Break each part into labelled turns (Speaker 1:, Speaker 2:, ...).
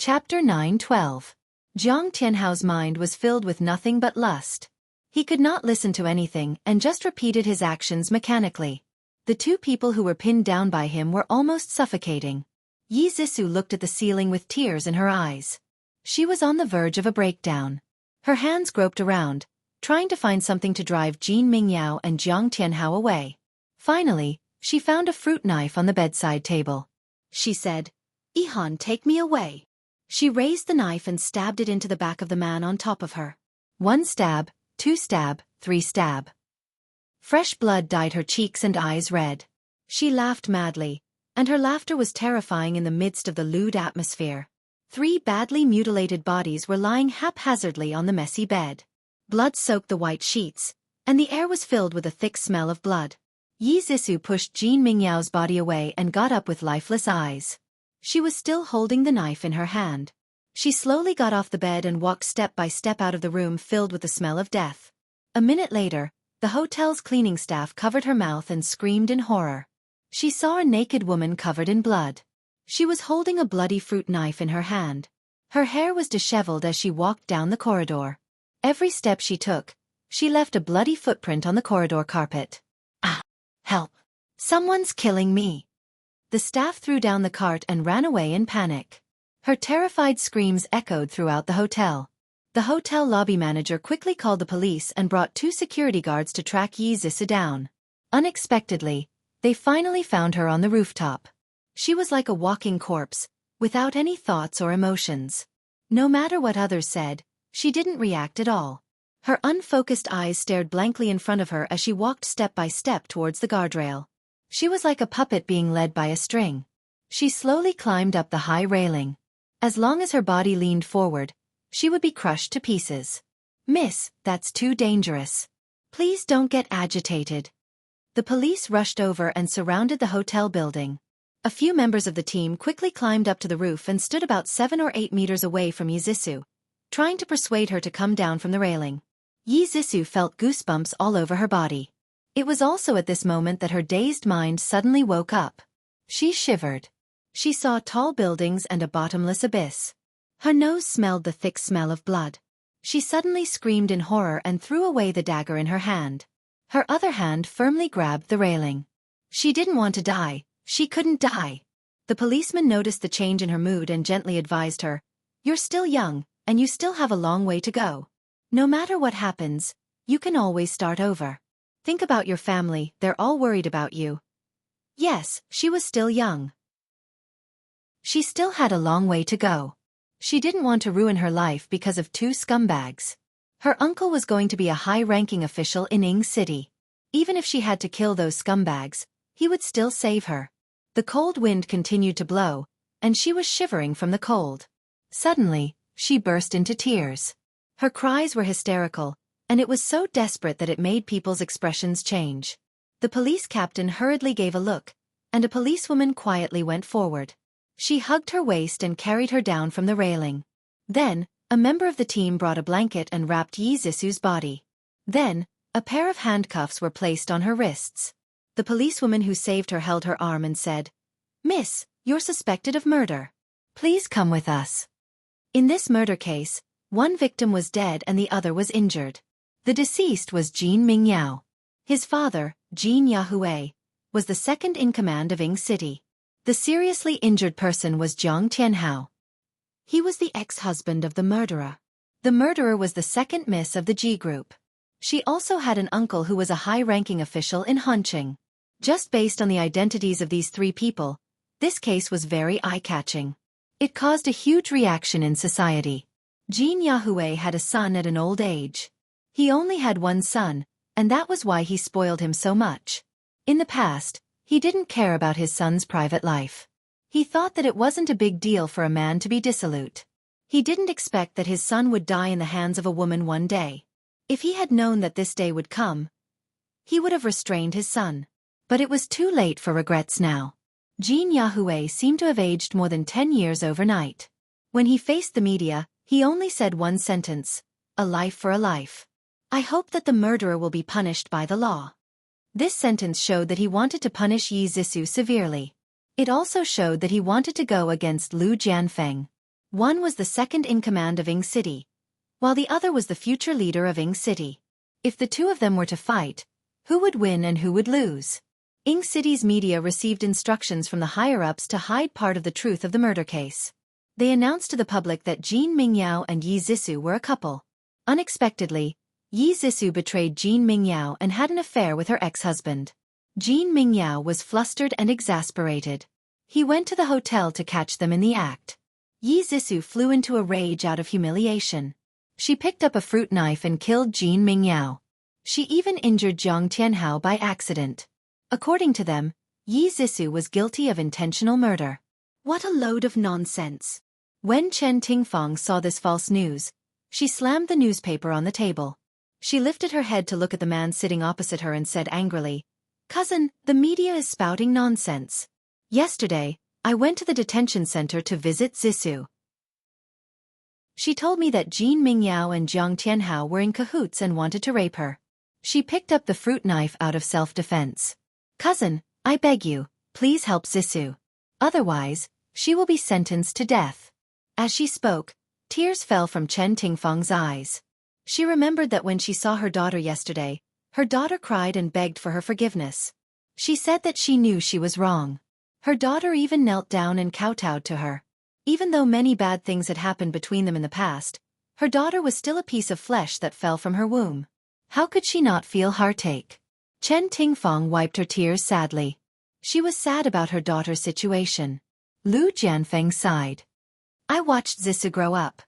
Speaker 1: Chapter 9:12. Jiang Tianhao's mind was filled with nothing but lust. He could not listen to anything and just repeated his actions mechanically. The two people who were pinned down by him were almost suffocating. Yi Zixu looked at the ceiling with tears in her eyes. She was on the verge of a breakdown. Her hands groped around, trying to find something to drive Jin Mingyao and Jiang Tianhao away. Finally, she found a fruit knife on the bedside table. She said, "Ihan, take me away." She raised the knife and stabbed it into the back of the man on top of her. 1 stab, 2 stab, 3 stab. Fresh blood dyed her cheeks and eyes red. She laughed madly, and her laughter was terrifying in the midst of the lewd atmosphere. 3 badly mutilated bodies were lying haphazardly on the messy bed. Blood soaked the white sheets, and the air was filled with a thick smell of blood. Yi Zixu pushed Jin Mingyao's body away and got up with lifeless eyes. She was still holding the knife in her hand. She slowly got off the bed and walked step by step out of the room filled with the smell of death. A minute later, the hotel's cleaning staff covered her mouth and screamed in horror. She saw a naked woman covered in blood. She was holding a bloody fruit knife in her hand. Her hair was disheveled as she walked down the corridor. Every step she took, she left a bloody footprint on the corridor carpet. "Ah! Help! Someone's killing me!" The staff threw down the cart and ran away in panic. Her terrified screams echoed throughout the hotel. The hotel lobby manager quickly called the police and brought 2 security guards to track Yi Zixu down. Unexpectedly, they finally found her on the rooftop. She was like a walking corpse, without any thoughts or emotions. No matter what others said, she didn't react at all. Her unfocused eyes stared blankly in front of her as she walked step by step towards the guardrail. She was like a puppet being led by a string. She slowly climbed up the high railing. As long as her body leaned forward, she would be crushed to pieces. "Miss, that's too dangerous. Please don't get agitated." The police rushed over and surrounded the hotel building. A few members of the team quickly climbed up to the roof and stood about 7 or 8 meters away from Yi Zixu, trying to persuade her to come down from the railing. Yi Zixu felt goosebumps all over her body. It was also at this moment that her dazed mind suddenly woke up. She shivered. She saw tall buildings and a bottomless abyss. Her nose smelled the thick smell of blood. She suddenly screamed in horror and threw away the dagger in her hand. Her other hand firmly grabbed the railing. She didn't want to die. She couldn't die. The policeman noticed the change in her mood and gently advised her, "You're still young, and you still have a long way to go. No matter what happens, you can always start over. Think about your family, they're all worried about you." Yes, she was still young. She still had a long way to go. She didn't want to ruin her life because of 2 scumbags. Her uncle was going to be a high-ranking official in Ing City. Even if she had to kill those scumbags, he would still save her. The cold wind continued to blow, and she was shivering from the cold. Suddenly, she burst into tears. Her cries were hysterical, and it was so desperate that it made people's expressions change. The police captain hurriedly gave a look, and a policewoman quietly went forward. She hugged her waist and carried her down from the railing. Then, a member of the team brought a blanket and wrapped Yi Zixu's body. Then, a pair of handcuffs were placed on her wrists. The policewoman who saved her held her arm and said, "Miss, you're suspected of murder. Please come with us." In this murder case, one victim was dead and the other was injured. The deceased was Jin Mingyao. His father, Jin Yahue, was the second in command of Ing City. The seriously injured person was Jiang Tianhao. He was the ex-husband of the murderer. The murderer was the second miss of the G group. She also had an uncle who was a high-ranking official in Hanqing. Just based on the identities of these 3 people, this case was very eye-catching. It caused a huge reaction in society. Jin Yahue had a son at an old age. He only had 1 son, and that was why he spoiled him so much. In the past, he didn't care about his son's private life. He thought that it wasn't a big deal for a man to be dissolute. He didn't expect that his son would die in the hands of a woman one day. If he had known that this day would come, he would have restrained his son. But it was too late for regrets now. Jin Yahue seemed to have aged more than 10 years overnight. When he faced the media, he only said one sentence, "A life for a life. I hope that the murderer will be punished by the law." This sentence showed that he wanted to punish Yi Zixu severely. It also showed that he wanted to go against Lu Jianfeng. One was the second in command of Ing City, while the other was the future leader of Ing City. If the two of them were to fight, who would win and who would lose? Ing City's media received instructions from the higher-ups to hide part of the truth of the murder case. They announced to the public that Jin Mingyao and Yi Zissou were a couple. Unexpectedly, Yi Zissou betrayed Jin Mingyao and had an affair with her ex-husband. Jin Mingyao was flustered and exasperated. He went to the hotel to catch them in the act. Yi Zissou flew into a rage out of humiliation. She picked up a fruit knife and killed Jin Mingyao. She even injured Jiang Tianhao by accident. According to them, Yi Zissou was guilty of intentional murder. What a load of nonsense. When Chen Tingfang saw this false news, she slammed the newspaper on the table. She lifted her head to look at the man sitting opposite her and said angrily, "Cousin, the media is spouting nonsense. Yesterday, I went to the detention center to visit Zissou. She told me that Jin Mingyao and Jiang Tianhao were in cahoots and wanted to rape her. She picked up the fruit knife out of self-defense. Cousin, I beg you, please help Zissou. Otherwise, she will be sentenced to death." As she spoke, tears fell from Chen Tingfang's eyes. She remembered that when she saw her daughter yesterday, her daughter cried and begged for her forgiveness. She said that she knew she was wrong. Her daughter even knelt down and kowtowed to her. Even though many bad things had happened between them in the past, her daughter was still a piece of flesh that fell from her womb. How could she not feel heartache? Chen Tingfang wiped her tears sadly. She was sad about her daughter's situation. Lu Jianfeng sighed. I watched Zissou grow up.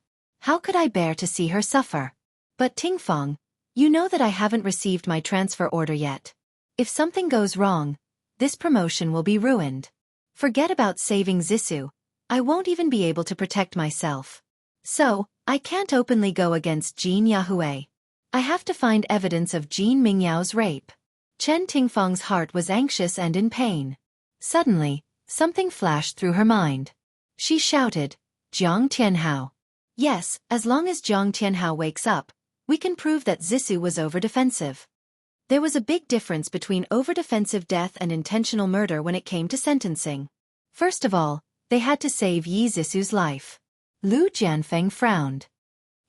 Speaker 1: How could I bear to see her suffer? But Tingfang, you know that I haven't received my transfer order yet. If something goes wrong, this promotion will be ruined. Forget about saving Zissou. I won't even be able to protect myself. So, I can't openly go against Jin Yahui. I have to find evidence of Jin Mingyao's rape. Chen Tingfang's heart was anxious and in pain. Suddenly, something flashed through her mind. She shouted, Jiang Tianhao. Yes, as long as Jiang Tianhao wakes up, we can prove that Zissou was over-defensive. There was a big difference between over-defensive death and intentional murder when it came to sentencing. First of all, they had to save Yi Zissou's life. Lu Jianfeng frowned.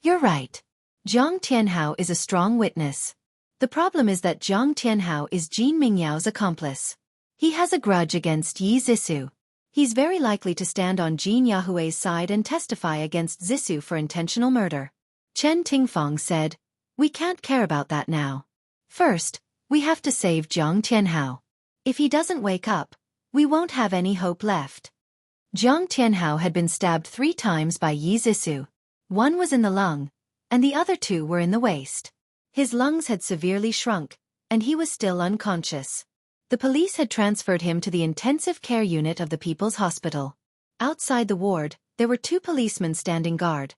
Speaker 1: You're right. Jiang Tianhao is a strong witness. The problem is that Jiang Tianhao is Jin Mingyao's accomplice. He has a grudge against Yi Zissou. He's very likely to stand on Jin Yahui's side and testify against Zissou for intentional murder. Chen Tingfang said, we can't care about that now. First, we have to save Jiang Tianhao. If he doesn't wake up, we won't have any hope left. Jiang Tianhao had been stabbed 3 times by Yi Zissou. One was in the lung, and the other 2 were in the waist. His lungs had severely shrunk, and he was still unconscious. The police had transferred him to the intensive care unit of the People's Hospital. Outside the ward, there were 2 policemen standing guard,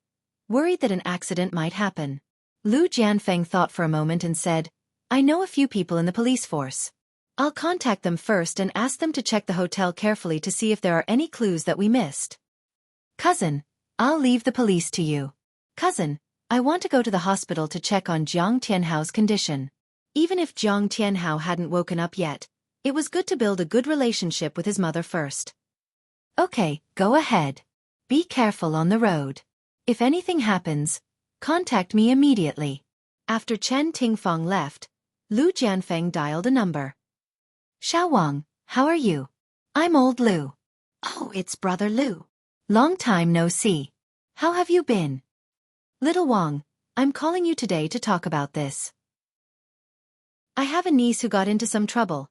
Speaker 1: worried that an accident might happen. Lu Jianfeng thought for a moment and said, I know a few people in the police force. I'll contact them first and ask them to check the hotel carefully to see if there are any clues that we missed. Cousin, I'll leave the police to you. Cousin, I want to go to the hospital to check on Jiang Tianhao's condition. Even if Jiang Tianhao hadn't woken up yet, it was good to build a good relationship with his mother first. Okay, go ahead. Be careful on the road. If anything happens, contact me immediately. After Chen Tingfang left, Lu Jianfeng dialed a number. Xiao Wang, how are you? I'm old Lu. Oh, it's brother Lu. Long time no see. How have you been? Little Wang, I'm calling you today to talk about this. I have a niece who got into some trouble.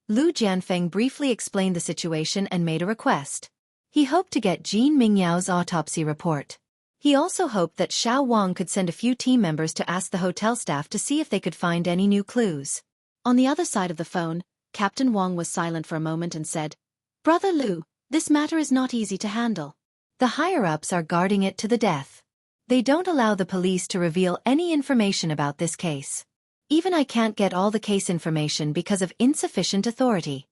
Speaker 1: Lu Jianfeng briefly explained the situation and made a request. He hoped to get Jin Mingyao's autopsy report. He also hoped that Xiao Wang could send a few team members to ask the hotel staff to see if they could find any new clues. On the other side of the phone, Captain Wang was silent for a moment and said, Brother Lu, this matter is not easy to handle. The higher-ups are guarding it to the death. They don't allow the police to reveal any information about this case. Even I can't get all the case information because of insufficient authority.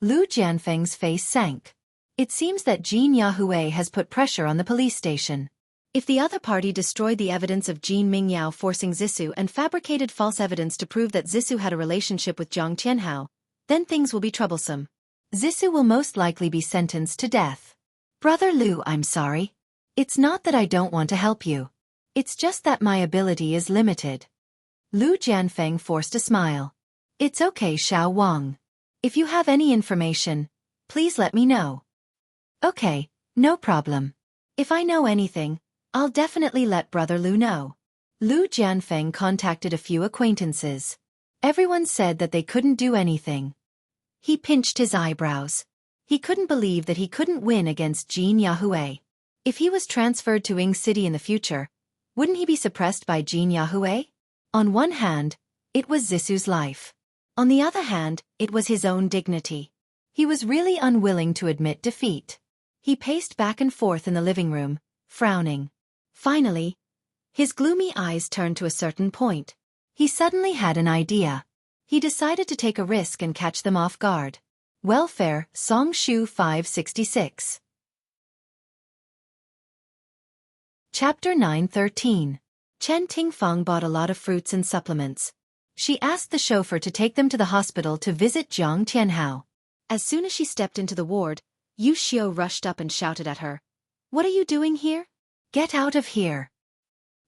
Speaker 1: Lu Jianfeng's face sank. It seems that Jin Yahui has put pressure on the police station. If the other party destroyed the evidence of Jin Mingyao forcing Zissou and fabricated false evidence to prove that Zissou had a relationship with Jiang Tianhao, then things will be troublesome. Zissou will most likely be sentenced to death. Brother Lu, I'm sorry. It's not that I don't want to help you. It's just that my ability is limited. Lu Jianfeng forced a smile. It's okay, Xiao Wang. If you have any information, please let me know. Okay, no problem. If I know anything, I'll definitely let Brother Lu know. Lu Jianfeng contacted a few acquaintances. Everyone said that they couldn't do anything. He pinched his eyebrows. He couldn't believe that he couldn't win against Jin Yahue. If he was transferred to Ying City in the future, wouldn't he be suppressed by Jin Yahue? On one hand, it was Zisu's life. On the other hand, it was his own dignity. He was really unwilling to admit defeat. He paced back and forth in the living room, frowning. Finally, his gloomy eyes turned to a certain point. He suddenly had an idea. He decided to take a risk and catch them off guard. Welfare, Song Shu 566. Chapter 9:13. Chen Tingfang bought a lot of fruits and supplements. She asked the chauffeur to take them to the hospital to visit Jiang Tianhao. As soon as she stepped into the ward, Yu Xiu rushed up and shouted at her. What are you doing here? Get out of here.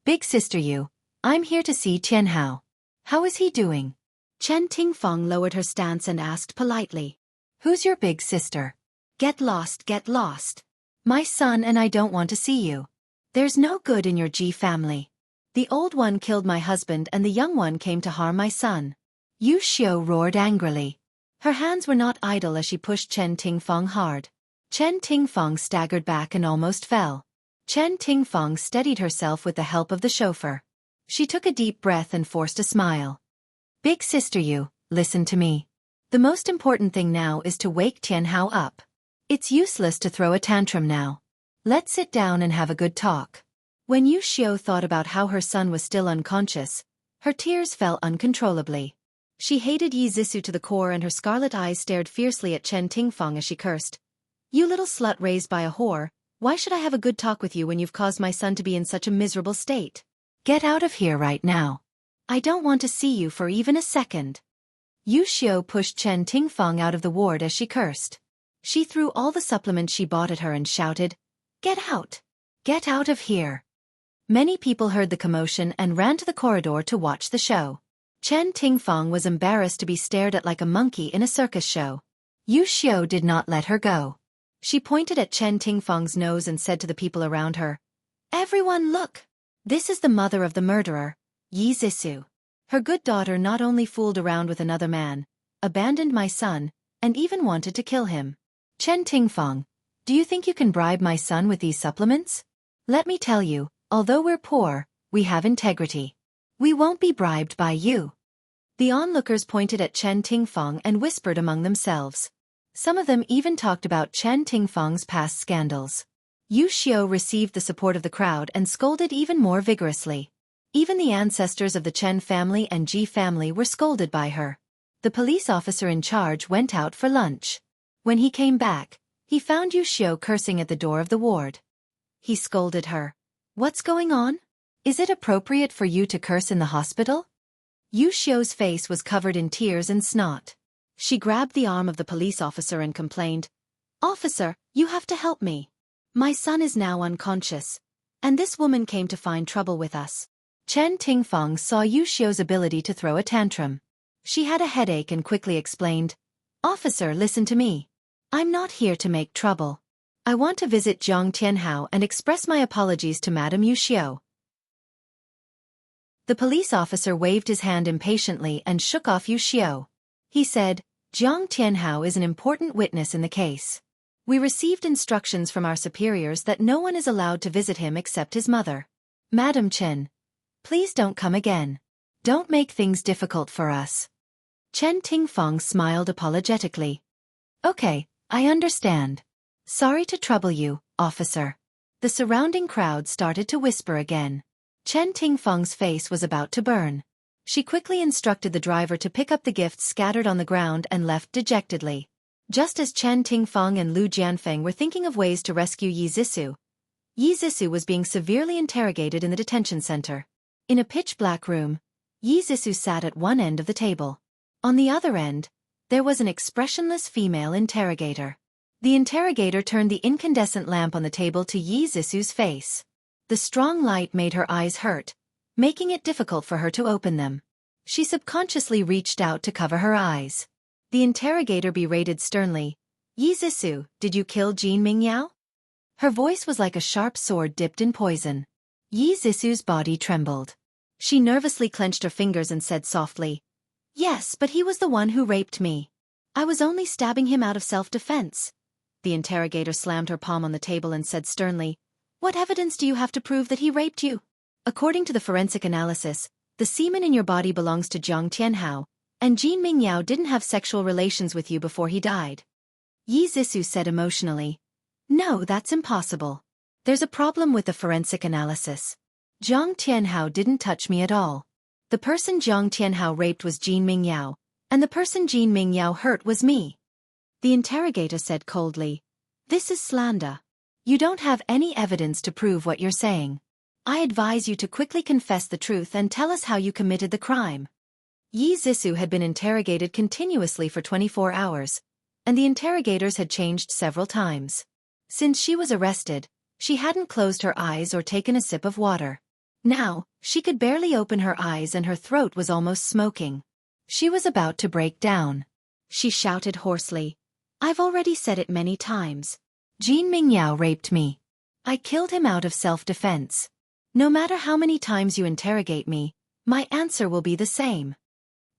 Speaker 1: Big sister Yu, I'm here to see Tianhao. How is he doing? Chen Tingfang lowered her stance and asked politely. Who's your big sister? Get lost, get lost. My son and I don't want to see you. There's no good in your Ji family. The old one killed my husband and the young one came to harm my son. Yu Xiu roared angrily. Her hands were not idle as she pushed Chen Tingfang hard. Chen Tingfang staggered back and almost fell. Chen Tingfang steadied herself with the help of the chauffeur. She took a deep breath and forced a smile. Big sister Yu, listen to me. The most important thing now is to wake Tianhao up. It's useless to throw a tantrum now. Let's sit down and have a good talk. When Yu Xiu thought about how her son was still unconscious, her tears fell uncontrollably. She hated Yi Zissou to the core and her scarlet eyes stared fiercely at Chen Tingfang as she cursed. You little slut raised by a whore, why should I have a good talk with you when you've caused my son to be in such a miserable state? Get out of here right now. I don't want to see you for even a second. Yu Xiu pushed Chen Tingfang out of the ward as she cursed. She threw all the supplements she bought at her and shouted, Get out! Get out of here! Many people heard the commotion and ran to the corridor to watch the show. Chen Tingfang was embarrassed to be stared at like a monkey in a circus show. Yu Xiu did not let her go. She pointed at Chen Tingfang's nose and said to the people around her, Everyone look! This is the mother of the murderer, Yi Zissou. Her good daughter not only fooled around with another man, abandoned my son, and even wanted to kill him. Chen Tingfang, do you think you can bribe my son with these supplements? Let me tell you, although we're poor, we have integrity. We won't be bribed by you. The onlookers pointed at Chen Tingfang and whispered among themselves. Some of them even talked about Chen Tingfang's past scandals. Yu Xiu received the support of the crowd and scolded even more vigorously. Even the ancestors of the Chen family and Ji family were scolded by her. The police officer in charge went out for lunch. When he came back, he found Yu Xiu cursing at the door of the ward. He scolded her. What's going on? Is it appropriate for you to curse in the hospital? Yu Xiu's face was covered in tears and snot. She grabbed the arm of the police officer and complained, Officer, you have to help me. My son is now unconscious, and this woman came to find trouble with us. Chen Tingfang saw Yu Xiu's ability to throw a tantrum. She had a headache and quickly explained, Officer, listen to me. I'm not here to make trouble. I want to visit Jiang Tianhao and express my apologies to Madame Yu Xiu. The police officer waved his hand impatiently and shook off Yu Xiu. He said, Jiang Tianhao is an important witness in the case. We received instructions from our superiors that no one is allowed to visit him except his mother. Madam Chen, please don't come again. Don't make things difficult for us. Chen Tingfang smiled apologetically. Okay, I understand. Sorry to trouble you, officer. The surrounding crowd started to whisper again. Chen Tingfang's face was about to burn. She quickly instructed the driver to pick up the gifts scattered on the ground and left dejectedly. Just as Chen Tingfang and Lu Jianfeng were thinking of ways to rescue Yi Zissou was being severely interrogated in the detention center. In a pitch-black room, Yi Zissou sat at one end of the table. On the other end, there was an expressionless female interrogator. The interrogator turned the incandescent lamp on the table to Yi Zisu's face. The strong light made her eyes hurt, making it difficult for her to open them. She subconsciously reached out to cover her eyes. The interrogator berated sternly, "Yi Zisu, did you kill Jin Mingyao?" Her voice was like a sharp sword dipped in poison. Yi Zisu's body trembled. She nervously clenched her fingers and said softly, "Yes, but he was the one who raped me. I was only stabbing him out of self-defense." The interrogator slammed her palm on the table and said sternly, "What evidence do you have to prove that he raped you? According to the forensic analysis, the semen in your body belongs to Jiang Tianhao, and Jin Mingyao didn't have sexual relations with you before he died." Yi Zisu said emotionally, "No, that's impossible. There's a problem with the forensic analysis. Jiang Tianhao didn't touch me at all. The person Jiang Tianhao raped was Jin Mingyao, and the person Jin Mingyao hurt was me." The interrogator said coldly, "This is slander. You don't have any evidence to prove what you're saying. I advise you to quickly confess the truth and tell us how you committed the crime." Yi Zisu had been interrogated continuously for 24 hours, and the interrogators had changed several times. Since she was arrested, she hadn't closed her eyes or taken a sip of water. Now, she could barely open her eyes and her throat was almost smoking. She was about to break down. She shouted hoarsely, "I've already said it many times. Jin Mingyao raped me. I killed him out of self-defense. No matter how many times you interrogate me, my answer will be the same."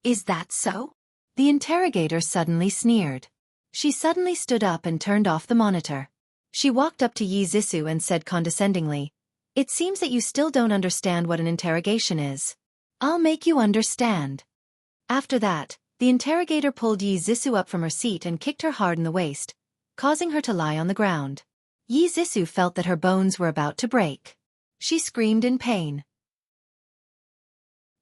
Speaker 1: "Is that so?" The interrogator suddenly sneered. She suddenly stood up and turned off the monitor. She walked up to Yi Zisu and said condescendingly, "It seems that you still don't understand what an interrogation is. I'll make you understand." After that, the interrogator pulled Yi Zisu up from her seat and kicked her hard in the waist, causing her to lie on the ground. Yi Zisu felt that her bones were about to break. She screamed in pain.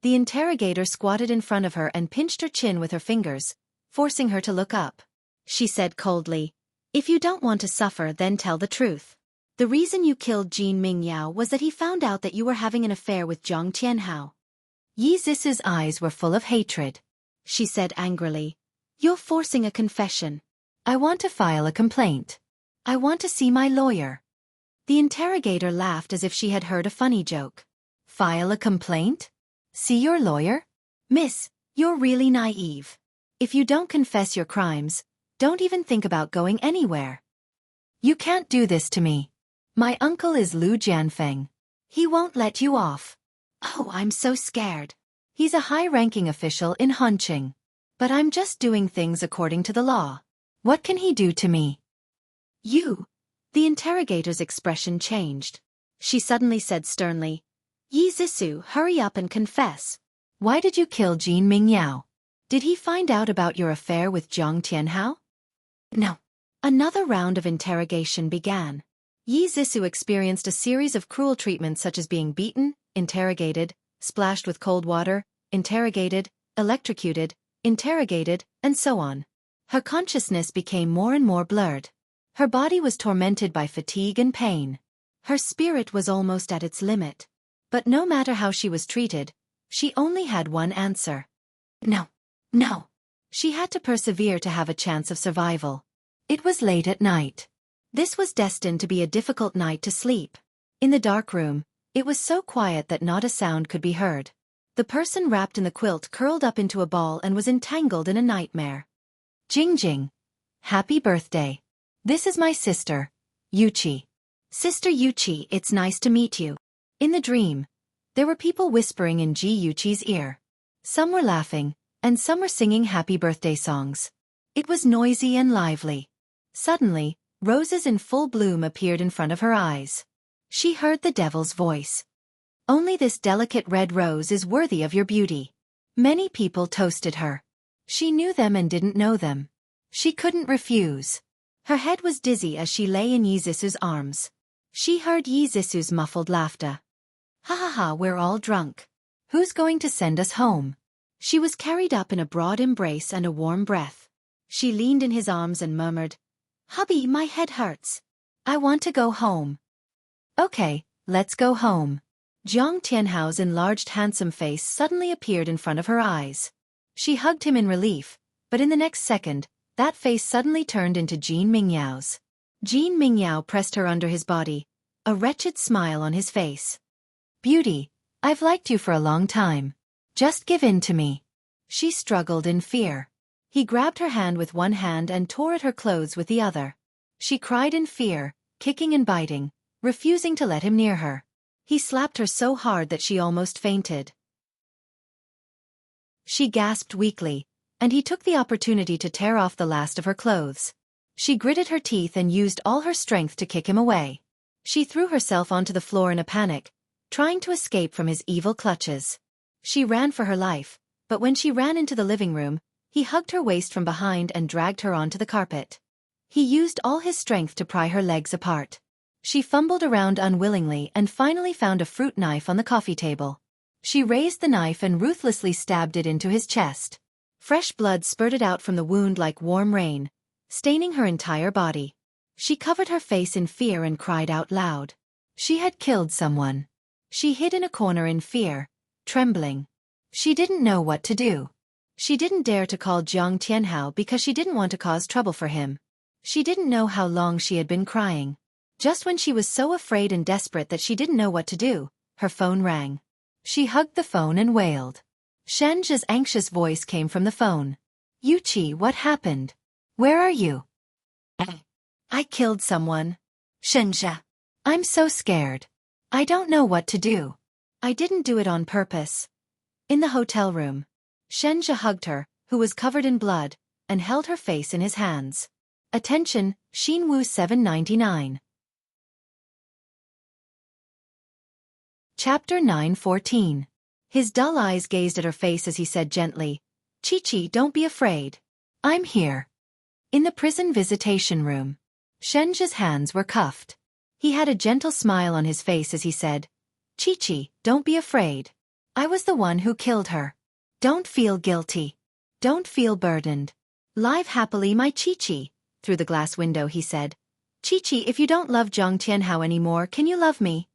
Speaker 1: The interrogator squatted in front of her and pinched her chin with her fingers, forcing her to look up. She said coldly, "If you don't want to suffer, then tell the truth. The reason you killed Jin Mingyao was that he found out that you were having an affair with Jiang Tianhao." Yi Zisu's eyes were full of hatred. She said angrily, "You're forcing a confession. I want to file a complaint. I want to see my lawyer." The interrogator laughed as if she had heard a funny joke. "File a complaint? See your lawyer? Miss, you're really naive. If you don't confess your crimes, don't even think about going anywhere. You can't do this to me. My uncle is Lu Jianfeng. He won't let you off." "Oh, I'm so scared." "He's a high-ranking official in Hanqing. But I'm just doing things according to the law. What can he do to me?" "You." The interrogator's expression changed. She suddenly said sternly, "Yi Zisu, hurry up and confess. Why did you kill Jin Mingyao? Did he find out about your affair with Jiang Tianhao?" "No." Another round of interrogation began. Yi Zisu experienced a series of cruel treatments such as being beaten, interrogated, splashed with cold water, interrogated, electrocuted, interrogated, and so on. Her consciousness became more and more blurred. Her body was tormented by fatigue and pain. Her spirit was almost at its limit. But no matter how she was treated, she only had one answer. No. No. She had to persevere to have a chance of survival. It was late at night. This was destined to be a difficult night to sleep. In the dark room, it was so quiet that not a sound could be heard. The person wrapped in the quilt curled up into a ball and was entangled in a nightmare. "Jing Jing. Happy birthday. This is my sister, Yuchi." "Sister Yuchi, it's nice to meet you." In the dream, there were people whispering in Ji Yuchi's ear. Some were laughing, and some were singing happy birthday songs. It was noisy and lively. Suddenly, roses in full bloom appeared in front of her eyes. She heard the devil's voice. "Only this delicate red rose is worthy of your beauty." Many people toasted her. She knew them and didn't know them. She couldn't refuse. Her head was dizzy as she lay in Yi Zisu's arms. She heard Yi Zisu's muffled laughter. "Ha ha ha, we're all drunk. Who's going to send us home?" She was carried up in a broad embrace and a warm breath. She leaned in his arms and murmured, "Hubby, my head hurts. I want to go home." "Okay, let's go home." Jiang Tianhao's enlarged handsome face suddenly appeared in front of her eyes. She hugged him in relief, but in the next second, That face suddenly turned into Jean Mingyao's. Jean Mingyao pressed her under his body, a wretched smile on his face. Beauty, I've liked you for a long time. Just give in to me. She struggled in fear. He grabbed her hand with one hand and tore at her clothes with the other. She cried in fear, kicking and biting, refusing to let him near her. He slapped her so hard that she almost fainted. She gasped weakly, and he took the opportunity to tear off the last of her clothes. She gritted her teeth and used all her strength to kick him away. She threw herself onto the floor in a panic, trying to escape from his evil clutches. She ran for her life, but when she ran into the living room, he hugged her waist from behind and dragged her onto the carpet. He used all his strength to pry her legs apart. She fumbled around unwillingly and finally found a fruit knife on the coffee table. She raised the knife and ruthlessly stabbed it into his chest. Fresh blood spurted out from the wound like warm rain, staining her entire body. She covered her face in fear and cried out loud. She had killed someone. She hid in a corner in fear, trembling. She didn't know what to do. She didn't dare to call Jiang Tianhao because she didn't want to cause trouble for him. She didn't know how long she had been crying. Just when she was so afraid and desperate that she didn't know what to do, her phone rang. She hugged the phone and wailed. Shen's anxious voice came from the phone. Yuqi, what happened? Where are you? I killed someone. Shenja. I'm so scared. I don't know what to do. I didn't do it on purpose. In the hotel room, Shenja hugged her, who was covered in blood, and held her face in his hands. Attention, Xinwu 799. Chapter 9:14. His dull eyes gazed at her face as he said gently, Chi-Chi, don't be afraid. I'm here. In the prison visitation room, Shenja's hands were cuffed. He had a gentle smile on his face as he said, Chi-Chi, don't be afraid. I was the one who killed her. Don't feel guilty. Don't feel burdened. Live happily, my Chi-Chi. Through the glass window he said, Chi-Chi, if you don't love Jiang Tianhao anymore, can you love me?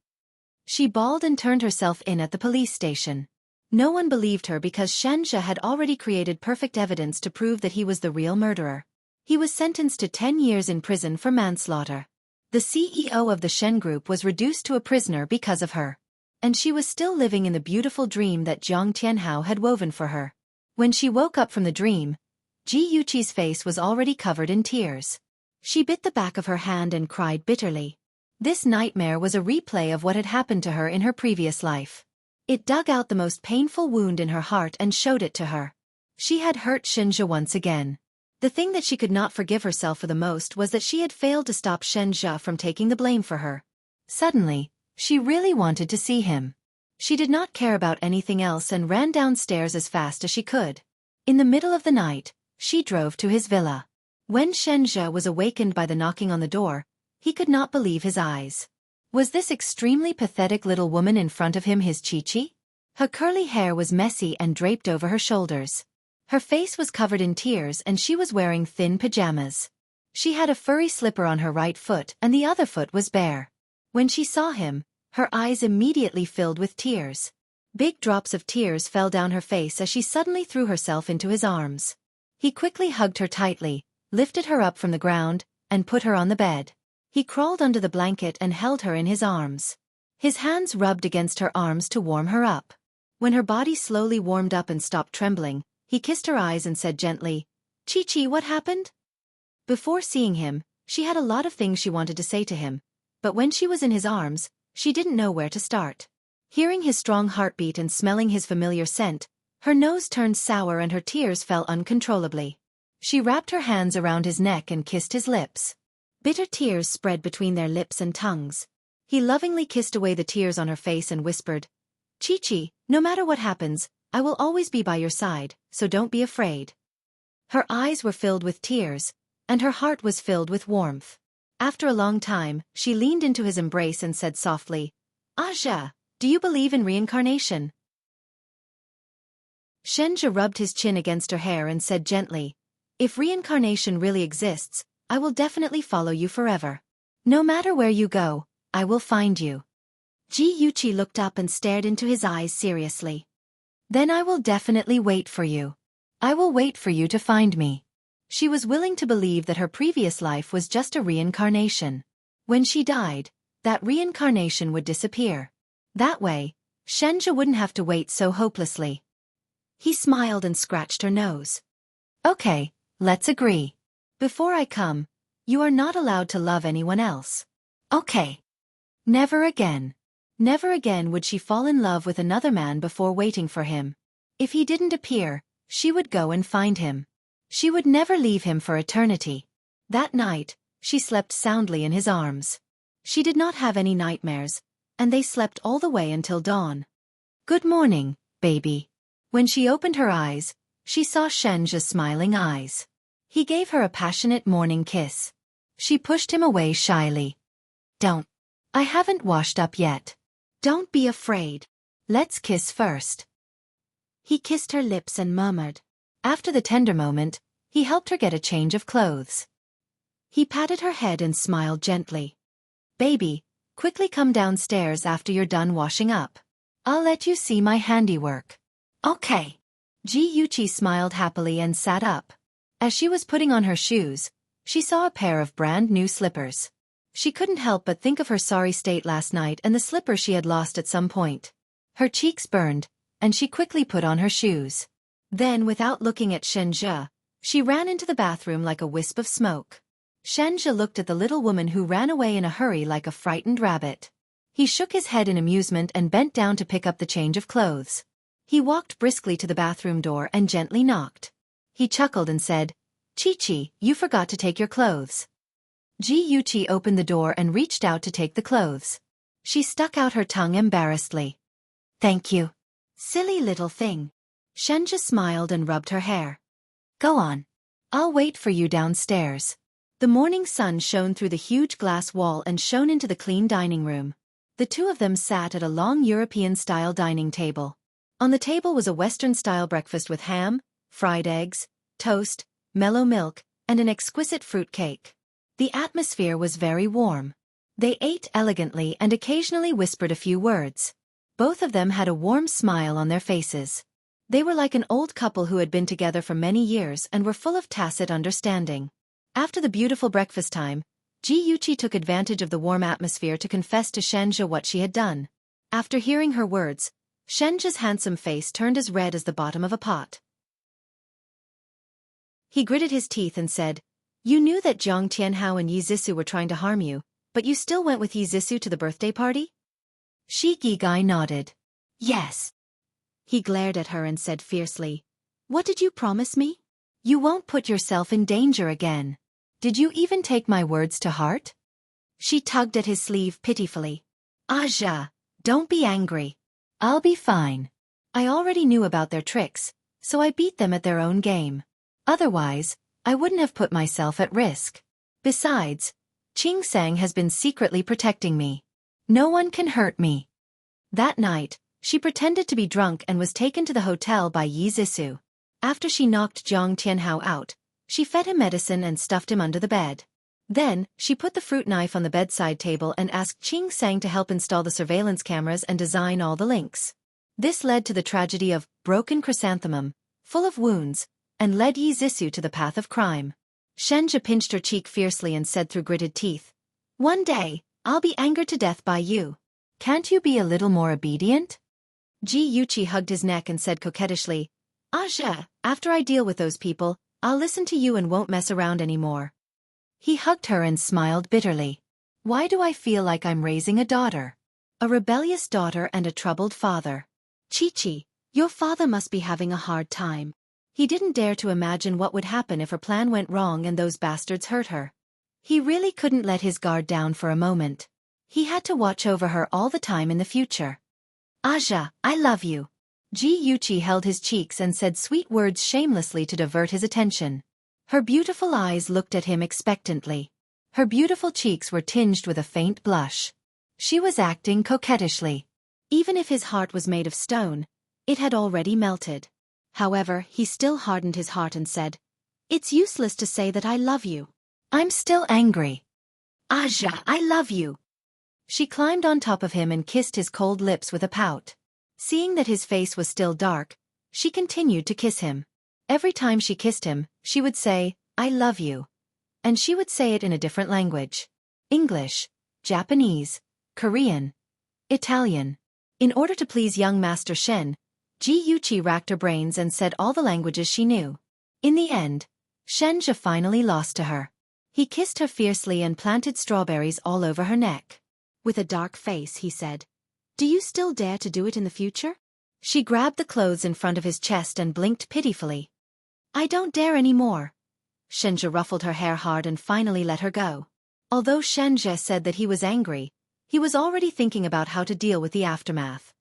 Speaker 1: She bawled and turned herself in at the police station. No one believed her because Shenja had already created perfect evidence to prove that he was the real murderer. He was sentenced to 10 years in prison for manslaughter. The CEO of the Shen Group was reduced to a prisoner because of her. And she was still living in the beautiful dream that Jiang Tianhao had woven for her. When she woke up from the dream, Ji Yuqi's face was already covered in tears. She bit the back of her hand and cried bitterly. This nightmare was a replay of what had happened to her in her previous life. It dug out the most painful wound in her heart and showed it to her. She had hurt Shenja once again. The thing that she could not forgive herself for the most was that she had failed to stop Shenja from taking the blame for her. Suddenly, she really wanted to see him. She did not care about anything else and ran downstairs as fast as she could. In the middle of the night, she drove to his villa. When Shenja was awakened by the knocking on the door, he could not believe his eyes. Was this extremely pathetic little woman in front of him his Chi-Chi? Her curly hair was messy and draped over her shoulders. Her face was covered in tears and she was wearing thin pajamas. She had a furry slipper on her right foot and the other foot was bare. When she saw him, her eyes immediately filled with tears. Big drops of tears fell down her face as she suddenly threw herself into his arms. He quickly hugged her tightly, lifted her up from the ground, and put her on the bed. He crawled under the blanket and held her in his arms. His hands rubbed against her arms to warm her up. When her body slowly warmed up and stopped trembling, he kissed her eyes and said gently, Chi-Chi, what happened? Before seeing him, she had a lot of things she wanted to say to him, but when she was in his arms, she didn't know where to start. Hearing his strong heartbeat and smelling his familiar scent, her nose turned sour and her tears fell uncontrollably. She wrapped her hands around his neck and kissed his lips. Bitter tears spread between their lips and tongues. He lovingly kissed away the tears on her face and whispered, Chi-Chi, no matter what happens, I will always be by your side, so don't be afraid. Her eyes were filled with tears, and her heart was filled with warmth. After a long time, she leaned into his embrace and said softly, Aja, do you believe in reincarnation? Shenja rubbed his chin against her hair and said gently, if reincarnation really exists, I will definitely follow you forever. No matter where you go, I will find you. Ji Yuqi looked up and stared into his eyes seriously. Then I will definitely wait for you. I will wait for you to find me. She was willing to believe that her previous life was just a reincarnation. When she died, that reincarnation would disappear. That way, Shenja wouldn't have to wait so hopelessly. He smiled and scratched her nose. Okay, let's agree. Before I come, you are not allowed to love anyone else. Okay. Never again. Never again would she fall in love with another man before waiting for him. If he didn't appear, she would go and find him. She would never leave him for eternity. That night, she slept soundly in his arms. She did not have any nightmares, and they slept all the way until dawn. Good morning, baby. When she opened her eyes, she saw Shenja's smiling eyes. He gave her a passionate morning kiss. She pushed him away shyly. Don't. I haven't washed up yet. Don't be afraid. Let's kiss first. He kissed her lips and murmured. After the tender moment, he helped her get a change of clothes. He patted her head and smiled gently. Baby, quickly come downstairs after you're done washing up. I'll let you see my handiwork. Okay. Ji Yuchi smiled happily and sat up. As she was putting on her shoes, she saw a pair of brand new slippers. She couldn't help but think of her sorry state last night and the slippers she had lost at some point. Her cheeks burned, and she quickly put on her shoes. Then, without looking at Shenja, she ran into the bathroom like a wisp of smoke. Shenja looked at the little woman who ran away in a hurry like a frightened rabbit. He shook his head in amusement and bent down to pick up the change of clothes. He walked briskly to the bathroom door and gently knocked. He chuckled and said, Chi-Chi, you forgot to take your clothes. Ji Yuchi opened the door and reached out to take the clothes. She stuck out her tongue embarrassedly. Thank you. Silly little thing. Shenja smiled and rubbed her hair. Go on. I'll wait for you downstairs. The morning sun shone through the huge glass wall and shone into the clean dining room. The two of them sat at a long European-style dining table. On the table was a Western-style breakfast with ham, fried eggs, toast, mellow milk, and an exquisite fruit cake. The atmosphere was very warm. They ate elegantly and occasionally whispered a few words. Both of them had a warm smile on their faces. They were like an old couple who had been together for many years and were full of tacit understanding. After the beautiful breakfast time, Ji Yuchi took advantage of the warm atmosphere to confess to Shenja what she had done. After hearing her words, Shenja's handsome face turned as red as the bottom of a pot. He gritted his teeth and said, You knew that Jiang Tianhao and Yi Zixu were trying to harm you, but you still went with Yi Zixu to the birthday party? Shi Gigai nodded. Yes. He glared at her and said fiercely, What did you promise me? You won't put yourself in danger again. Did you even take my words to heart? She tugged at his sleeve pitifully. Aja, don't be angry. I'll be fine. I already knew about their tricks, so I beat them at their own game. Otherwise, I wouldn't have put myself at risk. Besides, Qing Sang has been secretly protecting me. No one can hurt me. That night, she pretended to be drunk and was taken to the hotel by Yi Zixu. After she knocked Jiang Tianhao out, she fed him medicine and stuffed him under the bed. Then, she put the fruit knife on the bedside table and asked Qing Sang to help install the surveillance cameras and design all the links. This led to the tragedy of Broken Chrysanthemum, full of wounds, and led Yi Zixu to the path of crime. Shenja pinched her cheek fiercely and said through gritted teeth, One day, I'll be angered to death by you. Can't you be a little more obedient? Ji Yuchi hugged his neck and said coquettishly, Aja, after I deal with those people, I'll listen to you and won't mess around anymore. He hugged her and smiled bitterly. Why do I feel like I'm raising a daughter? A rebellious daughter and a troubled father. Chi-Chi, your father must be having a hard time. He didn't dare to imagine what would happen if her plan went wrong and those bastards hurt her. He really couldn't let his guard down for a moment. He had to watch over her all the time in the future. Aja, I love you. Ji Yuchi held his cheeks and said sweet words shamelessly to divert his attention. Her beautiful eyes looked at him expectantly. Her beautiful cheeks were tinged with a faint blush. She was acting coquettishly. Even if his heart was made of stone, it had already melted. However, he still hardened his heart and said, It's useless to say that I love you. I'm still angry. Aja, I love you. She climbed on top of him and kissed his cold lips with a pout. Seeing that his face was still dark, she continued to kiss him. Every time she kissed him, she would say, I love you. And she would say it in a different language. English, Japanese, Korean, Italian. In order to please young Master Shen, Ji Yuqi racked her brains and said all the languages she knew. In the end, Shenja finally lost to her. He kissed her fiercely and planted strawberries all over her neck. With a dark face, he said, "Do you still dare to do it in the future?" She grabbed the clothes in front of his chest and blinked pitifully. "I don't dare anymore." Shenja ruffled her hair hard and finally let her go. Although Shenja said that he was angry, he was already thinking about how to deal with the aftermath.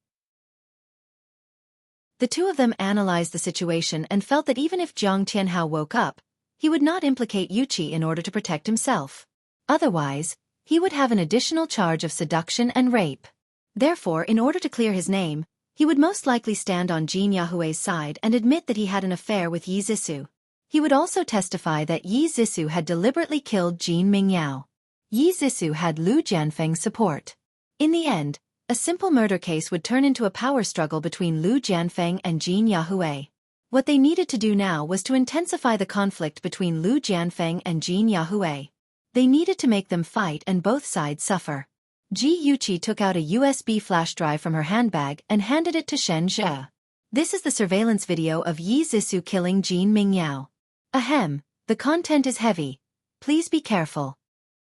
Speaker 1: The two of them analyzed the situation and felt that even if Jiang Tianhao woke up, he would not implicate Yuqi in order to protect himself. Otherwise, he would have an additional charge of seduction and rape. Therefore, in order to clear his name, he would most likely stand on Jin Yahui's side and admit that he had an affair with Yi Zissou. He would also testify that Yi Zissou had deliberately killed Jin Mingyao. Yi Zissou had Lu Jianfeng's support. In the end, a simple murder case would turn into a power struggle between Lu Jianfeng and Jin Yahui. What they needed to do now was to intensify the conflict between Lu Jianfeng and Jin Yahui. They needed to make them fight and both sides suffer. Ji Yuqi took out a USB flash drive from her handbag and handed it to Shen Zhe. "This is the surveillance video of Yi Zissou killing Jin Mingyao. Ahem, the content is heavy. Please be careful."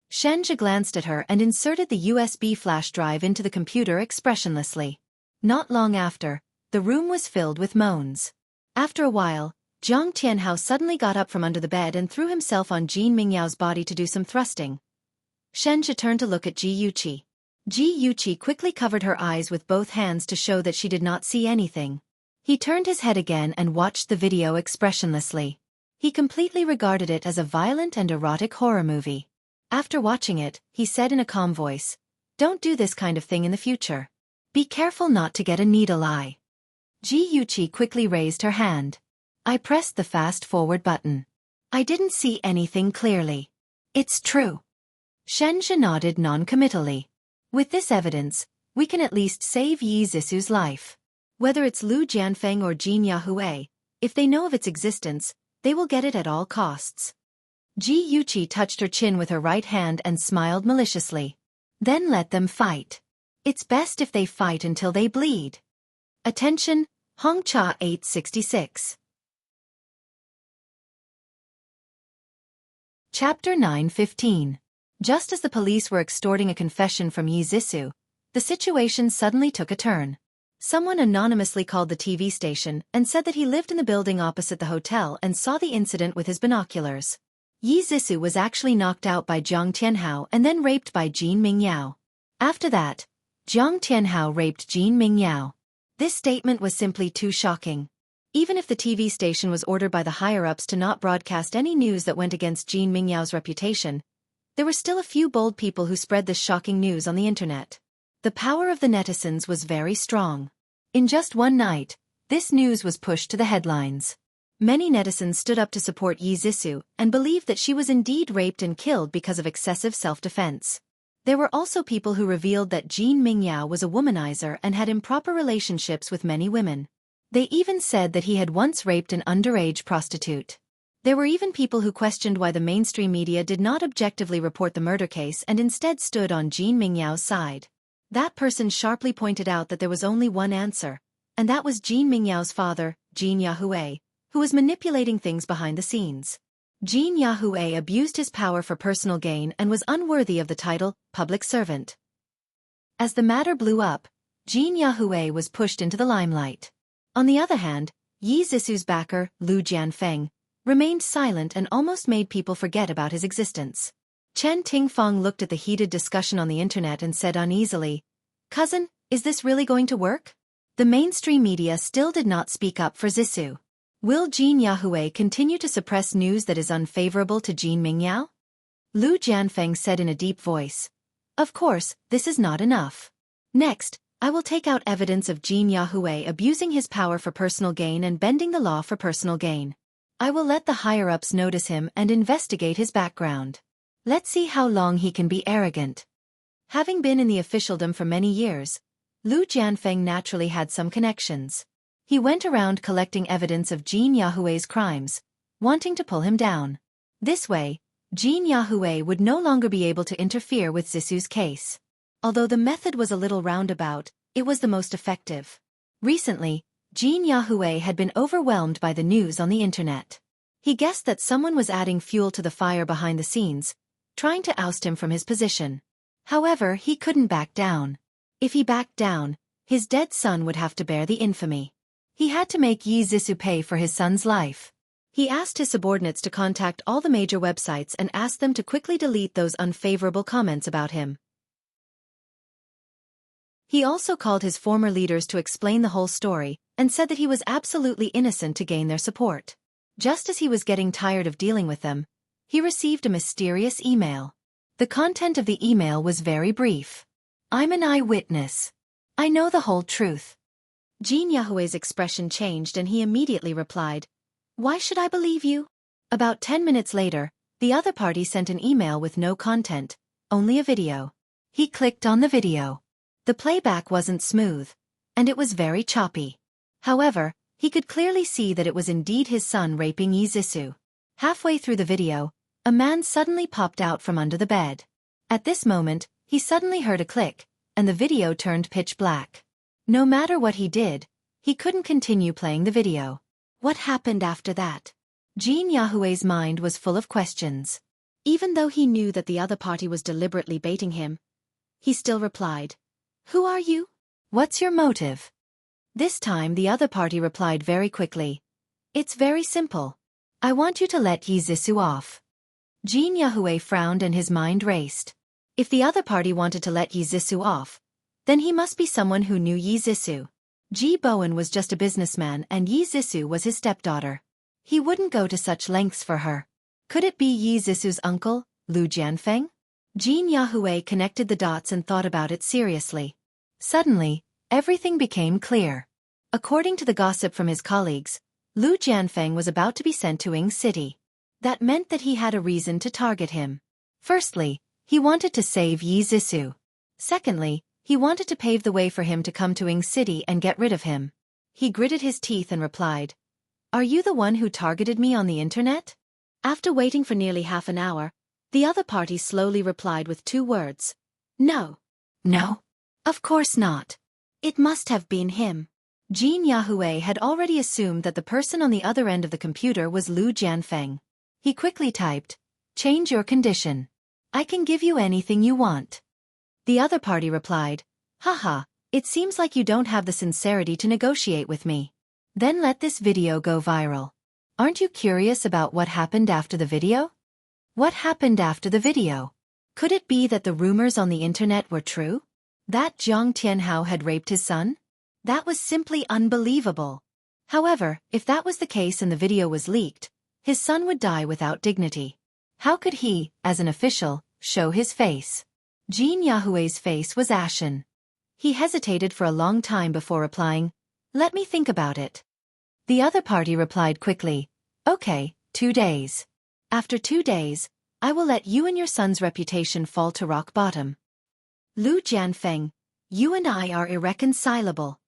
Speaker 1: Shen Zhe glanced at her and inserted the USB flash drive into the computer expressionlessly. Not long after, the room was filled with moans. After a while, Jiang Tianhao suddenly got up from under the bed and threw himself on Jin Mingyao's body to do some thrusting. Shen Zhe turned to look at Ji Yuqi. Ji Yuqi quickly covered her eyes with both hands to show that she did not see anything. He turned his head again and watched the video expressionlessly. He completely regarded it as a violent and erotic horror movie. After watching it, he said in a calm voice, "Don't do this kind of thing in the future. Be careful not to get a needle eye." Ji Yuqi quickly raised her hand. "I pressed the fast-forward button. I didn't see anything clearly." "It's true." Shen Zhe nodded non-committally. "With this evidence, we can at least save Yi Zissou's life. Whether it's Lu Jianfeng or Jin Yahui, if they know of its existence, they will get it at all costs." Ji Yuqi touched her chin with her right hand and smiled maliciously. "Then let them fight. It's best if they fight until they bleed." Attention, Hongcha 866. Chapter 9:15. Just as the police were extorting a confession from Yi Zissou, the situation suddenly took a turn. Someone anonymously called the TV station and said that he lived in the building opposite the hotel and saw the incident with his binoculars. Yi Zissou was actually knocked out by Jiang Tianhao and then raped by Jin Mingyao. After that, Jiang Tianhao raped Jin Mingyao. This statement was simply too shocking. Even if the TV station was ordered by the higher-ups to not broadcast any news that went against Jin Mingyao's reputation, there were still a few bold people who spread this shocking news on the internet. The power of the netizens was very strong. In just one night, this news was pushed to the headlines. Many netizens stood up to support Yi Zissou and believed that she was indeed raped and killed because of excessive self-defense. There were also people who revealed that Jin Mingyao was a womanizer and had improper relationships with many women. They even said that he had once raped an underage prostitute. There were even people who questioned why the mainstream media did not objectively report the murder case and instead stood on Jin Mingyao's side. That person sharply pointed out that there was only one answer, and that was Jin Mingyao's father, Jin Yahui, who was manipulating things behind the scenes. Jin Yahui abused his power for personal gain and was unworthy of the title, public servant. As the matter blew up, Jin Yahui was pushed into the limelight. On the other hand, Yi Zissou's backer, Lu Jianfeng, remained silent and almost made people forget about his existence. Chen Tingfang looked at the heated discussion on the internet and said uneasily, "Cousin, is this really going to work?" The mainstream media still did not speak up for Zissou. Will Jin Yahui continue to suppress news that is unfavorable to Jin Mingyao? Lu Jianfeng said in a deep voice. "Of course, this is not enough. Next, I will take out evidence of Jin Yahui abusing his power for personal gain and bending the law for personal gain. I will let the higher-ups notice him and investigate his background. Let's see how long he can be arrogant." Having been in the officialdom for many years, Lu Jianfeng naturally had some connections. He went around collecting evidence of Jin Yahui's crimes, wanting to pull him down. This way, Jin Yahue would no longer be able to interfere with Zisu's case. Although the method was a little roundabout, it was the most effective. Recently, Jin Yahue had been overwhelmed by the news on the internet. He guessed that someone was adding fuel to the fire behind the scenes, trying to oust him from his position. However, he couldn't back down. If he backed down, his dead son would have to bear the infamy. He had to make Yi Zisu pay for his son's life. He asked his subordinates to contact all the major websites and asked them to quickly delete those unfavorable comments about him. He also called his former leaders to explain the whole story, and said that he was absolutely innocent to gain their support. Just as he was getting tired of dealing with them, he received a mysterious email. The content of the email was very brief. "I'm an eyewitness. I know the whole truth." Jin Yahue's expression changed and he immediately replied, "Why should I believe you?" About 10 minutes later, the other party sent an email with no content, only a video. He clicked on the video. The playback wasn't smooth, and it was very choppy. However, he could clearly see that it was indeed his son raping Yi Zisu. Halfway through the video, a man suddenly popped out from under the bed. At this moment, he suddenly heard a click, and the video turned pitch black. No matter what he did, he couldn't continue playing the video. What happened after that? Jin Yahue's mind was full of questions. Even though he knew that the other party was deliberately baiting him, he still replied, "Who are you? What's your motive?" This time the other party replied very quickly, "It's very simple. I want you to let Yi Zisu off." Jin Yahue frowned and his mind raced. If the other party wanted to let Yi Zisu off, then he must be someone who knew Yi Zisu. Ji Bowen was just a businessman and Yi Zisu was his stepdaughter. He wouldn't go to such lengths for her. Could it be Yi Zisu's uncle, Lu Jianfeng? Jin Yahue connected the dots and thought about it seriously. Suddenly, everything became clear. According to the gossip from his colleagues, Lu Jianfeng was about to be sent to Ying City. That meant that he had a reason to target him. Firstly, he wanted to save Yi Zisu. Secondly, he wanted to pave the way for him to come to Ying City and get rid of him. He gritted his teeth and replied, "Are you the one who targeted me on the internet?" After waiting for nearly half an hour, the other party slowly replied with 2 words. "No. No. Of course not. It must have been him." Jin Yahue had already assumed that the person on the other end of the computer was Lu Jianfeng. He quickly typed, "Change your condition. I can give you anything you want." The other party replied, "Haha, it seems like you don't have the sincerity to negotiate with me. Then let this video go viral. Aren't you curious about what happened after the video?" What happened after the video? Could it be that the rumors on the internet were true? That Jiang Tianhao had raped his son? That was simply unbelievable. However, if that was the case and the video was leaked, his son would die without dignity. How could he, as an official, show his face? Jin Yahue's face was ashen. He hesitated for a long time before replying, "Let me think about it." The other party replied quickly, "Okay, 2 days. After 2 days, I will let you and your son's reputation fall to rock bottom." Lu Jianfeng, you and I are irreconcilable.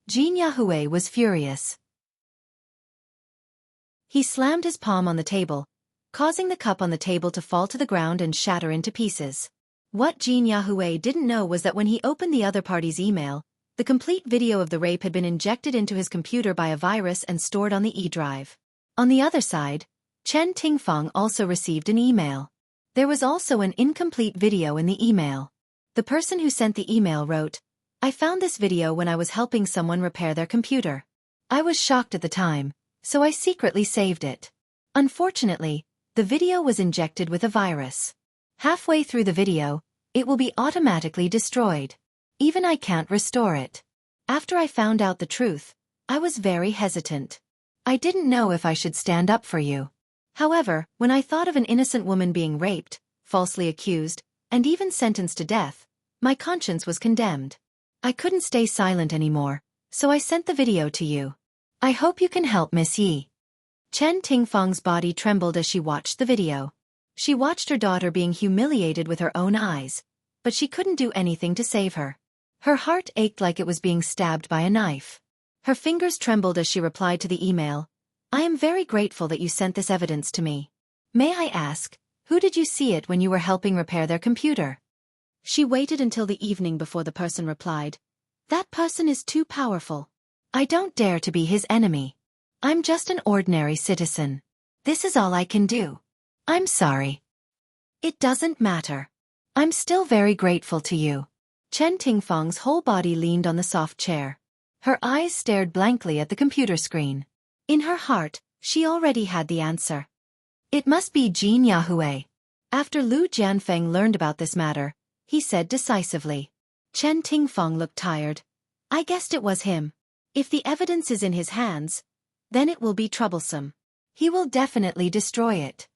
Speaker 1: Jin Yahue was furious. He slammed his palm on the table, causing the cup on the table to fall to the ground and shatter into pieces. What Jin Yahue didn't know was that when he opened the other party's email, the complete video of the rape had been injected into his computer by a virus and stored on the E-drive. On the other side, Chen Tingfang also received an email. There was also an incomplete video in the email. The person who sent the email wrote, "I found this video when I was helping someone repair their computer. I was shocked at the time, so I secretly saved it. Unfortunately, the video was injected with a virus. Halfway through the video, it will be automatically destroyed. Even I can't restore it. After I found out the truth, I was very hesitant. I didn't know if I should stand up for you. However, when I thought of an innocent woman being raped, falsely accused, and even sentenced to death, my conscience was condemned. I couldn't stay silent anymore, so I sent the video to you. I hope you can help Miss Yi." Chen Tingfang's body trembled as she watched the video. She watched her daughter being humiliated with her own eyes, but she couldn't do anything to save her. Her heart ached like it was being stabbed by a knife. Her fingers trembled as she replied to the email, "I am very grateful that you sent this evidence to me. May I ask, who did you see it when you were helping repair their computer? She waited until the evening before the person replied. That person is too powerful. I don't dare to be his enemy. I'm just an ordinary citizen. This is all I can do. I'm sorry. It doesn't matter. I'm still very grateful to you. Chen Tingfang's whole body leaned on the soft chair. Her eyes stared blankly at the computer screen. In her heart, she already had the answer. It must be Jin Yahui. After Lu Jianfeng learned about this matter, he said decisively. Chen Tingfang looked tired. I guessed it was him. If the evidence is in his hands, then it will be troublesome. He will definitely destroy it.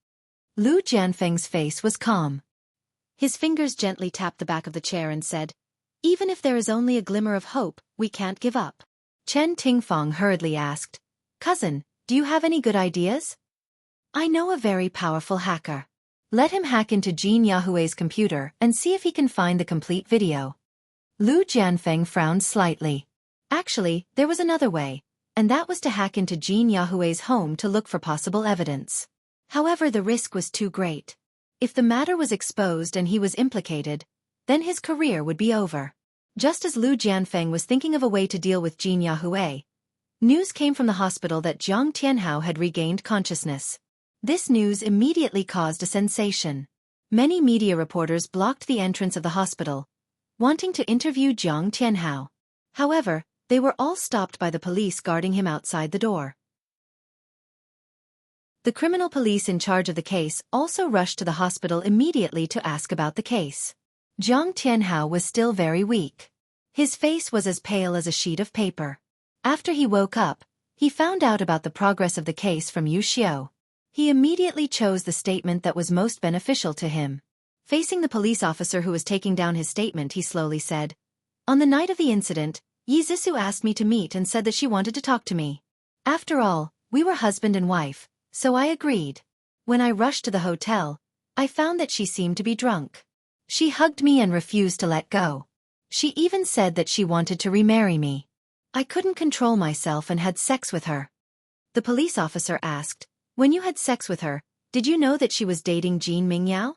Speaker 1: Lu Jianfeng's face was calm. His fingers gently tapped the back of the chair and said, even if there is only a glimmer of hope, we can't give up. Chen Tingfang hurriedly asked, Cousin, do you have any good ideas? I know a very powerful hacker. Let him hack into Jin Yahui's computer and see if he can find the complete video. Lu Jianfeng frowned slightly. Actually, there was another way, and that was to hack into Jin Yahui's home to look for possible evidence. However, the risk was too great. If the matter was exposed and he was implicated, then his career would be over. Just as Lu Jianfeng was thinking of a way to deal with Jin Yahui, news came from the hospital that Jiang Tianhao had regained consciousness. This news immediately caused a sensation. Many media reporters blocked the entrance of the hospital, wanting to interview Jiang Tianhao. However, they were all stopped by the police guarding him outside the door. The criminal police in charge of the case also rushed to the hospital immediately to ask about the case. Jiang Tianhao was still very weak. His face was as pale as a sheet of paper. After he woke up, he found out about the progress of the case from Yu Xiao. He immediately chose the statement that was most beneficial to him. Facing the police officer who was taking down his statement, he slowly said, On the night of the incident, Yi Zixu asked me to meet and said that she wanted to talk to me. After all, we were husband and wife, so I agreed. When I rushed to the hotel, I found that she seemed to be drunk. She hugged me and refused to let go. She even said that she wanted to remarry me. I couldn't control myself and had sex with her. The police officer asked, When you had sex with her, did you know that she was dating Jin Mingyao?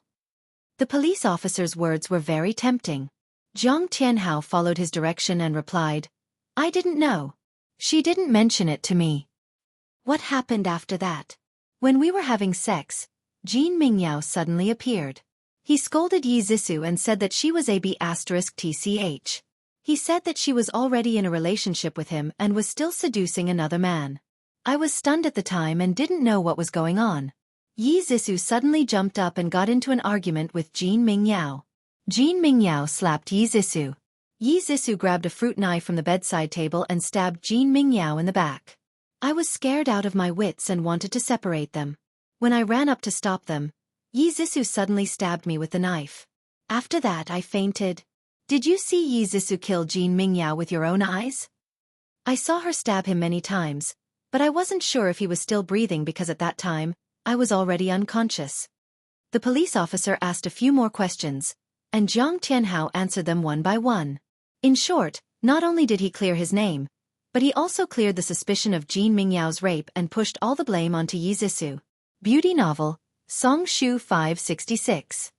Speaker 1: The police officer's words were very tempting. Jiang Tianhao followed his direction and replied, I didn't know. She didn't mention it to me. What happened after that? When we were having sex, Jin Mingyao suddenly appeared. He scolded Yi Zixu and said that she was a B*TCH. He said that she was already in a relationship with him and was still seducing another man. I was stunned at the time and didn't know what was going on. Yi Zixu suddenly jumped up and got into an argument with Jin Mingyao. Jin Mingyao slapped Yi Zixu. Yi Zixu grabbed a fruit knife from the bedside table and stabbed Jin Mingyao in the back. I was scared out of my wits and wanted to separate them. When I ran up to stop them, Yi Zixu suddenly stabbed me with the knife. After that I fainted. Did you see Yi Zixu kill Jin Mingyao with your own eyes? I saw her stab him many times, but I wasn't sure if he was still breathing because at that time, I was already unconscious. The police officer asked a few more questions, and Jiang Tianhao answered them one by one. In short, not only did he clear his name, but he also cleared the suspicion of Jin Mingyao's rape and pushed all the blame onto Yi Zixu. Beauty novel, Song Shu 566.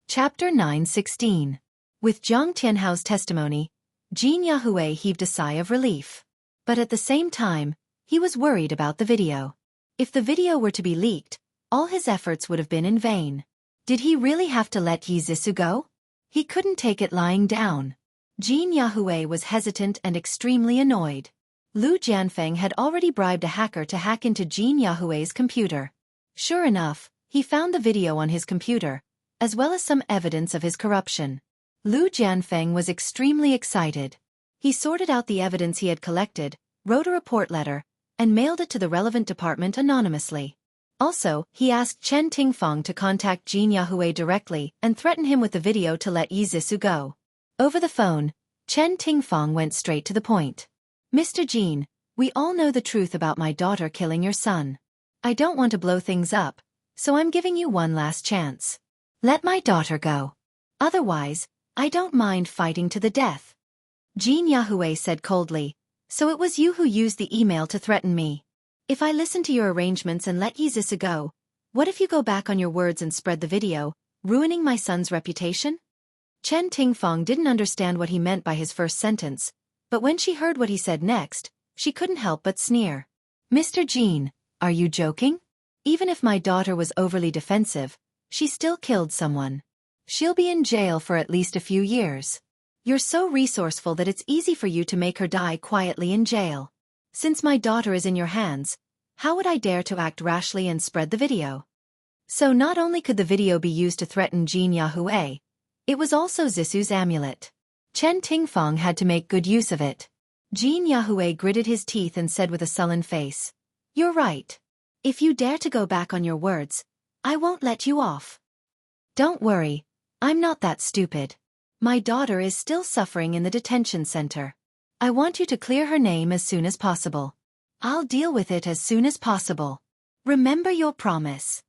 Speaker 1: Chapter 9:16. With Jiang Tianhao's testimony, Jin Yahui heaved a sigh of relief. But at the same time, he was worried about the video. If the video were to be leaked, all his efforts would have been in vain. Did he really have to let Yi Zixu go? He couldn't take it lying down. Jin Yahui was hesitant and extremely annoyed. Lu Jianfeng had already bribed a hacker to hack into Jin Yahui's computer. Sure enough, he found the video on his computer, as well as some evidence of his corruption. Lu Jianfeng was extremely excited. He sorted out the evidence he had collected, wrote a report letter, and mailed it to the relevant department anonymously. Also, he asked Chen Tingfang to contact Jin Yahui directly and threaten him with the video to let Yi Zixu go. Over the phone, Chen Tingfang went straight to the point. Mr. Jin, we all know the truth about my daughter killing your son. I don't want to blow things up, so I'm giving you one last chance. Let my daughter go. Otherwise, I don't mind fighting to the death. Jin Yahui said coldly, so it was you who used the email to threaten me. If I listen to your arrangements and let Yi Zissou go, what if you go back on your words and spread the video, ruining my son's reputation? Chen Tingfang didn't understand what he meant by his first sentence, but when she heard what he said next, she couldn't help but sneer. Mr. Jean, are you joking? Even if my daughter was overly defensive, she still killed someone. She'll be in jail for at least a few years. You're so resourceful that it's easy for you to make her die quietly in jail. Since my daughter is in your hands, how would I dare to act rashly and spread the video? So not only could the video be used to threaten Jean Yahui, it was also Zissou's amulet. Chen Tingfang had to make good use of it. Jean Yahui gritted his teeth and said with a sullen face, "You're right. If you dare to go back on your words, I won't let you off." Don't worry, I'm not that stupid. My daughter is still suffering in the detention center. I want you to clear her name as soon as possible. I'll deal with it as soon as possible. Remember your promise.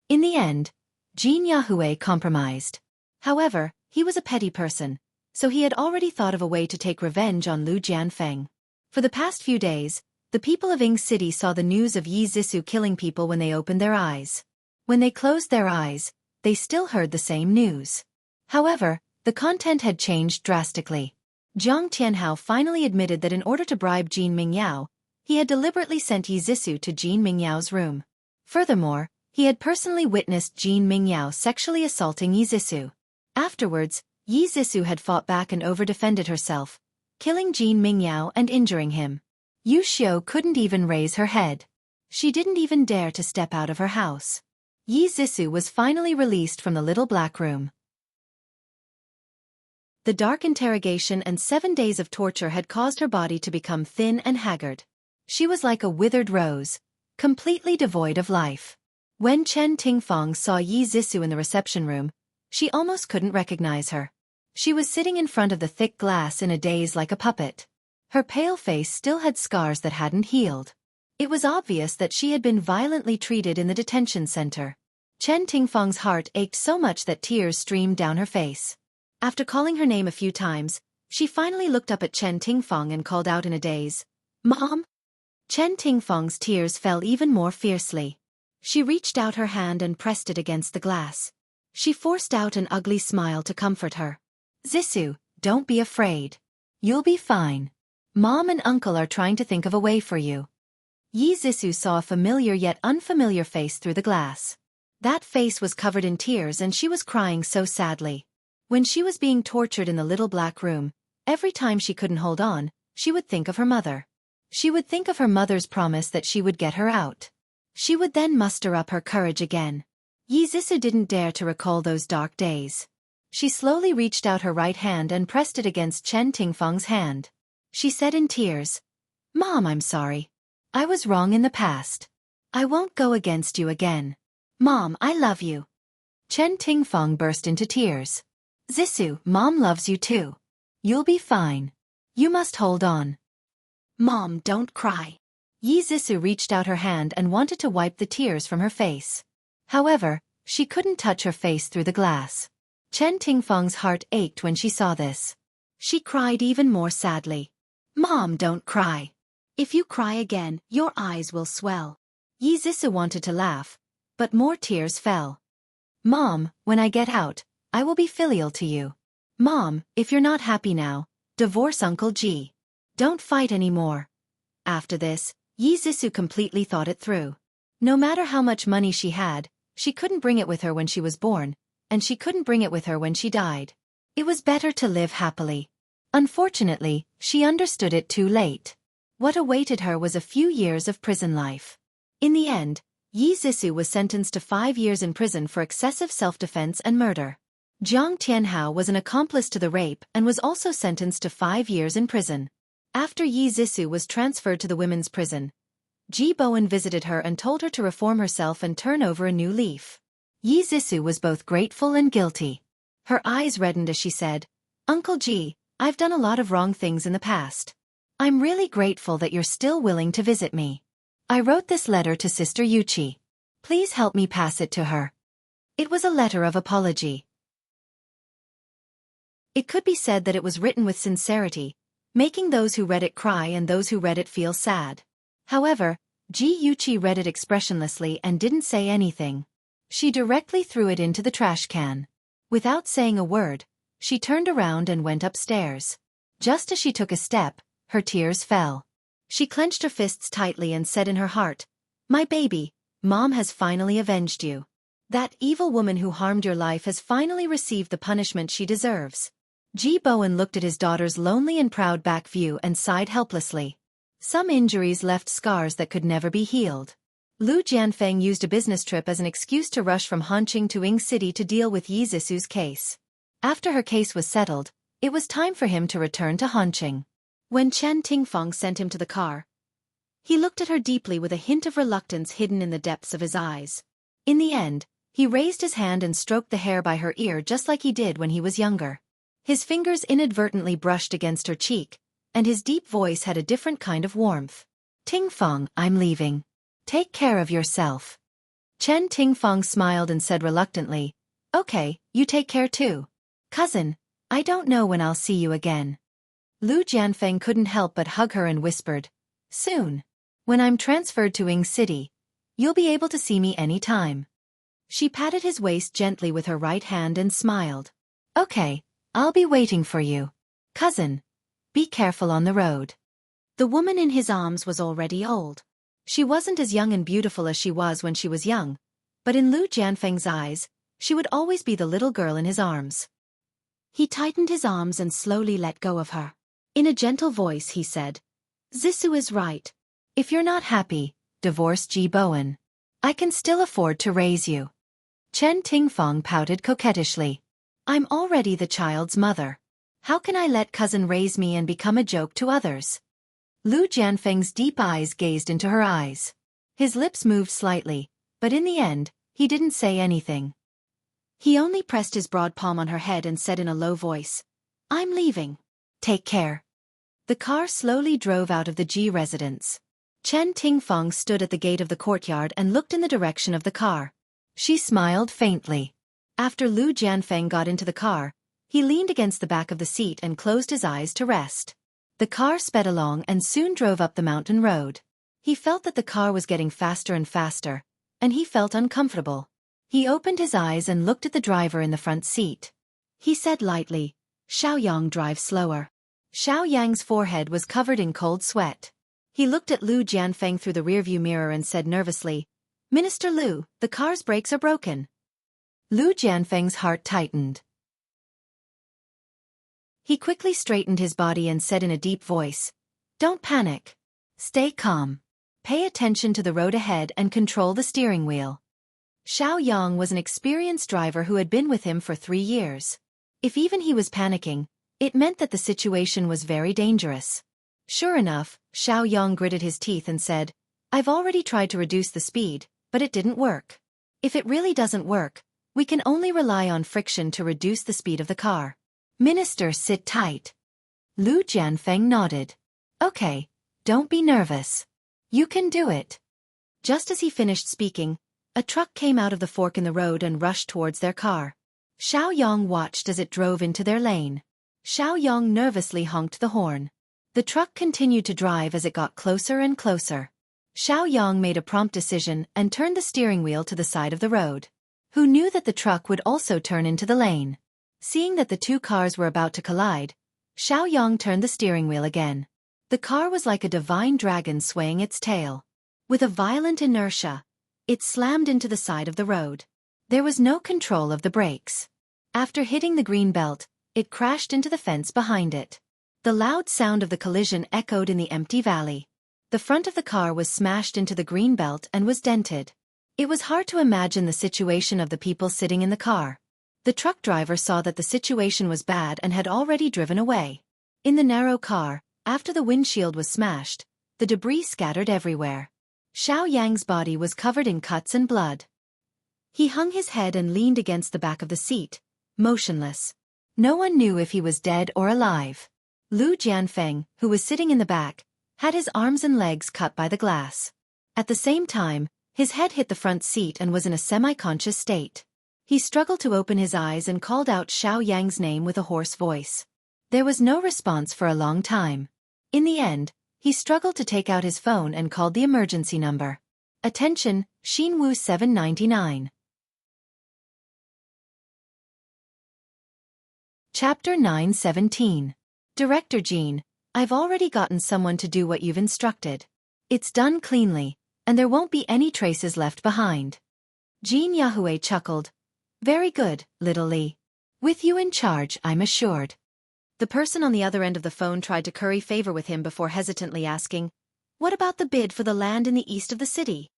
Speaker 1: In the end, Jean Yahui compromised. However, he was a petty person, so he had already thought of a way to take revenge on Lu Jianfeng. For the past few days, the people of Ying City saw the news of Yi Zissou killing people when they opened their eyes. When they closed their eyes, they still heard the same news. However, the content had changed drastically. Jiang Tianhao finally admitted that in order to bribe Jin Mingyao, he had deliberately sent Yi Zissou to Jin Mingyao's room. Furthermore, he had personally witnessed Jin Mingyao sexually assaulting Yi Zissou. Afterwards, Yi Zissou had fought back and over-defended herself, killing Jin Mingyao and injuring him. Yu Xiu couldn't even raise her head. She didn't even dare to step out of her house. Yi Zissou was finally released from the little black room. The dark interrogation and 7 days of torture had caused her body to become thin and haggard. She was like a withered rose, completely devoid of life. When Chen Tingfang saw Yi Zissou in the reception room, she almost couldn't recognize her. She was sitting in front of the thick glass in a daze like a puppet. Her pale face still had scars that hadn't healed. It was obvious that she had been violently treated in the detention center. Chen Tingfang's heart ached so much that tears streamed down her face. After calling her name a few times, she finally looked up at Chen Tingfang and called out in a daze, "Mom?" Chen Tingfang's tears fell even more fiercely. She reached out her hand and pressed it against the glass. She forced out an ugly smile to comfort her. "Zissou, don't be afraid. You'll be fine. Mom and Uncle are trying to think of a way for you." Yi Zissou saw a familiar yet unfamiliar face through the glass. That face was covered in tears and she was crying so sadly. When she was being tortured in the little black room, every time she couldn't hold on, she would think of her mother. She would think of her mother's promise that she would get her out. She would then muster up her courage again. Yi Zissou didn't dare to recall those dark days. She slowly reached out her right hand and pressed it against Chen Tingfang's hand. She said in tears, "Mom, I'm sorry. I was wrong in the past. I won't go against you again. Mom, I love you." Chen Tingfang burst into tears. "Zissou, Mom loves you too. You'll be fine. You must hold on." "Mom, don't cry." Yi Zissou reached out her hand and wanted to wipe the tears from her face. However, she couldn't touch her face through the glass. Chen Tingfang's heart ached when she saw this. She cried even more sadly. "Mom, don't cry. If you cry again, your eyes will swell." Yi Zissou wanted to laugh, but more tears fell. "Mom, when I get out, I will be filial to you. Mom, if you're not happy now, divorce Uncle Ji. Don't fight anymore." After this, Yi Zissou completely thought it through. No matter how much money she had, she couldn't bring it with her when she was born, and she couldn't bring it with her when she died. It was better to live happily. Unfortunately, she understood it too late. What awaited her was a few years of prison life. In the end, Yi Zissou was sentenced to 5 years in prison for excessive self-defense and murder. Jiang Tianhao was an accomplice to the rape and was also sentenced to 5 years in prison. After Yi Zissou was transferred to the women's prison, Ji Bowen visited her and told her to reform herself and turn over a new leaf. Yi Zissou was both grateful and guilty. Her eyes reddened as she said, "Uncle Ji, I've done a lot of wrong things in the past. I'm really grateful that you're still willing to visit me. I wrote this letter to Sister Yuchi. Please help me pass it to her." It was a letter of apology. It could be said that it was written with sincerity, making those who read it cry and those who read it feel sad. However, Ji Yuqi read it expressionlessly and didn't say anything. She directly threw it into the trash can. Without saying a word, she turned around and went upstairs. Just as she took a step, her tears fell. She clenched her fists tightly and said in her heart, "My baby, Mom has finally avenged you. That evil woman who harmed your life has finally received the punishment she deserves." Ji Bowen looked at his daughter's lonely and proud back view and sighed helplessly. Some injuries left scars that could never be healed. Lu Jianfeng used a business trip as an excuse to rush from Hanqing to Ying City to deal with Yi Zisu's case. After her case was settled, it was time for him to return to Hanqing. When Chen Tingfeng sent him to the car, he looked at her deeply with a hint of reluctance hidden in the depths of his eyes. In the end, he raised his hand and stroked the hair by her ear just like he did when he was younger. His fingers inadvertently brushed against her cheek, and his deep voice had a different kind of warmth. "Tingfeng, I'm leaving. Take care of yourself." Chen Tingfeng smiled and said reluctantly, "Okay, you take care too. Cousin, I don't know when I'll see you again." Lu Jianfeng couldn't help but hug her and whispered, "Soon. When I'm transferred to Ying City, you'll be able to see me any time." She patted his waist gently with her right hand and smiled. "Okay, I'll be waiting for you. Cousin, be careful on the road." The woman in his arms was already old. She wasn't as young and beautiful as she was when she was young, but in Lu Jianfeng's eyes, she would always be the little girl in his arms. He tightened his arms and slowly let go of her. In a gentle voice he said, "Zissou is right. If you're not happy, divorce Ji Bowen. I can still afford to raise you." Chen Tingfeng pouted coquettishly. "I'm already the child's mother. How can I let cousin raise me and become a joke to others?" Lu Jianfeng's deep eyes gazed into her eyes. His lips moved slightly, but in the end, he didn't say anything. He only pressed his broad palm on her head and said in a low voice, "I'm leaving. Take care." The car slowly drove out of the Ji residence. Chen Tingfeng stood at the gate of the courtyard and looked in the direction of the car. She smiled faintly. After Lu Jianfeng got into the car, he leaned against the back of the seat and closed his eyes to rest. The car sped along and soon drove up the mountain road. He felt that the car was getting faster and faster, and he felt uncomfortable. He opened his eyes and looked at the driver in the front seat. He said lightly, "Xiaoyang, drive slower." Xiaoyang's forehead was covered in cold sweat. He looked at Lu Jianfeng through the rearview mirror and said nervously, "Minister Lu, the car's brakes are broken." Lu Jianfeng's heart tightened. He quickly straightened his body and said in a deep voice, "Don't panic. Stay calm. Pay attention to the road ahead and control the steering wheel." Xiaoyang was an experienced driver who had been with him for 3 years. If even he was panicking, it meant that the situation was very dangerous. Sure enough, Xiaoyang gritted his teeth and said, "I've already tried to reduce the speed, but it didn't work. If it really doesn't work, we can only rely on friction to reduce the speed of the car. Minister, sit tight." Lu Jianfeng nodded. "Okay, don't be nervous. You can do it." Just as he finished speaking, a truck came out of the fork in the road and rushed towards their car. Xiaoyang watched as it drove into their lane. Xiaoyang nervously honked the horn. The truck continued to drive as it got closer and closer. Xiaoyang made a prompt decision and turned the steering wheel to the side of the road. Who knew that the truck would also turn into the lane? Seeing that the two cars were about to collide, Xiaoyang turned the steering wheel again. The car was like a divine dragon swaying its tail. With a violent inertia, it slammed into the side of the road. There was no control of the brakes. After hitting the green belt, it crashed into the fence behind it. The loud sound of the collision echoed in the empty valley. The front of the car was smashed into the green belt and was dented. It was hard to imagine the situation of the people sitting in the car. The truck driver saw that the situation was bad and had already driven away. In the narrow car, after the windshield was smashed, the debris scattered everywhere. Xiaoyang's body was covered in cuts and blood. He hung his head and leaned against the back of the seat, motionless. No one knew if he was dead or alive. Lu Jianfeng, who was sitting in the back, had his arms and legs cut by the glass. At the same time, his head hit the front seat and was in a semi-conscious state. He struggled to open his eyes and called out Xiaoyang's name with a hoarse voice. There was no response for a long time. In the end, He struggled to take out his phone and called the emergency number. Attention, Shinwoo 799. Chapter 9:17. Director Jean, I've already gotten someone to do what you've instructed. It's done cleanly, and there won't be any traces left behind. Jean Yahweh chuckled. Very good, little Lee. With you in charge, I'm assured. The person on the other end of the phone tried to curry favor with him before hesitantly asking, what about the bid for the land in the east of the city?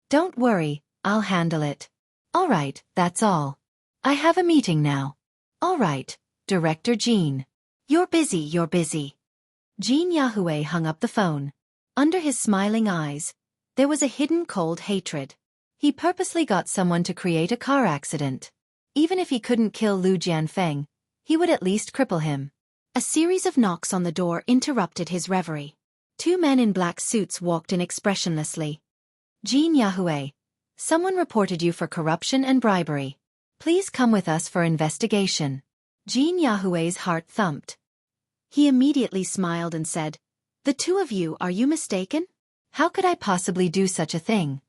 Speaker 1: Don't worry, I'll handle it. All right, that's all. I have a meeting now. All right, Director Jean. You're busy. Jean Yahweh hung up the phone. Under his smiling eyes, there was a hidden cold hatred. He purposely got someone to create a car accident. Even if he couldn't kill Lu Jianfeng, he would at least cripple him. A series of knocks on the door interrupted his reverie. Two men in black suits walked in expressionlessly. Jean Yahweh, someone reported you for corruption and bribery. Please come with us for investigation. Jean Yahweh's heart thumped. He immediately smiled and said, the two of you, are you mistaken? How could I possibly do such a thing?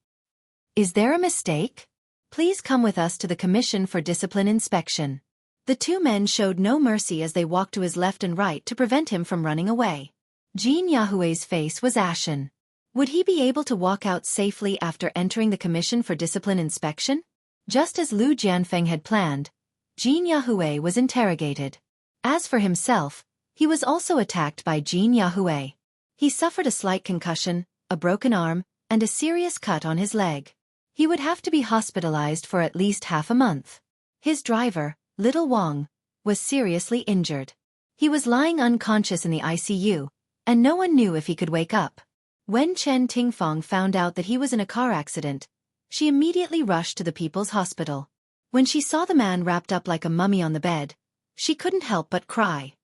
Speaker 1: Is there a mistake? Please come with us to the Commission for Discipline Inspection. The two men showed no mercy as they walked to his left and right to prevent him from running away. Jean Yahweh's face was ashen. Would he be able to walk out safely after entering the Commission for Discipline Inspection? Just as Lu Jianfeng had planned, Jean Yahweh was interrogated. As for himself, he was also attacked by Jean Yahweh. He suffered a slight concussion, a broken arm, and a serious cut on his leg. He would have to be hospitalized for at least half a month. His driver, Little Wang, was seriously injured. He was lying unconscious in the ICU, and no one knew if he could wake up. When Chen Tingfang found out that he was in a car accident, she immediately rushed to the People's Hospital. When she saw the man wrapped up like a mummy on the bed, she couldn't help but cry.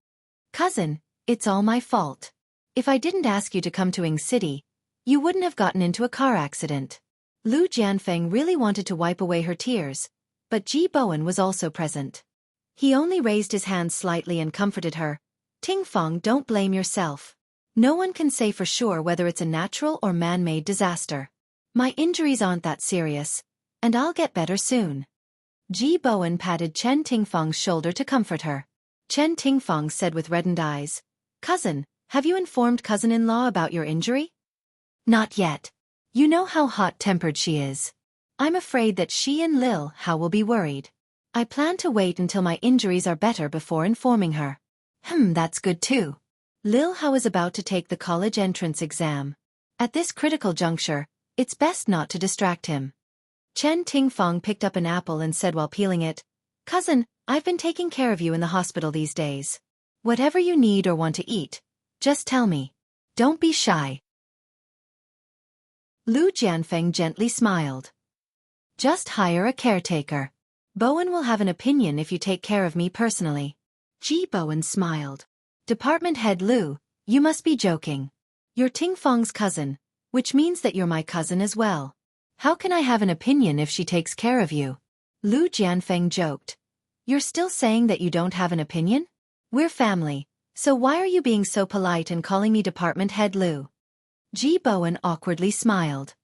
Speaker 1: Cousin, it's all my fault. If I didn't ask you to come to Ing City, you wouldn't have gotten into a car accident. Lu Jianfeng really wanted to wipe away her tears, but Ji Bowen was also present. He only raised his hand slightly and comforted her. Tingfang, don't blame yourself. No one can say for sure whether it's a natural or man-made disaster. My injuries aren't that serious, and I'll get better soon. Ji Bowen patted Chen Tingfang's shoulder to comfort her. Chen Tingfang said with reddened eyes, Cousin, have you informed cousin-in-law about your injury? Not yet. You know how hot-tempered she is. I'm afraid that she and Lil Hao will be worried. I plan to wait until my injuries are better before informing her. That's good too. Lil Hao is about to take the college entrance exam. At this critical juncture, it's best not to distract him. Chen Tingfang picked up an apple and said while peeling it, Cousin, I've been taking care of you in the hospital these days. Whatever you need or want to eat, just tell me. Don't be shy. Lu Jianfeng gently smiled. Just hire a caretaker. Bowen will have an opinion if you take care of me personally. Ji Bowen smiled. Department head Lu, you must be joking. You're Tingfang's cousin, which means that you're my cousin as well. How can I have an opinion if she takes care of you? Lu Jianfeng joked. You're still saying that you don't have an opinion? We're family, so why are you being so polite and calling me department head Lu? Ji Bowen awkwardly smiled.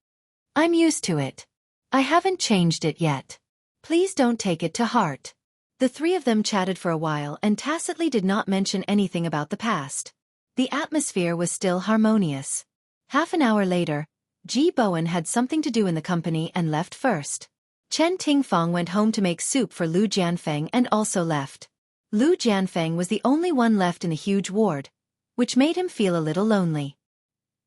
Speaker 1: I'm used to it. I haven't changed it yet. Please don't take it to heart. The three of them chatted for a while and tacitly did not mention anything about the past. The atmosphere was still harmonious. Half an hour later, Ji Bowen had something to do in the company and left first. Chen Tingfang went home to make soup for Lu Jianfeng and also left. Lu Jianfeng was the only one left in the huge ward, which made him feel a little lonely.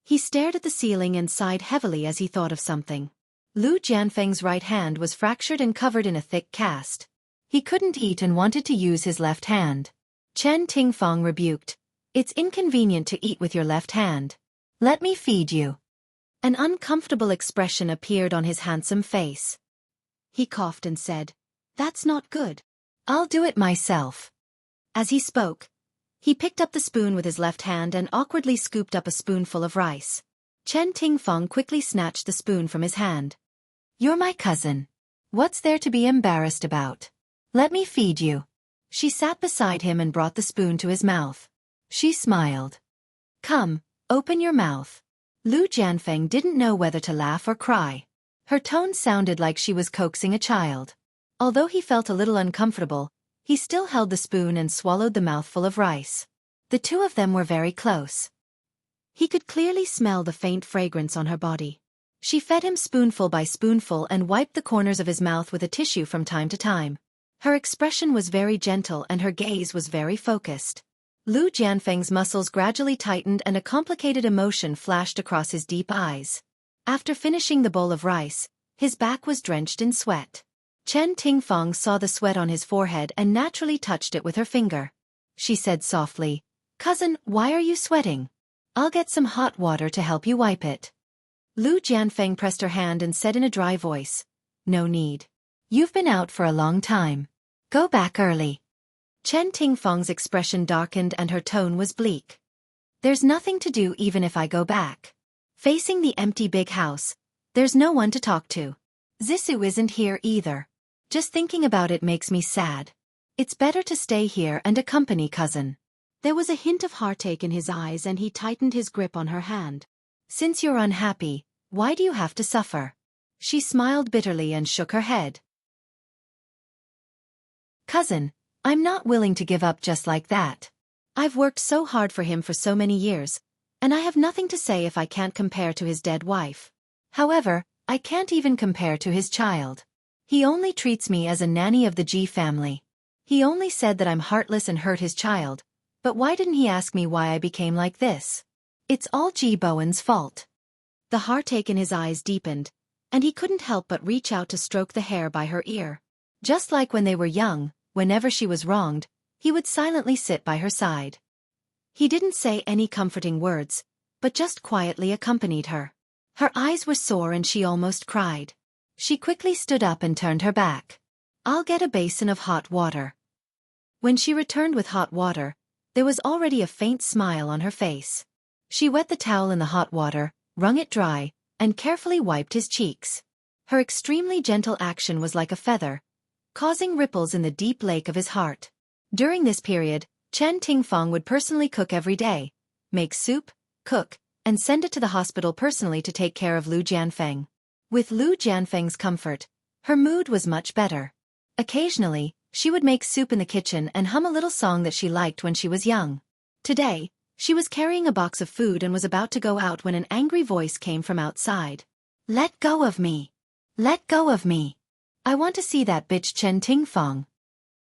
Speaker 1: He stared at the ceiling and sighed heavily as he thought of something. Lu Jianfeng's right hand was fractured and covered in a thick cast. He couldn't eat and wanted to use his left hand. Chen Tingfang rebuked, It's inconvenient to eat with your left hand. Let me feed you. An uncomfortable expression appeared on his handsome face. He coughed and said, That's not good. I'll do it myself. As he spoke, he picked up the spoon with his left hand and awkwardly scooped up a spoonful of rice. Chen Tingfang quickly snatched the spoon from his hand. You're my cousin. What's there to be embarrassed about? Let me feed you. She sat beside him and brought the spoon to his mouth. She smiled. Come, Open your mouth. Lu Jianfeng didn't know whether to laugh or cry. Her tone sounded like she was coaxing a child. Although he felt a little uncomfortable, he still held the spoon and swallowed the mouthful of rice. The two of them were very close. He could clearly smell the faint fragrance on her body. She fed him spoonful by spoonful and wiped the corners of his mouth with a tissue from time to time. Her expression was very gentle and her gaze was very focused. Lu Jianfeng's muscles gradually tightened and a complicated emotion flashed across his deep eyes. After finishing the bowl of rice, his back was drenched in sweat. Chen Tingfang saw the sweat on his forehead and naturally touched it with her finger. She said softly, "Cousin, why are you sweating? I'll get some hot water to help you wipe it." Lu Jianfeng pressed her hand and said in a dry voice, "No need. You've been out for a long time. Go back early." Chen Tingfang's expression darkened and her tone was bleak. "There's nothing to do even if I go back. Facing the empty big house, there's no one to talk to. Zissou isn't here either. Just thinking about it makes me sad. It's better to stay here and accompany cousin." There was a hint of heartache in his eyes and he tightened his grip on her hand. "Since you're unhappy, why do you have to suffer?" She smiled bitterly and shook her head. "Cousin, I'm not willing to give up just like that. I've worked so hard for him for so many years, and I have nothing to say if I can't compare to his dead wife. However, I can't even compare to his child. He only treats me as a nanny of the Ji family. He only said that I'm heartless and hurt his child, but why didn't he ask me why I became like this? It's all Ji Bowen's fault." The heartache in his eyes deepened, and he couldn't help but reach out to stroke the hair by her ear. Just like when they were young, whenever she was wronged, he would silently sit by her side. He didn't say any comforting words, but just quietly accompanied her. Her eyes were sore and she almost cried. She quickly stood up and turned her back. "I'll get a basin of hot water." When she returned with hot water, there was already a faint smile on her face. She wet the towel in the hot water, wrung it dry, and carefully wiped his cheeks. Her extremely gentle action was like a feather, causing ripples in the deep lake of his heart. During this period, Chen Tingfang would personally cook every day, make soup, cook, and send it to the hospital personally to take care of Lu Jianfeng. With Lu Jianfeng's comfort, her mood was much better. Occasionally, she would make soup in the kitchen and hum a little song that she liked when she was young. Today, she was carrying a box of food and was about to go out when an angry voice came from outside. "Let go of me! Let go of me! I want to see that bitch Chen Tingfang."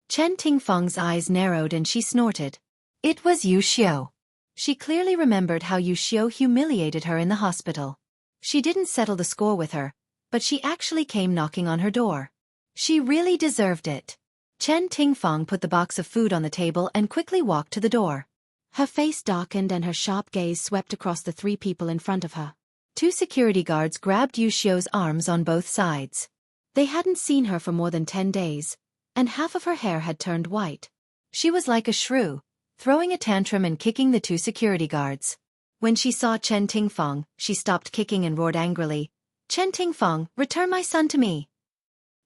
Speaker 1: Chen Tingfang's eyes narrowed and she snorted. It was Yu Xiu. She clearly remembered how Yu Xiu humiliated her in the hospital. She didn't settle the score with her, but she actually came knocking on her door. She really deserved it. Chen Tingfang put the box of food on the table and quickly walked to the door. Her face darkened and her sharp gaze swept across the three people in front of her. Two security guards grabbed Yu Xiu's arms on both sides. They hadn't seen her for more than 10 days, and half of her hair had turned white. She was like a shrew, throwing a tantrum and kicking the two security guards. When she saw Chen Tingfang, she stopped kicking and roared angrily, "Chen Tingfang, return my son to me!"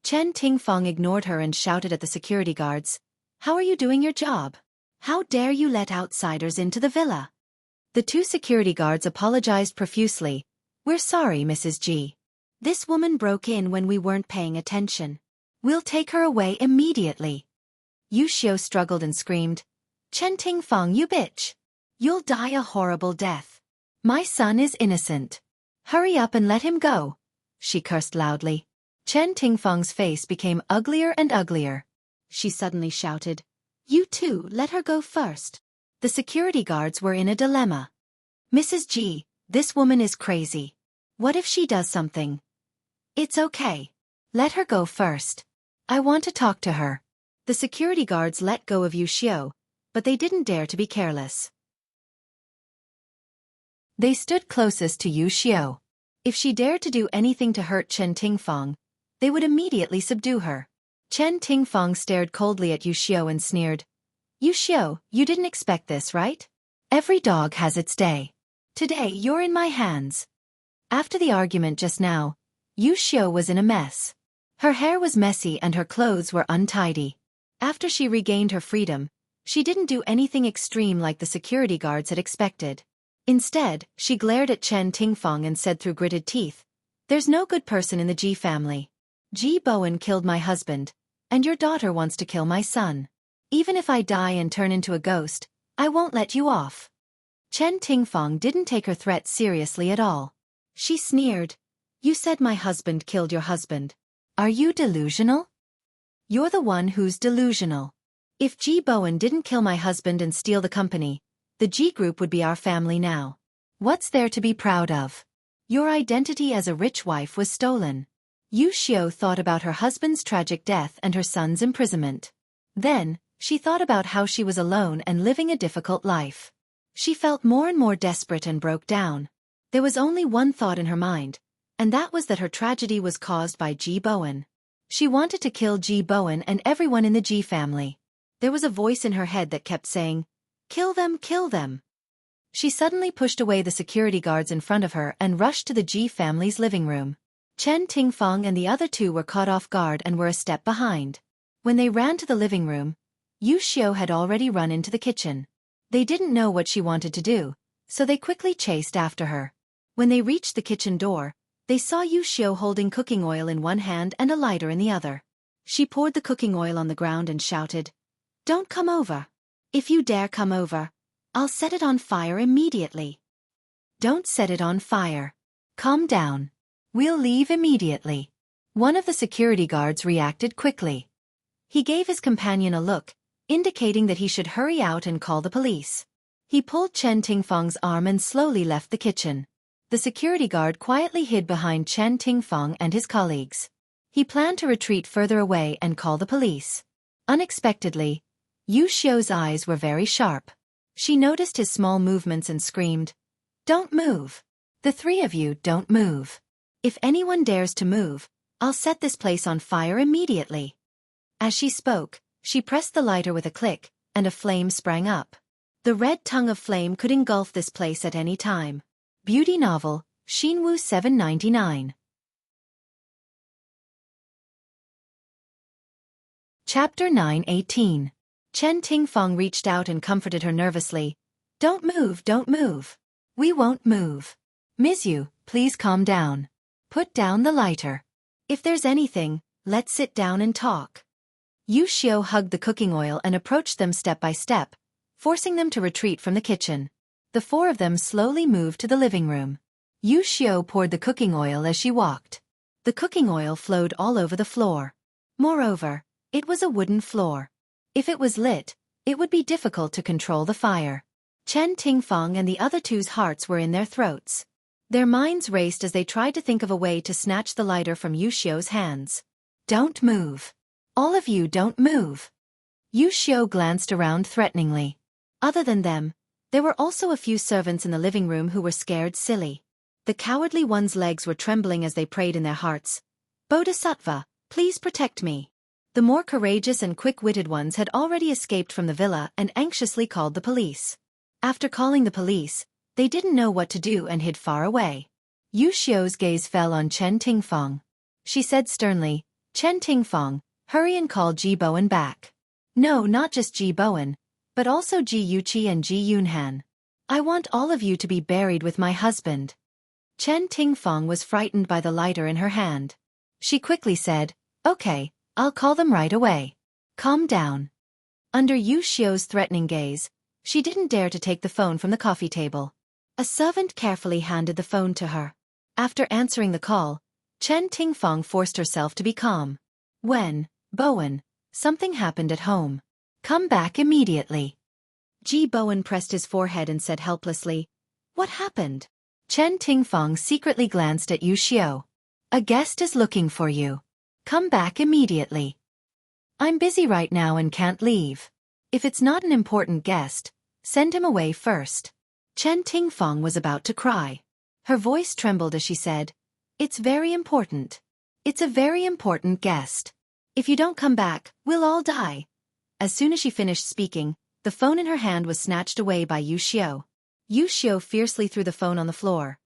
Speaker 1: Chen Tingfang ignored her and shouted at the security guards, "How are you doing your job? How dare you let outsiders into the villa?" The two security guards apologized profusely. "We're sorry, Mrs. G. This woman broke in when we weren't paying attention. We'll take her away immediately." Yu Xiu struggled and screamed, "Chen Tingfang, you bitch! You'll die a horrible death. My son is innocent. Hurry up and let him go," she cursed loudly. Chen Tingfang's face became uglier and uglier. She suddenly shouted, "You two, let her go first." The security guards were in a dilemma. "Mrs. G, this woman is crazy. What if she does something?" "It's okay. Let her go first. I want to talk to her." The security guards let go of Yu Xiu, but they didn't dare to be careless. They stood closest to Yu Xiu. If she dared to do anything to hurt Chen Tingfang, they would immediately subdue her. Chen Tingfang stared coldly at Yu Xiu and sneered, "Yu Xiu, you didn't expect this, right? Every dog has its day. Today you're in my hands." After the argument just now, Yu Xiu was in a mess. Her hair was messy and her clothes were untidy. After she regained her freedom, she didn't do anything extreme like the security guards had expected. Instead, she glared at Chen Tingfang and said through gritted teeth, "There's no good person in the Ji family. Ji Bowen killed my husband, and your daughter wants to kill my son. Even if I die and turn into a ghost, I won't let you off." Chen Tingfang didn't take her threat seriously at all. She sneered, "You said my husband killed your husband. Are you delusional? You're the one who's delusional. If Ji Bowen didn't kill my husband and steal the company, the Ji group would be our family now. What's there to be proud of? Your identity as a rich wife was stolen." Yu Xiu thought about her husband's tragic death and her son's imprisonment. Then, she thought about how she was alone and living a difficult life. She felt more and more desperate and broke down. There was only one thought in her mind, and that was that her tragedy was caused by Ji Bowen. She wanted to kill Ji Bowen and everyone in the Ji family. There was a voice in her head that kept saying, "Kill them, kill them." She suddenly pushed away the security guards in front of her and rushed to the Ji family's living room. Chen Tingfang and the other two were caught off guard and were a step behind. When they ran to the living room, Yu Xiu had already run into the kitchen. They didn't know what she wanted to do, so they quickly chased after her. When they reached the kitchen door, they saw Yu Xiu holding cooking oil in one hand and a lighter in the other. She poured the cooking oil on the ground and shouted, "Don't come over. If you dare come over, I'll set it on fire immediately." "Don't set it on fire. Calm down. We'll leave immediately." One of the security guards reacted quickly. He gave his companion a look, indicating that he should hurry out and call the police. He pulled Chen Tingfang's arm and slowly left the kitchen. The security guard quietly hid behind Chen Tingfang and his colleagues. He planned to retreat further away and call the police. Unexpectedly, Yu Xiu's eyes were very sharp. She noticed his small movements and screamed, "Don't move. The three of you don't move. If anyone dares to move, I'll set this place on fire immediately." As she spoke, she pressed the lighter with a click, and a flame sprang up. The red tongue of flame could engulf this place at any time. Beauty novel, Xinwu 799. Chapter 9:18. Chen Tingfang reached out and comforted her nervously. "Don't move, don't move. We won't move. Ms. Yu, please calm down. Put down the lighter. If there's anything, let's sit down and talk." Yu Xiu hugged the cooking oil and approached them step by step, forcing them to retreat from the kitchen. The four of them slowly moved to the living room. Yu Xiu poured the cooking oil as she walked. The cooking oil flowed all over the floor. Moreover, it was a wooden floor. If it was lit, it would be difficult to control the fire. Chen Tingfang and the other two's hearts were in their throats. Their minds raced as they tried to think of a way to snatch the lighter from Yu Xiu's hands. "Don't move. All of you don't move." Yu Xiu glanced around threateningly. Other than them, there were also a few servants in the living room who were scared silly. The cowardly ones' legs were trembling as they prayed in their hearts, "Bodhisattva, please protect me." The more courageous and quick-witted ones had already escaped from the villa and anxiously called the police. After calling the police, they didn't know what to do and hid far away. Yu Xiu's gaze fell on Chen Tingfang. She said sternly, "Chen Tingfang, hurry and call Ji Bowen back. No, not just Ji Bowen, but also Ji Yuqi and Ji Yunhan. I want all of you to be buried with my husband." Chen Tingfang was frightened by the lighter in her hand. She quickly said, "Okay, I'll call them right away. Calm down." Under Yu Xiu's threatening gaze, she didn't dare to take the phone from the coffee table. A servant carefully handed the phone to her. After answering the call, Chen Tingfang forced herself to be calm. "When, Bowen, something happened at home. Come back immediately." Ji Bowen pressed his forehead and said helplessly, "What happened?" Chen Tingfang secretly glanced at Yu Xiu. "A guest is looking for you. Come back immediately." "I'm busy right now and can't leave. If it's not an important guest, send him away first." Chen Tingfang was about to cry. Her voice trembled as she said, "It's very important. It's a very important guest. If you don't come back, we'll all die." As soon as she finished speaking, the phone in her hand was snatched away by Yu Xiu. Yu Xiu fiercely threw the phone on the floor.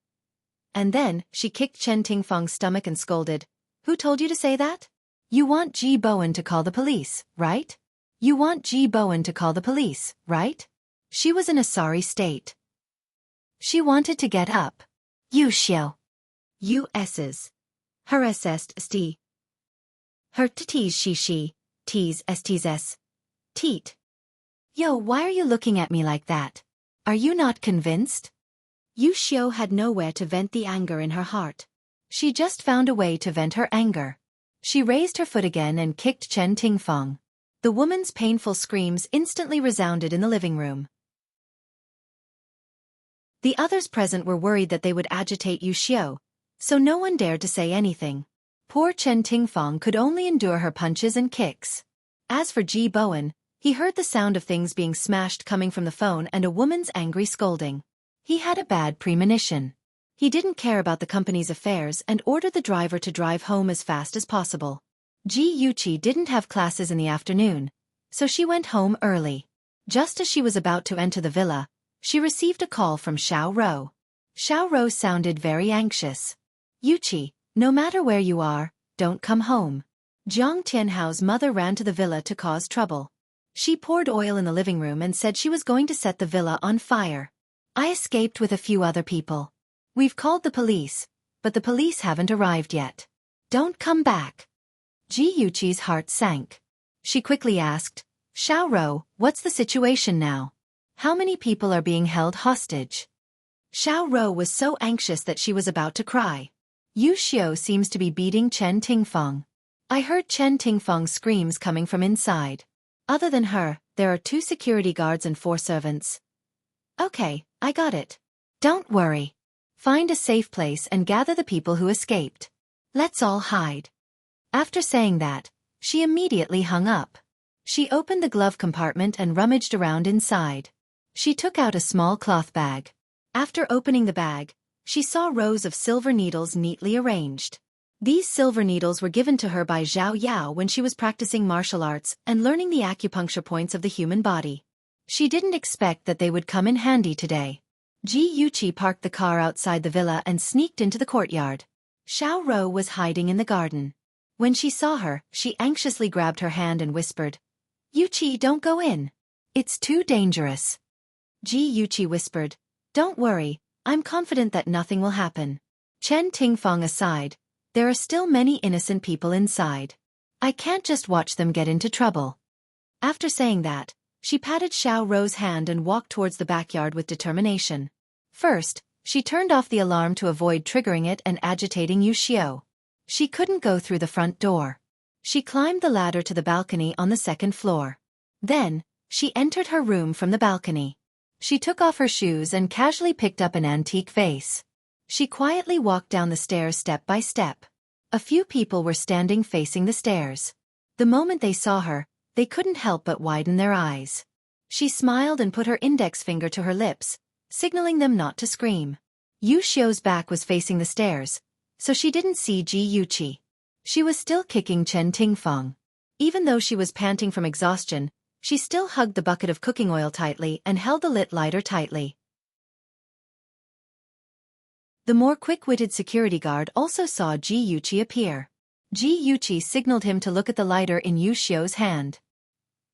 Speaker 1: And then, she kicked Chen Tingfang's stomach and scolded, "Who told you to say that? You want Ji Bowen to call the police, right? You want Ji Bowen to call the police, right?" She was in a sorry state. She wanted to get up. Yu Xiao. U.S.'s. Her st. Her t's she, t's st's. Teat. Yo, why are you looking at me like that? Are you not convinced? Yu Xiao had nowhere to vent the anger in her heart. She just found a way to vent her anger. She raised her foot again and kicked Chen Tingfeng. The woman's painful screams instantly resounded in the living room. The others present were worried that they would agitate Yu Xiao, so no one dared to say anything. Poor Chen Tingfeng could only endure her punches and kicks. As for Ji Bowen, he heard the sound of things being smashed coming from the phone and a woman's angry scolding. He had a bad premonition. He didn't care about the company's affairs and ordered the driver to drive home as fast as possible. Ji Yuqi didn't have classes in the afternoon, so she went home early. Just as she was about to enter the villa, she received a call from Xiao Rou. Xiao Rou sounded very anxious. Yuqi, no matter where you are, don't come home. Jiang Tianhao's mother ran to the villa to cause trouble. She poured oil in the living room and said she was going to set the villa on fire. I escaped with a few other people. We've called the police, but the police haven't arrived yet. Don't come back. Ji Yuqi's heart sank. She quickly asked, Xiao Rou, what's the situation now? How many people are being held hostage? Xiao Rou was so anxious that she was about to cry. Yu Xiao seems to be beating Chen Tingfeng. I heard Chen Tingfeng's screams coming from inside. Other than her, there are 2 security guards and 4 servants. Okay, I got it. Don't worry. Find a safe place and gather the people who escaped. Let's all hide. After saying that, she immediately hung up. She opened the glove compartment and rummaged around inside. She took out a small cloth bag. After opening the bag, she saw rows of silver needles neatly arranged. These silver needles were given to her by Zhao Yao when she was practicing martial arts and learning the acupuncture points of the human body. She didn't expect that they would come in handy today. Ji Yuqi parked the car outside the villa and sneaked into the courtyard. Xiao Rou was hiding in the garden. When she saw her, she anxiously grabbed her hand and whispered, Yuqi, don't go in. It's too dangerous. Ji Yuqi whispered, Don't worry, I'm confident that nothing will happen. Chen Tingfeng aside, there are still many innocent people inside. I can't just watch them get into trouble. After saying that, she patted Xiao Rou's hand and walked towards the backyard with determination. First, she turned off the alarm to avoid triggering it and agitating Yu Xiao. She couldn't go through the front door. She climbed the ladder to the balcony on the 2nd floor. Then, she entered her room from the balcony. She took off her shoes and casually picked up an antique vase. She quietly walked down the stairs step by step. A few people were standing facing the stairs. The moment they saw her, they couldn't help but widen their eyes. She smiled and put her index finger to her lips, signaling them not to scream. Yu Xiao's back was facing the stairs, so she didn't see Ji Yuqi. She was still kicking Chen Tingfeng. Even though she was panting from exhaustion, she still hugged the bucket of cooking oil tightly and held the lit lighter tightly. The more quick-witted security guard also saw Ji Yuqi appear. Ji Yuqi signaled him to look at the lighter in Yu Xiao's hand.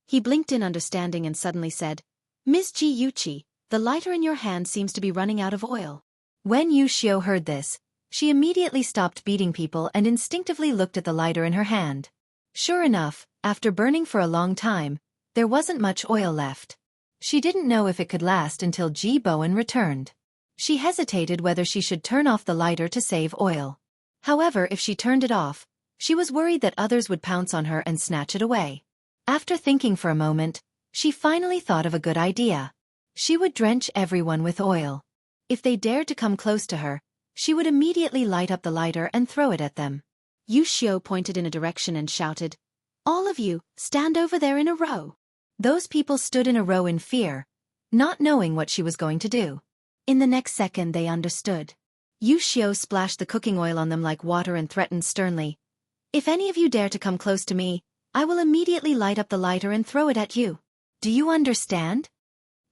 Speaker 1: He blinked in understanding and suddenly said, Miss Ji Yuqi, the lighter in your hand seems to be running out of oil. When Yu Xiao heard this, she immediately stopped beating people and instinctively looked at the lighter in her hand. Sure enough, after burning for a long time, there wasn't much oil left. She didn't know if it could last until Ji Bowen returned. She hesitated whether she should turn off the lighter to save oil. However, if she turned it off, she was worried that others would pounce on her and snatch it away. After thinking for a moment, she finally thought of a good idea. She would drench everyone with oil. If they dared to come close to her, she would immediately light up the lighter and throw it at them. Yu Xiao pointed in a direction and shouted, All of you, stand over there in a row. Those people stood in a row in fear, not knowing what she was going to do. In the next second they understood. Yu Xiao splashed the cooking oil on them like water and threatened sternly, If any of you dare to come close to me, I will immediately light up the lighter and throw it at you. Do you understand?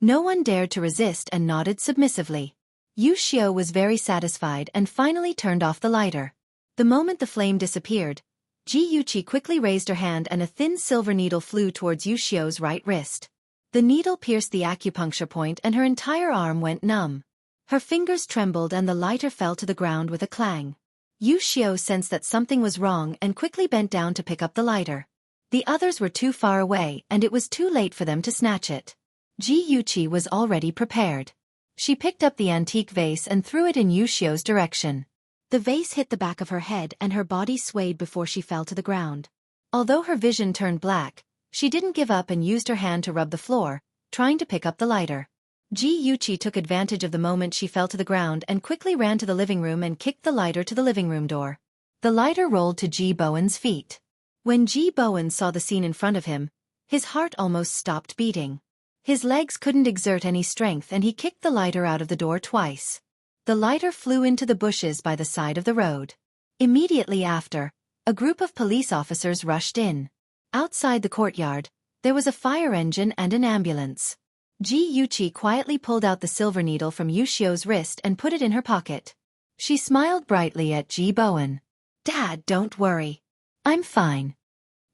Speaker 1: No one dared to resist and nodded submissively. Yu Xiao was very satisfied and finally turned off the lighter. The moment the flame disappeared, Ji Yuqi quickly raised her hand and a thin silver needle flew towards Yu Xiao's right wrist. The needle pierced the acupuncture point and her entire arm went numb. Her fingers trembled and the lighter fell to the ground with a clang. Yu Xiao sensed that something was wrong and quickly bent down to pick up the lighter. The others were too far away and it was too late for them to snatch it. Ji Yuqi was already prepared. She picked up the antique vase and threw it in Yu Xiao's direction. The vase hit the back of her head and her body swayed before she fell to the ground. Although her vision turned black, she didn't give up and used her hand to rub the floor, trying to pick up the lighter. Ji Yuqi took advantage of the moment she fell to the ground and quickly ran to the living room and kicked the lighter to the living room door. The lighter rolled to Ji Bowen's feet. When Ji Bowen saw the scene in front of him, his heart almost stopped beating. His legs couldn't exert any strength and he kicked the lighter out of the door twice. The lighter flew into the bushes by the side of the road. Immediately after, a group of police officers rushed in. Outside the courtyard, there was a fire engine and an ambulance. Ji Yuqi quietly pulled out the silver needle from Yu Xiao's wrist and put it in her pocket. She smiled brightly at Ji Bowen. "Dad, don't worry. I'm fine."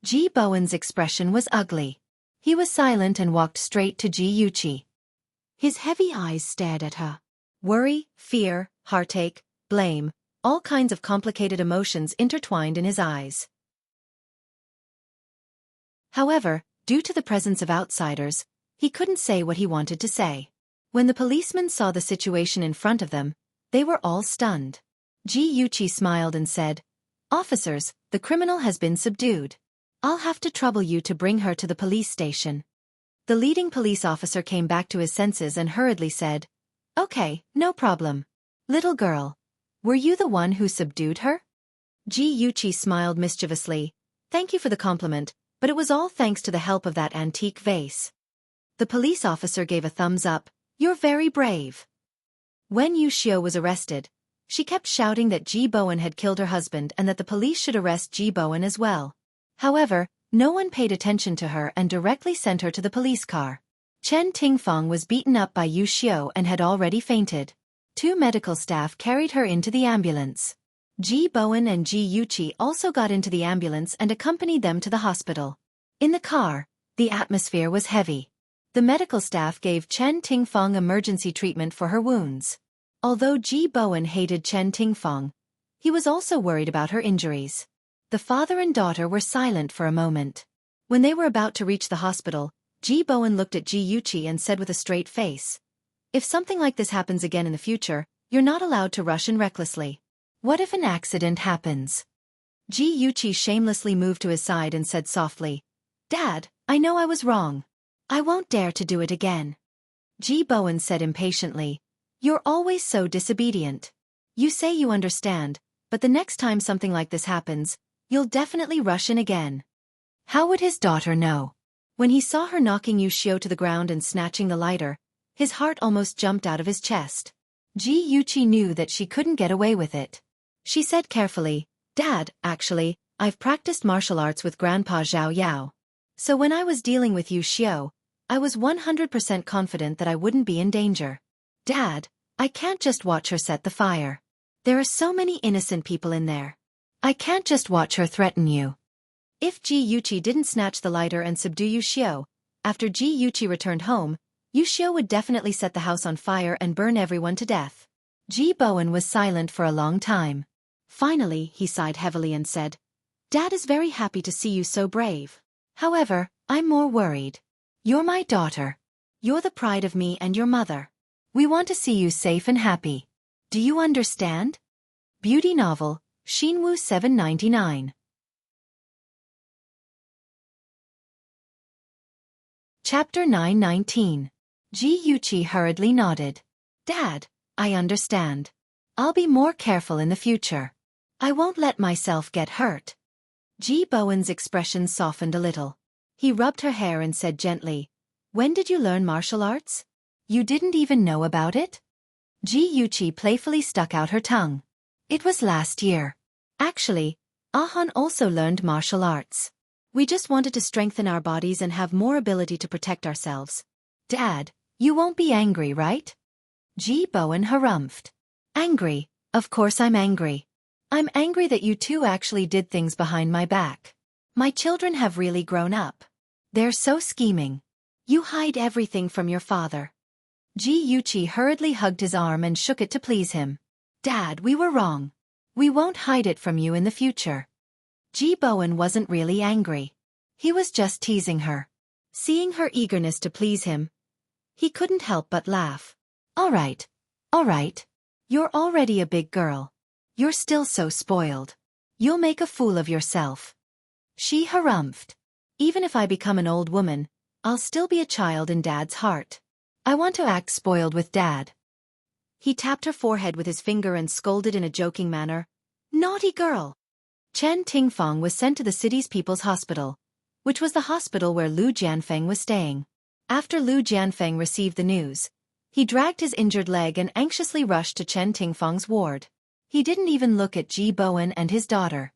Speaker 1: Ji Bowen's expression was ugly. He was silent and walked straight to Ji Yuqi. His heavy eyes stared at her. Worry, fear, heartache, blame, all kinds of complicated emotions intertwined in his eyes. However, due to the presence of outsiders, he couldn't say what he wanted to say. When the policemen saw the situation in front of them, they were all stunned. Ji Yuqi smiled and said, "Officers, the criminal has been subdued. I'll have to trouble you to bring her to the police station." The leading police officer came back to his senses and hurriedly said, "Okay, no problem. Little girl, were you the one who subdued her?" Ji Yuqi smiled mischievously. "Thank you for the compliment, but it was all thanks to the help of that antique vase." The police officer gave a thumbs up. "You're very brave." When Yu Xiao was arrested, she kept shouting that Ji Bowen had killed her husband and that the police should arrest Ji Bowen as well. However, no one paid attention to her and directly sent her to the police car. Chen Tingfang was beaten up by Yu Xiao and had already fainted. 2 medical staff carried her into the ambulance. Ji Bowen and Ji Yuqi also got into the ambulance and accompanied them to the hospital. In the car, the atmosphere was heavy. The medical staff gave Chen Tingfang emergency treatment for her wounds. Although Ji Bowen hated Chen Tingfang, he was also worried about her injuries. The father and daughter were silent for a moment. When they were about to reach the hospital, Ji Bowen looked at Ji Yuqi and said with a straight face, "If something like this happens again in the future, you're not allowed to rush in recklessly. What if an accident happens?" Ji Yuqi shamelessly moved to his side and said softly, "Dad, I know I was wrong. I won't dare to do it again." Ji Bowen said impatiently, "You're always so disobedient. You say you understand, but the next time something like this happens, you'll definitely rush in again." How would his daughter know? When he saw her knocking Yu Xiao to the ground and snatching the lighter, his heart almost jumped out of his chest. Ji Yuqi knew that she couldn't get away with it. She said carefully, "Dad, actually, I've practiced martial arts with Grandpa Zhao Yao. So when I was dealing with Yu Xiao, I was 100% confident that I wouldn't be in danger. Dad, I can't just watch her set the fire. There are so many innocent people in there. I can't just watch her threaten you." If Ji Yuqi didn't snatch the lighter and subdue Yu Xiao, after Ji Yuqi returned home, Yu Xiao would definitely set the house on fire and burn everyone to death. Ji Bowen was silent for a long time. Finally, he sighed heavily and said, "Dad is very happy to see you so brave. However, I'm more worried. You're my daughter. You're the pride of me and your mother. We want to see you safe and happy. Do you understand?" Beauty novel, Xinwu 799. Chapter 919. Ji Yuqi hurriedly nodded. "Dad, I understand. I'll be more careful in the future. I won't let myself get hurt." Ji Bowen's expression softened a little. He rubbed her hair and said gently, "When did you learn martial arts? You didn't even know about it?" Ji Yuqi playfully stuck out her tongue. "It was last year. Actually, Ahan also learned martial arts. We just wanted to strengthen our bodies and have more ability to protect ourselves. Dad, you won't be angry, right?" Ji Bowen harumphed. "Angry? Of course I'm angry. I'm angry that you two actually did things behind my back. My children have really grown up. They're so scheming. You hide everything from your father." Ji Yuqi hurriedly hugged his arm and shook it to please him. Dad, we were wrong. We won't hide it from you in the future. Ji Bowen wasn't really angry. He was just teasing her. Seeing her eagerness to please him, he couldn't help but laugh. All right. You're already a big girl. You're still so spoiled. You'll make a fool of yourself. She harumphed. Even if I become an old woman, I'll still be a child in Dad's heart. I want to act spoiled with Dad. He tapped her forehead with his finger and scolded in a joking manner. Naughty girl! Chen Tingfang was sent to the city's people's hospital, which was the hospital where Lu Jianfeng was staying. After Lu Jianfeng received the news, he dragged his injured leg and anxiously rushed to Chen Tingfang's ward. He didn't even look at Ji Bowen and his daughter.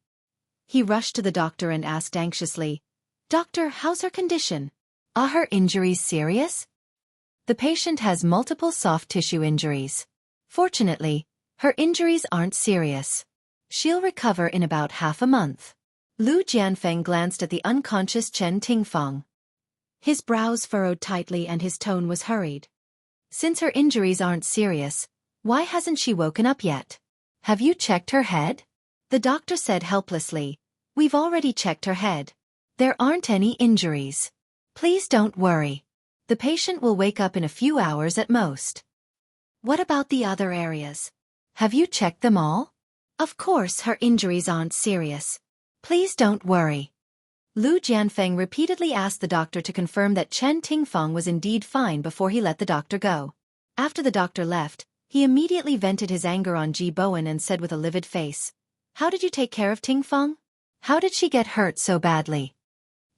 Speaker 1: He rushed to the doctor and asked anxiously, Doctor, how's her condition? Are her injuries serious? The patient has multiple soft tissue injuries. Fortunately, her injuries aren't serious. She'll recover in about half a month. Lu Jianfeng glanced at the unconscious Chen Tingfang. His brows furrowed tightly and his tone was hurried. Since her injuries aren't serious, why hasn't she woken up yet? Have you checked her head? The doctor said helplessly. We've already checked her head. There aren't any injuries. Please don't worry. The patient will wake up in a few hours at most. What about the other areas? Have you checked them all? Of course her injuries aren't serious. Please don't worry. Lu Jianfeng repeatedly asked the doctor to confirm that Chen Tingfang was indeed fine before he let the doctor go. After the doctor left, he immediately vented his anger on Ji Bowen and said with a livid face, How did you take care of Tingfang? How did she get hurt so badly?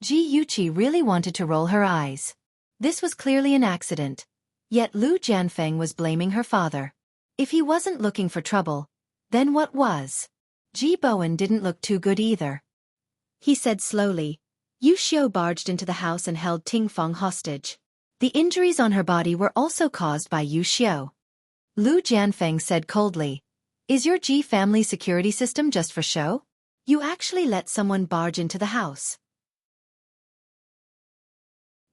Speaker 1: Ji Yuqi really wanted to roll her eyes. This was clearly an accident. Yet Lu Jianfeng was blaming her father. If he wasn't looking for trouble, then what was? Ji Bowen didn't look too good either. He said slowly, Yu Xiu barged into the house and held Tingfang hostage. The injuries on her body were also caused by Yu Xiu. Lu Jianfeng said coldly, Is your Ji family security system just for show? You actually let someone barge into the house.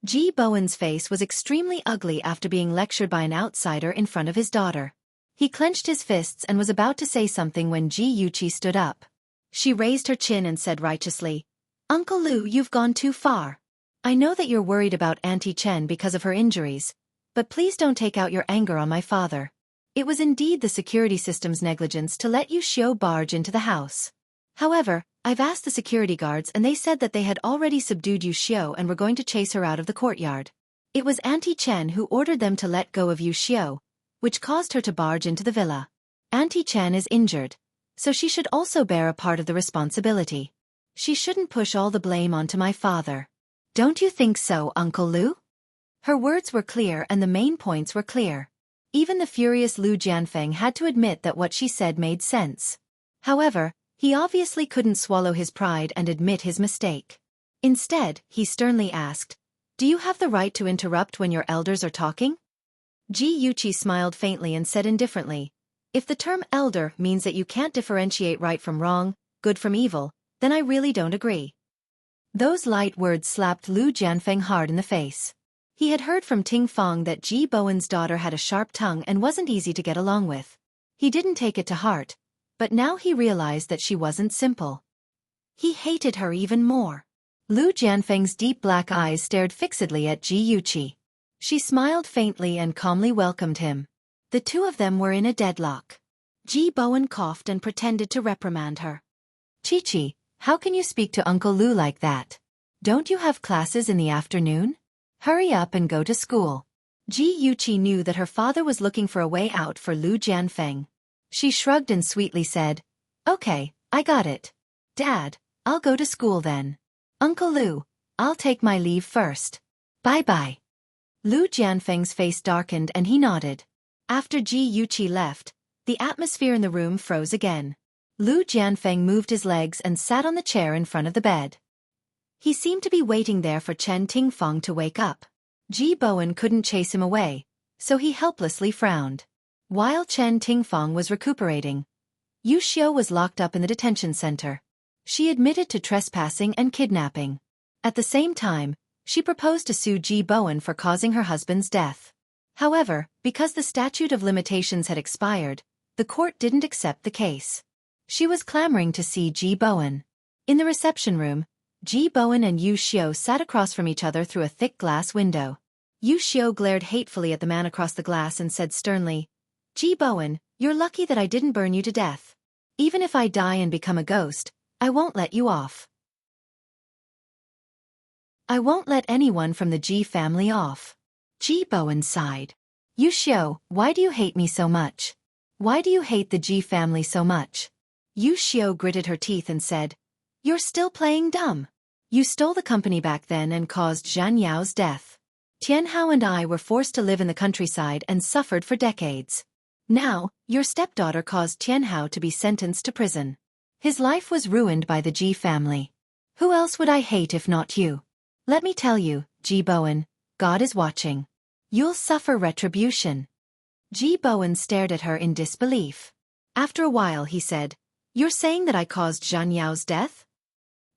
Speaker 1: Ji Bowen's face was extremely ugly after being lectured by an outsider in front of his daughter. He clenched his fists and was about to say something when Ji Yuqi stood up. She raised her chin and said righteously, Uncle Lu, you've gone too far. I know that you're worried about Auntie Chen because of her injuries, but please don't take out your anger on my father. It was indeed the security system's negligence to let Yu Xiu barge into the house. However, I've asked the security guards and they said that they had already subdued Yu Xiu and were going to chase her out of the courtyard. It was Auntie Chen who ordered them to let go of Yu Xiu, which caused her to barge into the villa. Auntie Chen is injured, so she should also bear a part of the responsibility. She shouldn't push all the blame onto my father. Don't you think so, Uncle Lu? Her words were clear and the main points were clear. Even the furious Lu Jianfeng had to admit that what she said made sense. However, he obviously couldn't swallow his pride and admit his mistake. Instead, he sternly asked, Do you have the right to interrupt when your elders are talking? Ji Yuqi smiled faintly and said indifferently, If the term elder means that you can't differentiate right from wrong, good from evil, then I really don't agree. Those light words slapped Lu Jianfeng hard in the face. He had heard from Tingfang that Ji Bowen's daughter had a sharp tongue and wasn't easy to get along with. He didn't take it to heart, but now he realized that she wasn't simple. He hated her even more. Lu Jianfeng's deep black eyes stared fixedly at Ji Yuqi. She smiled faintly and calmly welcomed him. The two of them were in a deadlock. Ji Bowen coughed and pretended to reprimand her. Chi-Chi, how can you speak to Uncle Lu like that? Don't you have classes in the afternoon? Hurry up and go to school. Ji Yuqi knew that her father was looking for a way out for Lu Jianfeng. She shrugged and sweetly said, Okay, I got it. Dad, I'll go to school then. Uncle Lu, I'll take my leave first. Bye-bye. Lu Jianfeng's face darkened and he nodded. After Ji Yuqi left, the atmosphere in the room froze again. Lu Jianfeng moved his legs and sat on the chair in front of the bed. He seemed to be waiting there for Chen Tingfang to wake up. Ji Bowen couldn't chase him away, so he helplessly frowned. While Chen Tingfang was recuperating, Yu Xiu was locked up in the detention center. She admitted to trespassing and kidnapping. At the same time, she proposed to sue Ji Bowen for causing her husband's death. However, because the statute of limitations had expired, the court didn't accept the case. She was clamoring to see Ji Bowen. In the reception room, Ji Bowen and Yu Xiao sat across from each other through a thick glass window. Yu Xiao glared hatefully at the man across the glass and said sternly, "Ji Bowen, you're lucky that I didn't burn you to death. Even if I die and become a ghost, I won't let you off. I won't let anyone from the Ji family off." Ji Bowen sighed. "Yu Xiao, why do you hate me so much? Why do you hate the Ji family so much?" Yu Xiao gritted her teeth and said, "You're still playing dumb. You stole the company back then and caused Zhan Yao's death. Tianhao and I were forced to live in the countryside and suffered for decades. Now, your stepdaughter caused Tianhao to be sentenced to prison. His life was ruined by the Ji family. Who else would I hate if not you? Let me tell you, Ji Bowen, God is watching. You'll suffer retribution." Ji Bowen stared at her in disbelief. After a while he said, "You're saying that I caused Zhan Yao's death?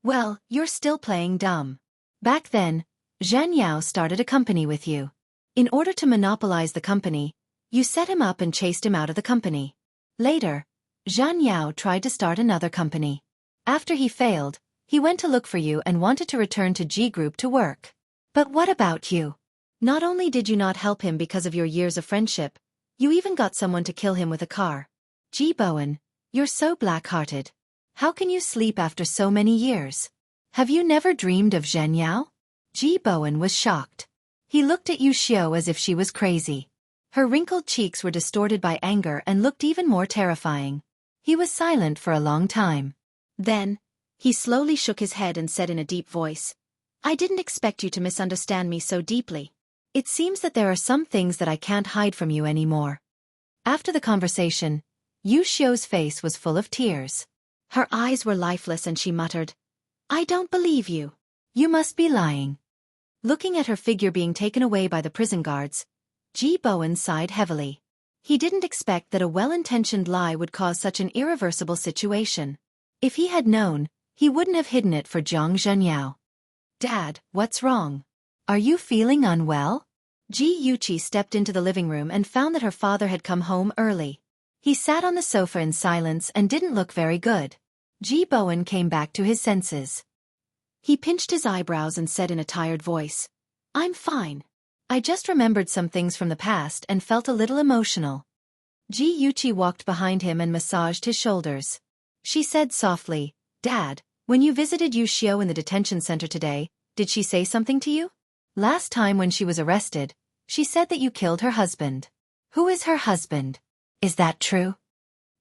Speaker 1: Well, you're still playing dumb. Back then, Zhan Yao started a company with you. In order to monopolize the company, you set him up and chased him out of the company. Later, Zhan Yao tried to start another company. After he failed, he went to look for you and wanted to return to G Group to work. But what about you? Not only did you not help him because of your years of friendship, you even got someone to kill him with a car. Ji Bowen, you're so black-hearted. How can you sleep after so many years? Have you never dreamed of Zhen Yao?" Ji Bowen was shocked. He looked at Yu Xiao as if she was crazy. Her wrinkled cheeks were distorted by anger and looked even more terrifying. He was silent for a long time. Then, he slowly shook his head and said in a deep voice, "I didn't expect you to misunderstand me so deeply. It seems that there are some things that I can't hide from you anymore." After the conversation, Yu Xiao's face was full of tears. Her eyes were lifeless and she muttered, "I don't believe you. You must be lying." Looking at her figure being taken away by the prison guards, Ji Bowen sighed heavily. He didn't expect that a well-intentioned lie would cause such an irreversible situation. If he had known, he wouldn't have hidden it for Zhang Zhenyao. "Dad, what's wrong? Are you feeling unwell?" Ji Yuqi stepped into the living room and found that her father had come home early. He sat on the sofa in silence and didn't look very good. Ji Bowen came back to his senses. He pinched his eyebrows and said in a tired voice, "I'm fine. I just remembered some things from the past and felt a little emotional." Ji Yuqi walked behind him and massaged his shoulders. She said softly, "Dad, when you visited Yu Xiao in the detention center today, did she say something to you? Last time when she was arrested, she said that you killed her husband. Who is her husband? Is that true?"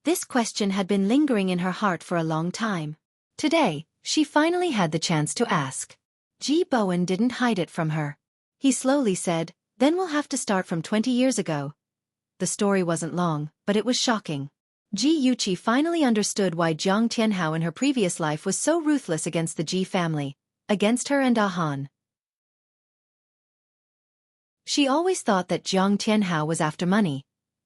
Speaker 1: This question had been lingering in her heart for a long time. Today, she finally had the chance to ask. Ji Bowen didn't hide it from her. He slowly said, "Then we'll have to start from 20 years ago." The story wasn't long, but it was shocking. Ji Yuqi finally understood why Jiang Tianhao in her previous life was so ruthless against the Ji family, against her and Han. She always thought that Jiang Tianhao was after money,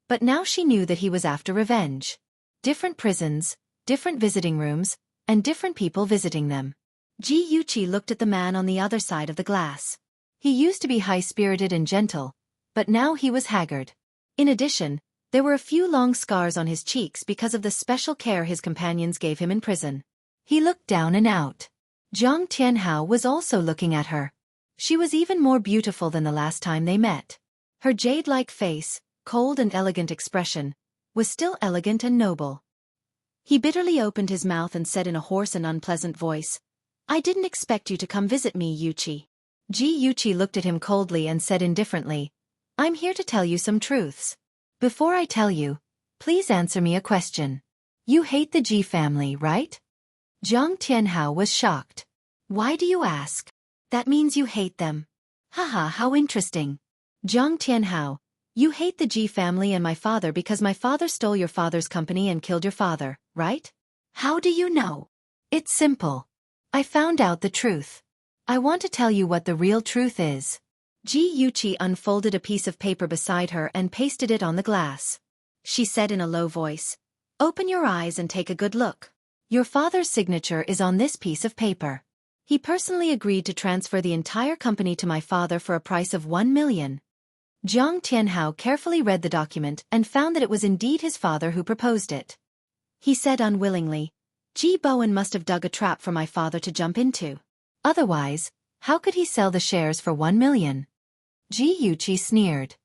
Speaker 1: but now she knew that he was after revenge. Different prisons, different visiting rooms, and different people visiting them. Ji Yuqi looked at the man on the other side of the glass. He used to be high-spirited and gentle, but now he was haggard. In addition, there were a few long scars on his cheeks because of the special care his companions gave him in prison. He looked down and out. Jiang Tianhao was also looking at her. She was even more beautiful than the last time they met. Her jade-like face, cold and elegant expression, was still elegant and noble. He bitterly opened his mouth and said in a hoarse and unpleasant voice, "I didn't expect you to come visit me, Yuqi." Ji Yuqi looked at him coldly and said indifferently, "I'm here to tell you some truths. Before I tell you, please answer me a question. You hate the Ji family, right?" Jiang Tianhao was shocked. "Why do you ask? That means you hate them. Haha, how interesting. Jiang Tianhao, you hate the Ji family and my father because my father stole your father's company and killed your father, right? How do you know? It's simple. I found out the truth. I want to tell you what the real truth is." Ji Yuqi unfolded a piece of paper beside her and pasted it on the glass. She said in a low voice, "Open your eyes and take a good look. Your father's signature is on this piece of paper. He personally agreed to transfer the entire company to my father for a price of 1 million. Jiang Tianhao carefully read the document and found that it was indeed his father who proposed it. He said unwillingly, Ji Bowen must have dug a trap for my father to jump into. Otherwise, how could he sell the shares for 1 million? Ji Yuqi sneered.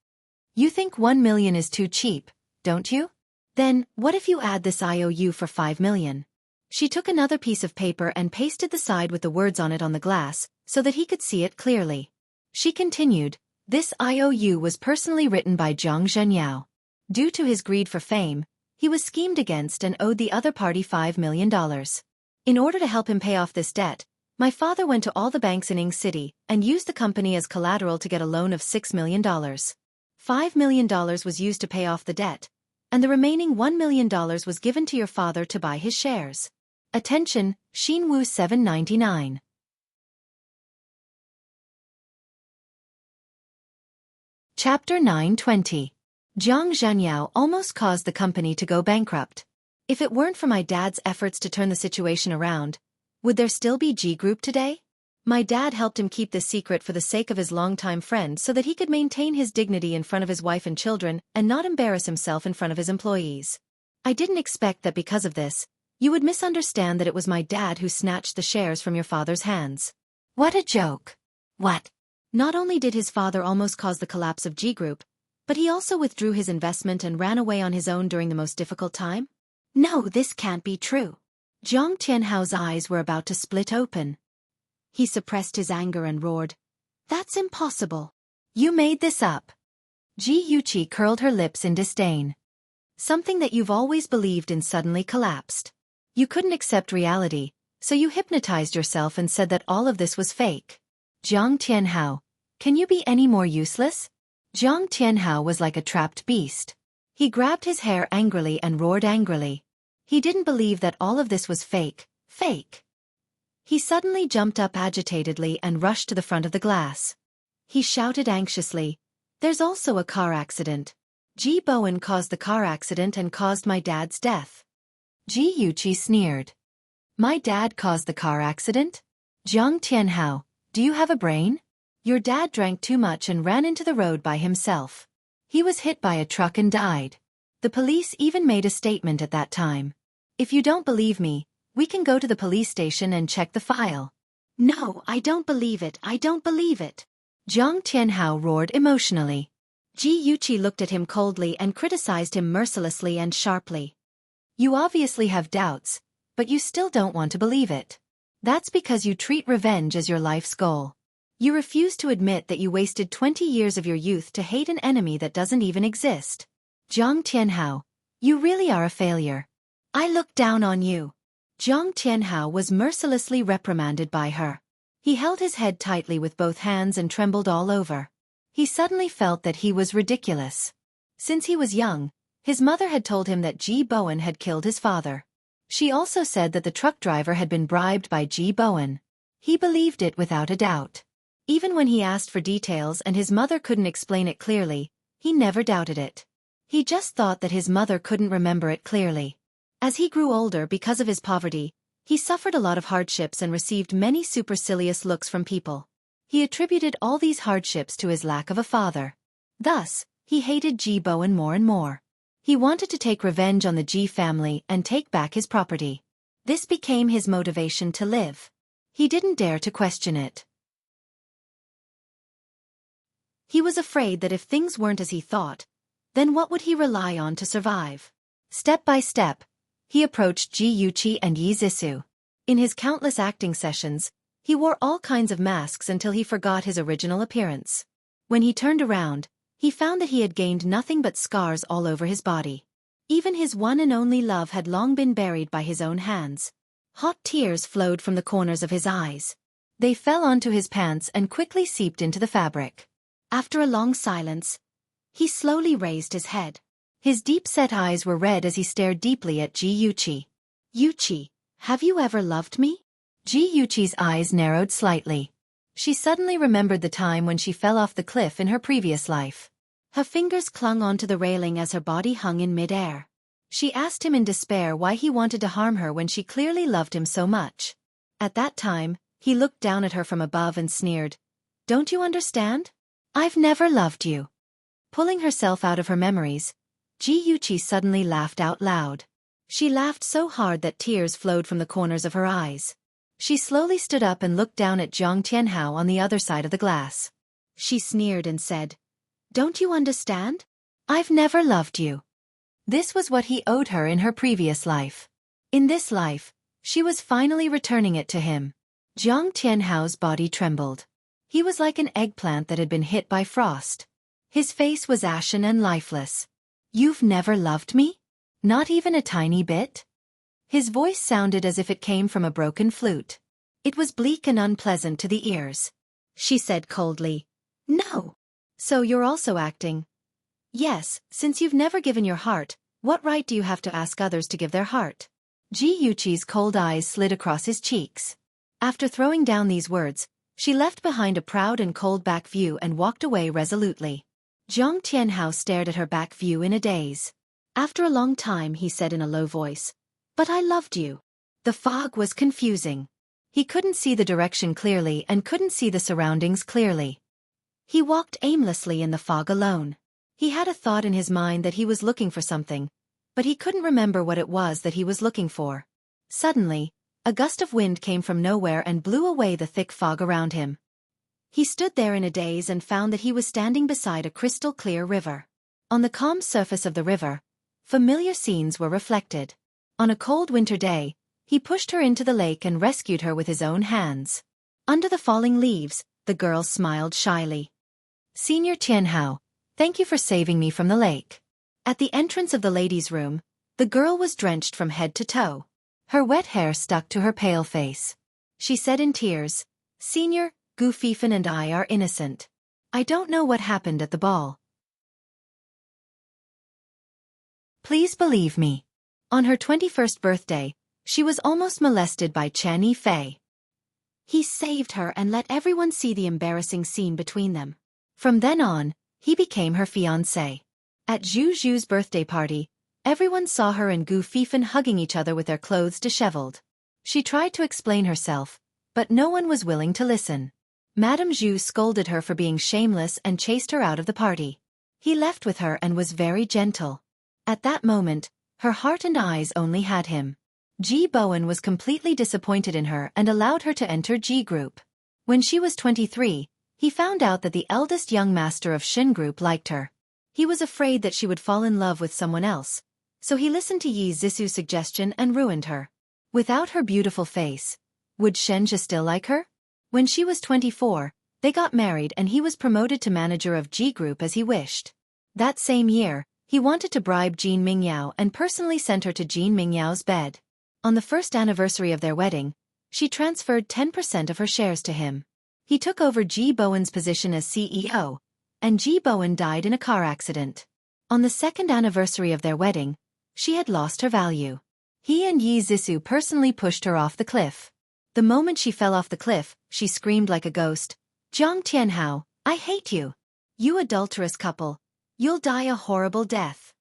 Speaker 1: You think 1 million is too cheap, don't you? Then, what if you add this IOU for 5 million? She took another piece of paper and pasted the side with the words on it on the glass, so that he could see it clearly. She continued, this IOU was personally written by Zhang Zhenyao. Due to his greed for fame, he was schemed against and owed the other party $5 million. In order to help him pay off this debt, my father went to all the banks in Ing City and used the company as collateral to get a loan of $6 million. $5 million was used to pay off the debt, and the remaining $1 million was given to your father to buy his shares. Attention, Xinwu 799. Chapter 920. Zhang Zhenyao almost caused the company to go bankrupt. If it weren't for my dad's efforts to turn the situation around, would there still be G Group today? My dad helped him keep this secret for the sake of his longtime friend so that he could maintain his dignity in front of his wife and children and not embarrass himself in front of his employees. I didn't expect that because of this, you would misunderstand that it was my dad who snatched the shares from your father's hands. What a joke. What? Not only did his father almost cause the collapse of G Group, but he also withdrew his investment and ran away on his own during the most difficult time? No, this can't be true. Jiang Tianhao's eyes were about to split open. He suppressed his anger and roared, That's impossible. You made this up. Ji Yuqi curled her lips in disdain. Something that you've always believed in suddenly collapsed. You couldn't accept reality, so you hypnotized yourself and said that all of this was fake. Jiang Tianhao, can you be any more useless? Jiang Tianhao was like a trapped beast. He grabbed his hair angrily and roared angrily. He didn't believe that all of this was fake. He suddenly jumped up agitatedly and rushed to the front of the glass. He shouted anxiously, There's also a car accident. Ji Bowen caused the car accident and caused my dad's death. Ji Yuqi sneered. My dad caused the car accident? Jiang Tianhao, do you have a brain? Your dad drank too much and ran into the road by himself. He was hit by a truck and died. The police even made a statement at that time. If you don't believe me, we can go to the police station and check the file. No, I don't believe it, I don't believe it. Jiang Tianhao roared emotionally. Ji Yuqi looked at him coldly and criticized him mercilessly and sharply. You obviously have doubts, but you still don't want to believe it. That's because you treat revenge as your life's goal. You refuse to admit that you wasted 20 years of your youth to hate an enemy that doesn't even exist. Jiang Tianhao, you really are a failure. I look down on you. Jiang Tianhao was mercilessly reprimanded by her. He held his head tightly with both hands and trembled all over. He suddenly felt that he was ridiculous. Since he was young, his mother had told him that Ji Bowen had killed his father. She also said that the truck driver had been bribed by Ji Bowen. He believed it without a doubt. Even when he asked for details and his mother couldn't explain it clearly, he never doubted it. He just thought that his mother couldn't remember it clearly. As he grew older because of his poverty, he suffered a lot of hardships and received many supercilious looks from people. He attributed all these hardships to his lack of a father. Thus, he hated Ji Bowen more and more. He wanted to take revenge on the Ji family and take back his property. This became his motivation to live. He didn't dare to question it. He was afraid that if things weren't as he thought, then what would he rely on to survive? Step by step, he approached Ji Yuqi and Yi Zixu. In his countless acting sessions, he wore all kinds of masks until he forgot his original appearance. When he turned around, he found that he had gained nothing but scars all over his body. Even his one and only love had long been buried by his own hands. Hot tears flowed from the corners of his eyes. They fell onto his pants and quickly seeped into the fabric. After a long silence, he slowly raised his head. His deep-set eyes were red as he stared deeply at Ji Yuqi. Yuqi, have you ever loved me? Ji Yuqi's eyes narrowed slightly. She suddenly remembered the time when she fell off the cliff in her previous life. Her fingers clung onto the railing as her body hung in mid-air. She asked him in despair why he wanted to harm her when she clearly loved him so much. At that time, he looked down at her from above and sneered, Don't you understand? I've never loved you. Pulling herself out of her memories, Ji Yuqi suddenly laughed out loud. She laughed so hard that tears flowed from the corners of her eyes. She slowly stood up and looked down at Jiang Tianhao on the other side of the glass. She sneered and said, "Don't you understand? I've never loved you." This was what he owed her in her previous life. In this life, she was finally returning it to him. Jiang Tianhao's body trembled. He was like an eggplant that had been hit by frost. His face was ashen and lifeless. "You've never loved me? Not even a tiny bit?" His voice sounded as if it came from a broken flute. It was bleak and unpleasant to the ears. She said coldly, "No. So you're also acting?" "Yes, since you've never given your heart, what right do you have to ask others to give their heart?" Ji Yuqi's cold eyes slid across his cheeks. After throwing down these words, she left behind a proud and cold back view and walked away resolutely. Jiang Tianhao stared at her back view in a daze. After a long time he said in a low voice, "But I loved you." The fog was confusing. He couldn't see the direction clearly and couldn't see the surroundings clearly. He walked aimlessly in the fog alone. He had a thought in his mind that he was looking for something, but he couldn't remember what it was that he was looking for. Suddenly, a gust of wind came from nowhere and blew away the thick fog around him. He stood there in a daze and found that he was standing beside a crystal-clear river. On the calm surface of the river, familiar scenes were reflected. On a cold winter day, he pushed her into the lake and rescued her with his own hands. Under the falling leaves, the girl smiled shyly. "Senior Tianhao, thank you for saving me from the lake." At the entrance of the ladies' room, the girl was drenched from head to toe. Her wet hair stuck to her pale face. She said in tears, "Senior, Gu Fifan and I are innocent. I don't know what happened at the ball. Please believe me." On her 21st birthday, she was almost molested by Chen Yifei. He saved her and let everyone see the embarrassing scene between them. From then on, he became her fiancé. At Zhu Zhu's birthday party, everyone saw her and Gu Fifan hugging each other with their clothes disheveled. She tried to explain herself, but no one was willing to listen. Madame Zhu scolded her for being shameless and chased her out of the party. He left with her and was very gentle. At that moment, her heart and eyes only had him. Ji Bowen was completely disappointed in her and allowed her to enter G Group. When she was 23, he found out that the eldest young master of Shin Group liked her. He was afraid that she would fall in love with someone else, so he listened to Yi Zisu's suggestion and ruined her. Without her beautiful face, would Shenja still like her? When she was 24, they got married and he was promoted to manager of G Group as he wished. That same year, he wanted to bribe Jean Mingyao and personally sent her to Jean Mingyao's bed. On the first anniversary of their wedding, she transferred 10% of her shares to him. He took over Ji Bowen's position as CEO, and Ji Bowen died in a car accident. On the second anniversary of their wedding, she had lost her value. He and Yi Zisu personally pushed her off the cliff. The moment she fell off the cliff, she screamed like a ghost, "Jiang Tianhao, I hate you. You adulterous couple. You'll die a horrible death."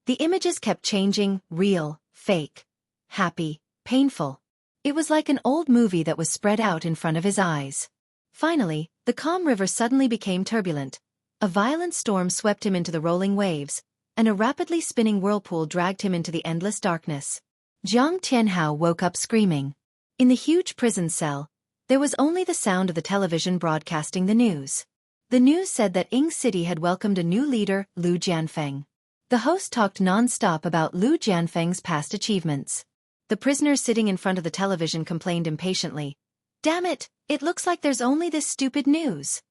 Speaker 1: The images kept changing, real, fake, happy, painful. It was like an old movie that was spread out in front of his eyes. Finally, the calm river suddenly became turbulent. A violent storm swept him into the rolling waves, and a rapidly spinning whirlpool dragged him into the endless darkness. Jiang Tianhao woke up screaming. In the huge prison cell, there was only the sound of the television broadcasting the news. The news said that Ying City had welcomed a new leader, Lu Jianfeng. The host talked non-stop about Lu Jianfeng's past achievements. The prisoners sitting in front of the television complained impatiently, "Damn it, it looks like there's only this stupid news."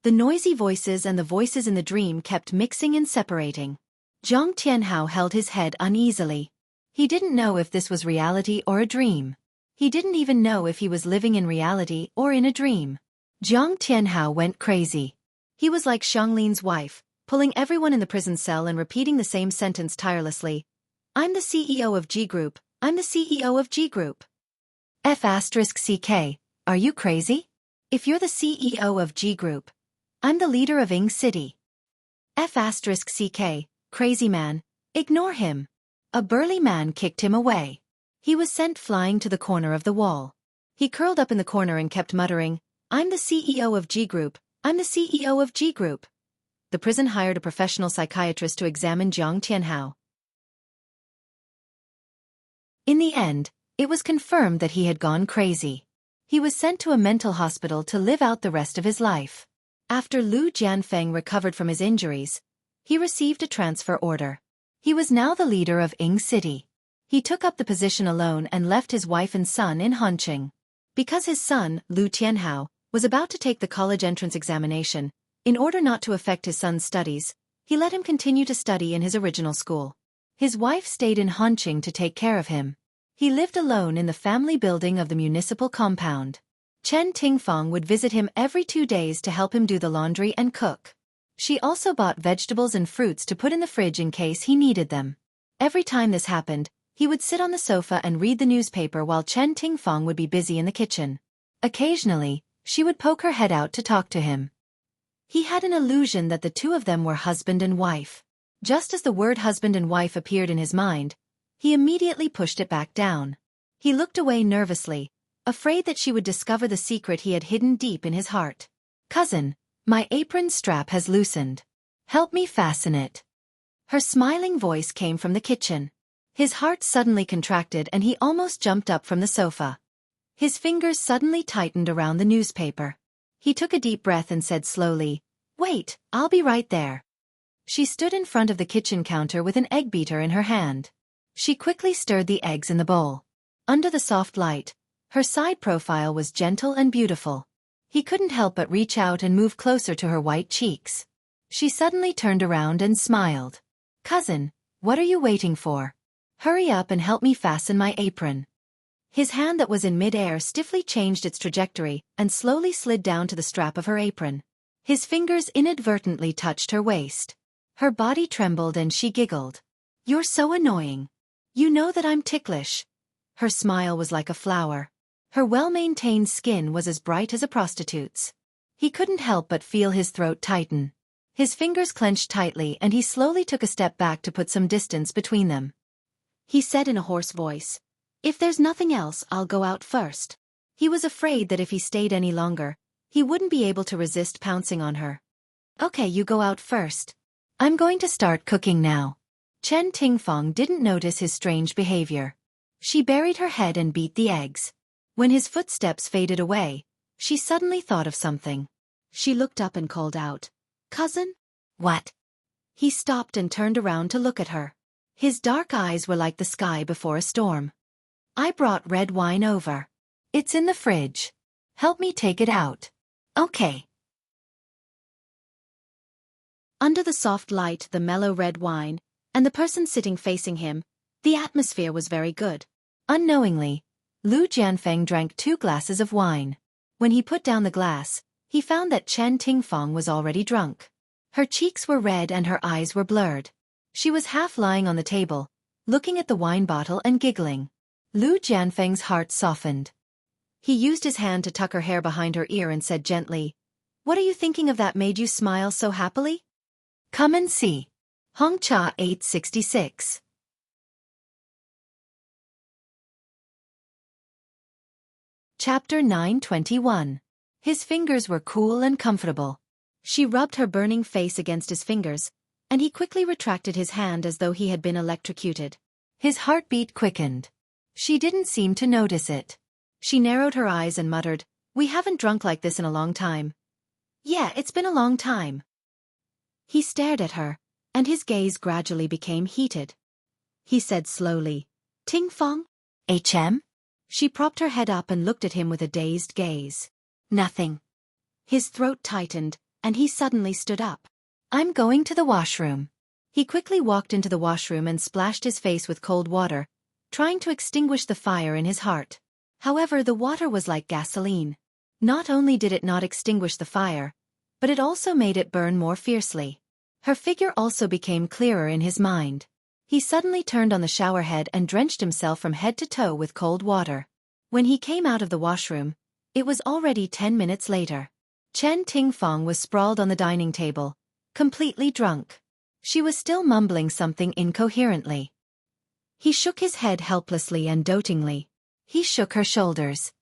Speaker 1: The noisy voices and the voices in the dream kept mixing and separating. Jiang Tianhao held his head uneasily. He didn't know if this was reality or a dream. He didn't even know if he was living in reality or in a dream. Jiang Tianhao went crazy. He was like Xianglin's wife, pulling everyone in the prison cell and repeating the same sentence tirelessly. "I'm the CEO of G Group, I'm the CEO of G Group." F***CK, are you crazy? If you're the CEO of G Group, I'm the leader of Ying City. F***CK, crazy man, ignore him. A burly man kicked him away. He was sent flying to the corner of the wall. He curled up in the corner and kept muttering, "I'm the CEO of G Group, I'm the CEO of G Group." the prison hired a professional psychiatrist to examine Jiang Tianhao. In the end, it was confirmed that he had gone crazy. He was sent to a mental hospital to live out the rest of his life. After Lu Jianfeng recovered from his injuries, he received a transfer order. He was now the leader of Ying City. He took up the position alone and left his wife and son in Hanqing. Because his son, Lu Tianhao, was about to take the college entrance examination, in order not to affect his son's studies, he let him continue to study in his original school. His wife stayed in Hanqing to take care of him. He lived alone in the family building of the municipal compound. Chen Tingfang would visit him every 2 days to help him do the laundry and cook. She also bought vegetables and fruits to put in the fridge in case he needed them. Every time this happened, he would sit on the sofa and read the newspaper while Chen Tingfang would be busy in the kitchen. Occasionally, she would poke her head out to talk to him. He had an illusion that the two of them were husband and wife. Just as the word husband and wife appeared in his mind, he immediately pushed it back down. He looked away nervously, afraid that she would discover the secret he had hidden deep in his heart. "Cousin, my apron strap has loosened. Help me fasten it." Her smiling voice came from the kitchen. His heart suddenly contracted and he almost jumped up from the sofa. His fingers suddenly tightened around the newspaper. He took a deep breath and said slowly, "Wait, I'll be right there." She stood in front of the kitchen counter with an egg beater in her hand. She quickly stirred the eggs in the bowl. Under the soft light, her side profile was gentle and beautiful. He couldn't help but reach out and move closer to her white cheeks. She suddenly turned around and smiled. "Cousin, what are you waiting for? Hurry up and help me fasten my apron." His hand that was in mid-air stiffly changed its trajectory and slowly slid down to the strap of her apron. His fingers inadvertently touched her waist. Her body trembled and she giggled. "You're so annoying. You know that I'm ticklish." Her smile was like a flower. Her well-maintained skin was as bright as a prostitute's. He couldn't help but feel his throat tighten. His fingers clenched tightly and he slowly took a step back to put some distance between them. He said in a hoarse voice, "If there's nothing else, I'll go out first." He was afraid that if he stayed any longer, he wouldn't be able to resist pouncing on her. "Okay, you go out first. I'm going to start cooking now." Chen Tingfang didn't notice his strange behavior. She buried her head and beat the eggs. When his footsteps faded away, she suddenly thought of something. She looked up and called out, "Cousin?" "What?" He stopped and turned around to look at her. His dark eyes were like the sky before a storm. "I brought red wine over. It's in the fridge. Help me take it out." "Okay." Under the soft light, the mellow red wine, and the person sitting facing him, the atmosphere was very good. Unknowingly, Lu Jianfeng drank 2 glasses of wine. When he put down the glass, he found that Chen Tingfang was already drunk. Her cheeks were red and her eyes were blurred. She was half lying on the table, looking at the wine bottle and giggling. Lu Jianfeng's heart softened. He used his hand to tuck her hair behind her ear and said gently, "What are you thinking of that made you smile so happily? Come and see." Hongcha 866. Chapter 921. His fingers were cool and comfortable. She rubbed her burning face against his fingers, and he quickly retracted his hand as though he had been electrocuted. His heartbeat quickened. She didn't seem to notice it. She narrowed her eyes and muttered, "We haven't drunk like this in a long time." "Yeah, it's been a long time." He stared at her, and his gaze gradually became heated. He said slowly, "Tingfang? HM?" She propped her head up and looked at him with a dazed gaze. "Nothing." His throat tightened, and he suddenly stood up. "I'm going to the washroom." He quickly walked into the washroom and splashed his face with cold water, trying to extinguish the fire in his heart. However, the water was like gasoline. Not only did it not extinguish the fire, but it also made it burn more fiercely. Her figure also became clearer in his mind. He suddenly turned on the shower head and drenched himself from head to toe with cold water. When he came out of the washroom, it was already 10 minutes later. Chen Tingfang was sprawled on the dining table, completely drunk. She was still mumbling something incoherently. He shook his head helplessly and dotingly. He shook her shoulders.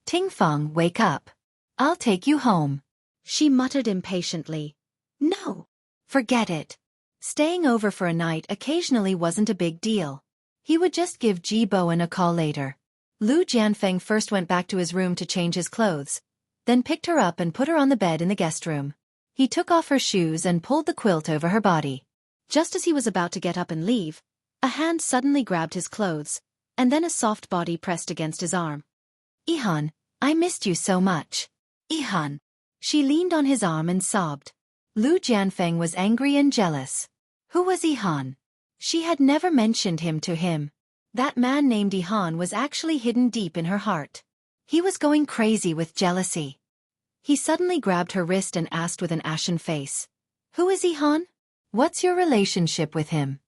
Speaker 1: "Tingfang, wake up. I'll take you home." She muttered impatiently, "No." Forget it. Staying over for a night occasionally wasn't a big deal. He would just give Ji Bowen a call later. Lu Jianfeng first went back to his room to change his clothes, then picked her up and put her on the bed in the guest room. He took off her shoes and pulled the quilt over her body. Just as he was about to get up and leave, a hand suddenly grabbed his clothes, and then a soft body pressed against his arm. "Ihan, I missed you so much." "Ihan." She leaned on his arm and sobbed. Lu Jianfeng was angry and jealous. Who was Ihan? She had never mentioned him to him. That man named Ihan was actually hidden deep in her heart. He was going crazy with jealousy. He suddenly grabbed her wrist and asked with an ashen face, "Who is Ihan? What's your relationship with him?"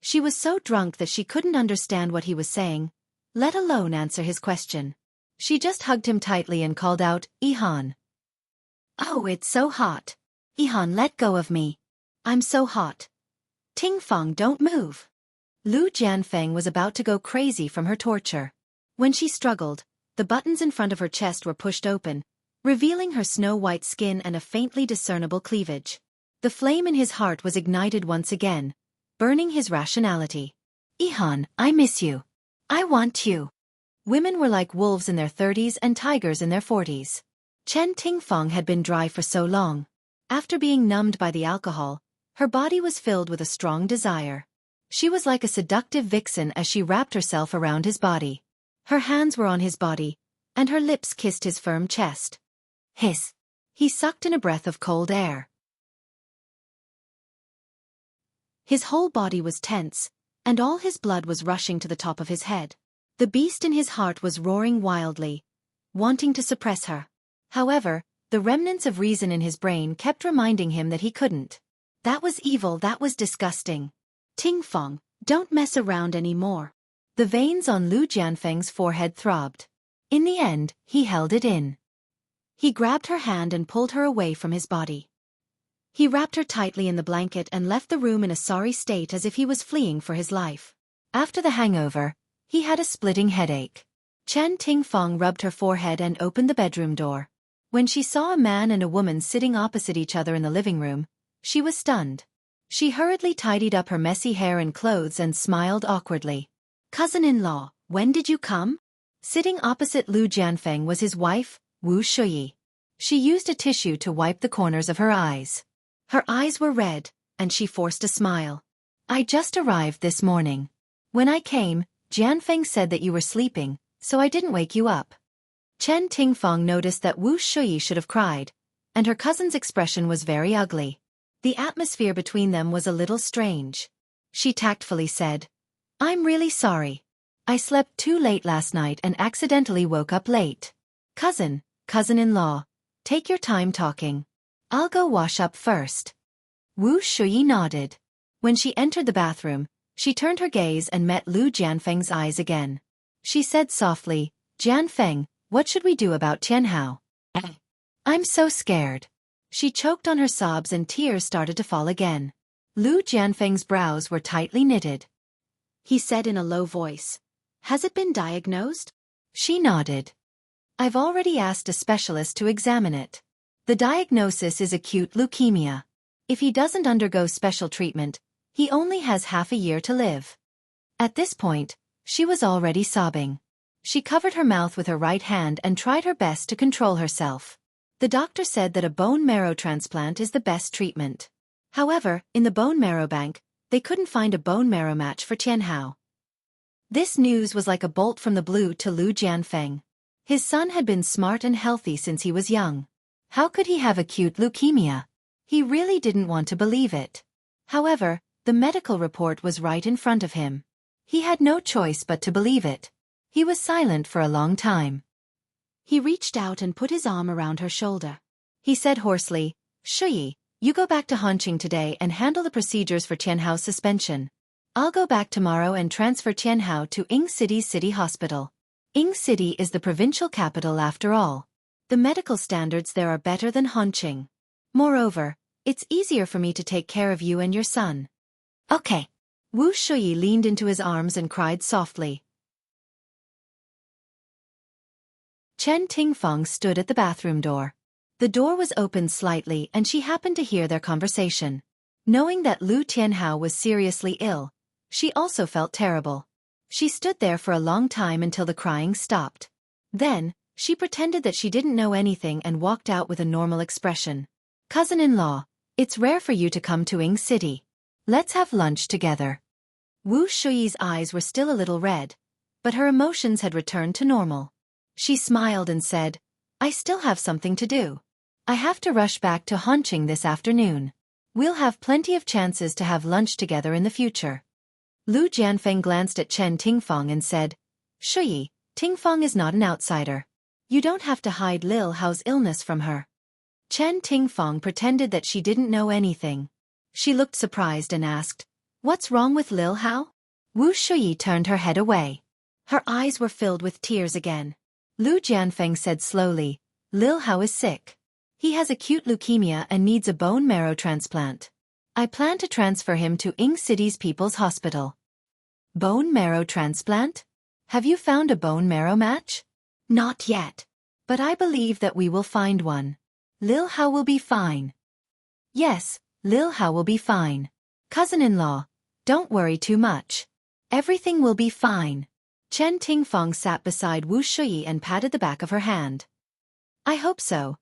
Speaker 1: She was so drunk that she couldn't understand what he was saying, let alone answer his question. She just hugged him tightly and called out, "Ihan." "Oh, it's so hot. Ihan, let go of me. I'm so hot. Ting Feng, don't move." Lu Jianfeng was about to go crazy from her torture. When she struggled, the buttons in front of her chest were pushed open, revealing her snow-white skin and a faintly discernible cleavage. The flame in his heart was ignited once again, burning his rationality. "Ihan, I miss you. I want you." Women were like wolves in their 30s and tigers in their 40s. Chen Tingfeng had been dry for so long. After being numbed by the alcohol, her body was filled with a strong desire. She was like a seductive vixen as she wrapped herself around his body. Her hands were on his body, and her lips kissed his firm chest. Hiss! He sucked in a breath of cold air. His whole body was tense, and all his blood was rushing to the top of his head. The beast in his heart was roaring wildly, wanting to suppress her. However, the remnants of reason in his brain kept reminding him that he couldn't. That was evil, that was disgusting. "Ting Feng, don't mess around anymore." The veins on Lu Jianfeng's forehead throbbed. In the end, he held it in. He grabbed her hand and pulled her away from his body. He wrapped her tightly in the blanket and left the room in a sorry state as if he was fleeing for his life. After the hangover, he had a splitting headache. Chen Tingfeng rubbed her forehead and opened the bedroom door. When she saw a man and a woman sitting opposite each other in the living room, she was stunned. She hurriedly tidied up her messy hair and clothes and smiled awkwardly. "Cousin-in-law, when did you come?" Sitting opposite Lu Jianfeng was his wife, Wu Shuyi. She used a tissue to wipe the corners of her eyes. Her eyes were red, and she forced a smile. "I just arrived this morning. When I came, Jianfeng said that you were sleeping, so I didn't wake you up." Chen Tingfeng noticed that Wu Shuyi should have cried, and her cousin's expression was very ugly. The atmosphere between them was a little strange. She tactfully said, "I'm really sorry. I slept too late last night and accidentally woke up late. Cousin-in-law, take your time talking. I'll go wash up first." Wu Shuyi nodded. When she entered the bathroom, she turned her gaze and met Lu Jianfeng's eyes again. She said softly, "Jianfeng, what should we do about Tianhao?" "I'm so scared." She choked on her sobs and tears started to fall again. Lu Jianfeng's brows were tightly knitted. He said in a low voice, "Has it been diagnosed?" She nodded. "I've already asked a specialist to examine it. The diagnosis is acute leukemia. If he doesn't undergo special treatment, he only has half a year to live." At this point, she was already sobbing. She covered her mouth with her right hand and tried her best to control herself. The doctor said that a bone marrow transplant is the best treatment. However, in the bone marrow bank, they couldn't find a bone marrow match for Tianhao. This news was like a bolt from the blue to Lu Jianfeng. His son had been smart and healthy since he was young. How could he have acute leukemia? He really didn't want to believe it. However, the medical report was right in front of him. He had no choice but to believe it. He was silent for a long time. He reached out and put his arm around her shoulder. He said hoarsely, "Shuyi, you go back to Hanqing today and handle the procedures for Tianhao's suspension. I'll go back tomorrow and transfer Tianhao to Ying City's city hospital. Ying City is the provincial capital after all. The medical standards there are better than Hanqing. Moreover, it's easier for me to take care of you and your son." "Okay." Wu Shuyi leaned into his arms and cried softly. Chen Tingfeng stood at the bathroom door. The door was opened slightly and she happened to hear their conversation. Knowing that Lu Tianhao was seriously ill, she also felt terrible. She stood there for a long time until the crying stopped. Then, she pretended that she didn't know anything and walked out with a normal expression. "Cousin-in-law, it's rare for you to come to Ing City. Let's have lunch together." Wu Shuyi's eyes were still a little red, but her emotions had returned to normal. She smiled and said, "I still have something to do. I have to rush back to Hongqing this afternoon. We'll have plenty of chances to have lunch together in the future." Lu Jianfeng glanced at Chen Tingfang and said, "Shuyi, Tingfang is not an outsider. You don't have to hide Lil Hao's illness from her." Chen Tingfang pretended that she didn't know anything. She looked surprised and asked, "What's wrong with Lil Hao?" Wu Shuyi turned her head away. Her eyes were filled with tears again. Lu Jianfeng said slowly, "Lil Hao is sick. He has acute leukemia and needs a bone marrow transplant. I plan to transfer him to Ing City's People's Hospital." "Bone marrow transplant? Have you found a bone marrow match?" "Not yet. But I believe that we will find one. Lil Hao will be fine." "Yes, Lil Hao will be fine. Cousin-in-law, don't worry too much. Everything will be fine." Chen Tingfang sat beside Wu Shuyi and patted the back of her hand. "I hope so."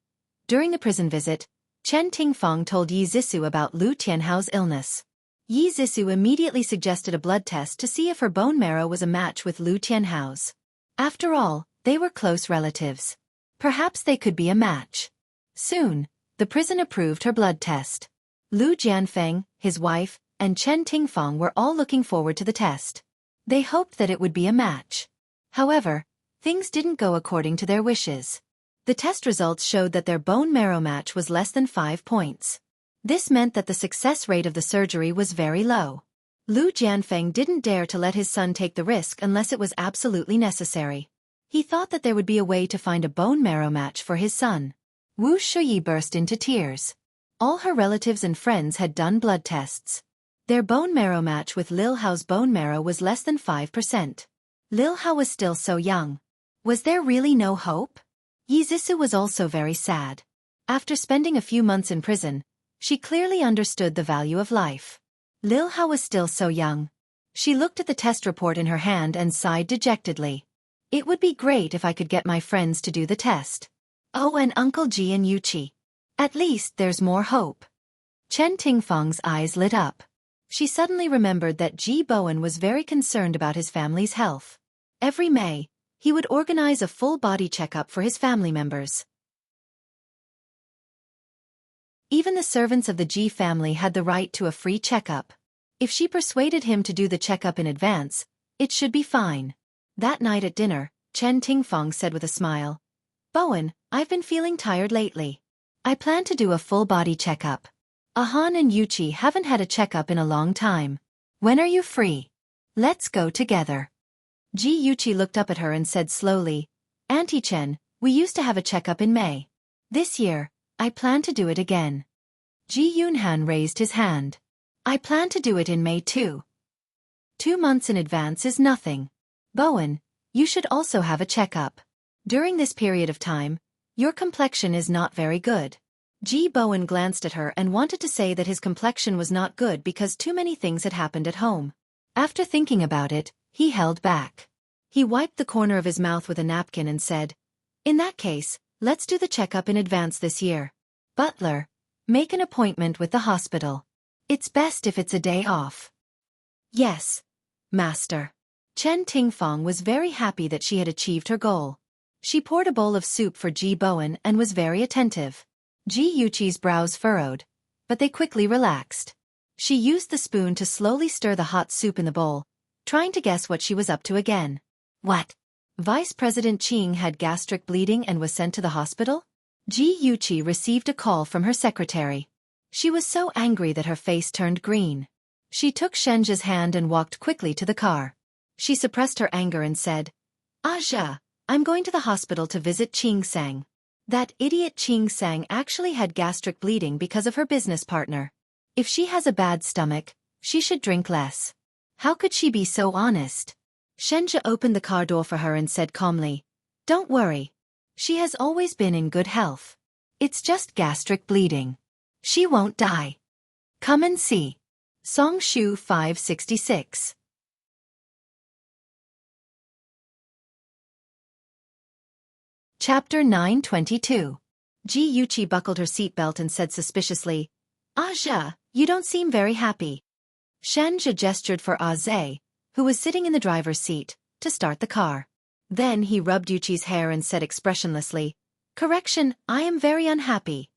Speaker 1: During the prison visit, Chen Tingfang told Yi Zissou about Lu Tianhao's illness. Yi Zissou immediately suggested a blood test to see if her bone marrow was a match with Lu Tianhao's. After all, they were close relatives. Perhaps they could be a match. Soon, the prison approved her blood test. Lu Jianfeng, his wife, and Chen Tingfang were all looking forward to the test. They hoped that it would be a match. However, things didn't go according to their wishes. The test results showed that their bone marrow match was less than 5 points. This meant that the success rate of the surgery was very low. Lu Jianfeng didn't dare to let his son take the risk unless it was absolutely necessary. He thought that there would be a way to find a bone marrow match for his son. Wu Shuyi burst into tears. All her relatives and friends had done blood tests. Their bone marrow match with Lil Hao's bone marrow was less than 5%. Lil Hao was still so young. Was there really no hope? Yi Zissou was also very sad. After spending a few months in prison, she clearly understood the value of life. Lil Hao was still so young. She looked at the test report in her hand and sighed dejectedly. "It would be great if I could get my friends to do the test. Oh, and Uncle Ji and Yuqi. At least there's more hope." Chen Tingfang's eyes lit up. She suddenly remembered that Ji Bowen was very concerned about his family's health. Every May, he would organize a full body checkup for his family members. Even the servants of the Ji family had the right to a free checkup. If she persuaded him to do the checkup in advance, it should be fine. That night at dinner, Chen Tingfang said with a smile, "Bowen, I've been feeling tired lately. I plan to do a full body checkup. Ahan and Yuqi haven't had a checkup in a long time. When are you free? Let's go together." Ji Yuqi looked up at her and said slowly, "Auntie Chen, we used to have a checkup in May. This year, I plan to do it again." Ji Yunhan raised his hand. "I plan to do it in May too. 2 months in advance is nothing. Bowen, you should also have a checkup. During this period of time, your complexion is not very good." Ji Bowen glanced at her and wanted to say that his complexion was not good because too many things had happened at home. After thinking about it, he held back. He wiped the corner of his mouth with a napkin and said, "In that case, let's do the checkup in advance this year. Butler, make an appointment with the hospital. It's best if it's a day off." "Yes, master." Chen Tingfang was very happy that she had achieved her goal. She poured a bowl of soup for Ji Bowen and was very attentive. Ji Yuqi's brows furrowed, but they quickly relaxed. She used the spoon to slowly stir the hot soup in the bowl, trying to guess what she was up to again. What? Vice President Qing had gastric bleeding and was sent to the hospital? Ji Yuqi received a call from her secretary. She was so angry that her face turned green. She took Shenji's hand and walked quickly to the car. She suppressed her anger and said, "Aja, I'm going to the hospital to visit Qing Sang. That idiot Qing Sang actually had gastric bleeding because of her business partner. If she has a bad stomach, she should drink less. How could she be so honest?" Shenji opened the car door for her and said calmly, "Don't worry. She has always been in good health. It's just gastric bleeding. She won't die." Come and see. Song Shu 566. Chapter 922. Ji Yuqi buckled her seatbelt and said suspiciously, Aja, you don't seem very happy. Shenzhe gestured for Aze, who was sitting in the driver's seat, to start the car. Then he rubbed Yuqi's hair and said expressionlessly, Correction, I am very unhappy.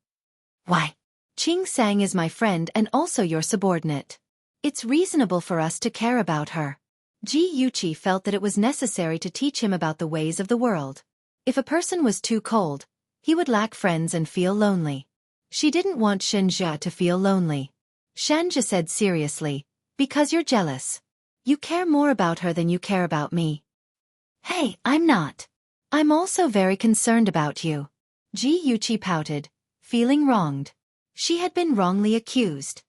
Speaker 1: Why? Qing Sang is my friend and also your subordinate. It's reasonable for us to care about her. Ji Yuqi felt that it was necessary to teach him about the ways of the world. If a person was too cold, he would lack friends and feel lonely. She didn't want Shenzhe to feel lonely. Shenzhe said seriously, Because you're jealous. You care more about her than you care about me. Hey, I'm not. I'm also very concerned about you. Ji Yuqi pouted, feeling wronged. She had been wrongly accused.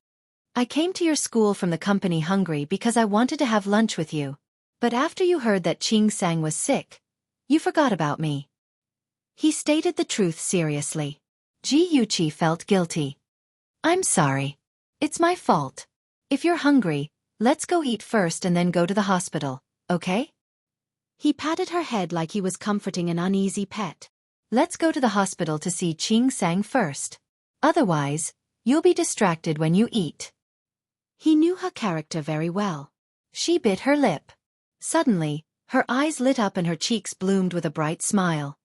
Speaker 1: I came to your school from the company hungry because I wanted to have lunch with you. But after you heard that Qing Sang was sick, you forgot about me. He stated the truth seriously. Ji Yuqi felt guilty. I'm sorry. It's my fault. If you're hungry, let's go eat first and then go to the hospital, okay? He patted her head like he was comforting an uneasy pet. Let's go to the hospital to see Qing Sang first. Otherwise, you'll be distracted when you eat. He knew her character very well. She bit her lip. Suddenly, her eyes lit up and her cheeks bloomed with a bright smile.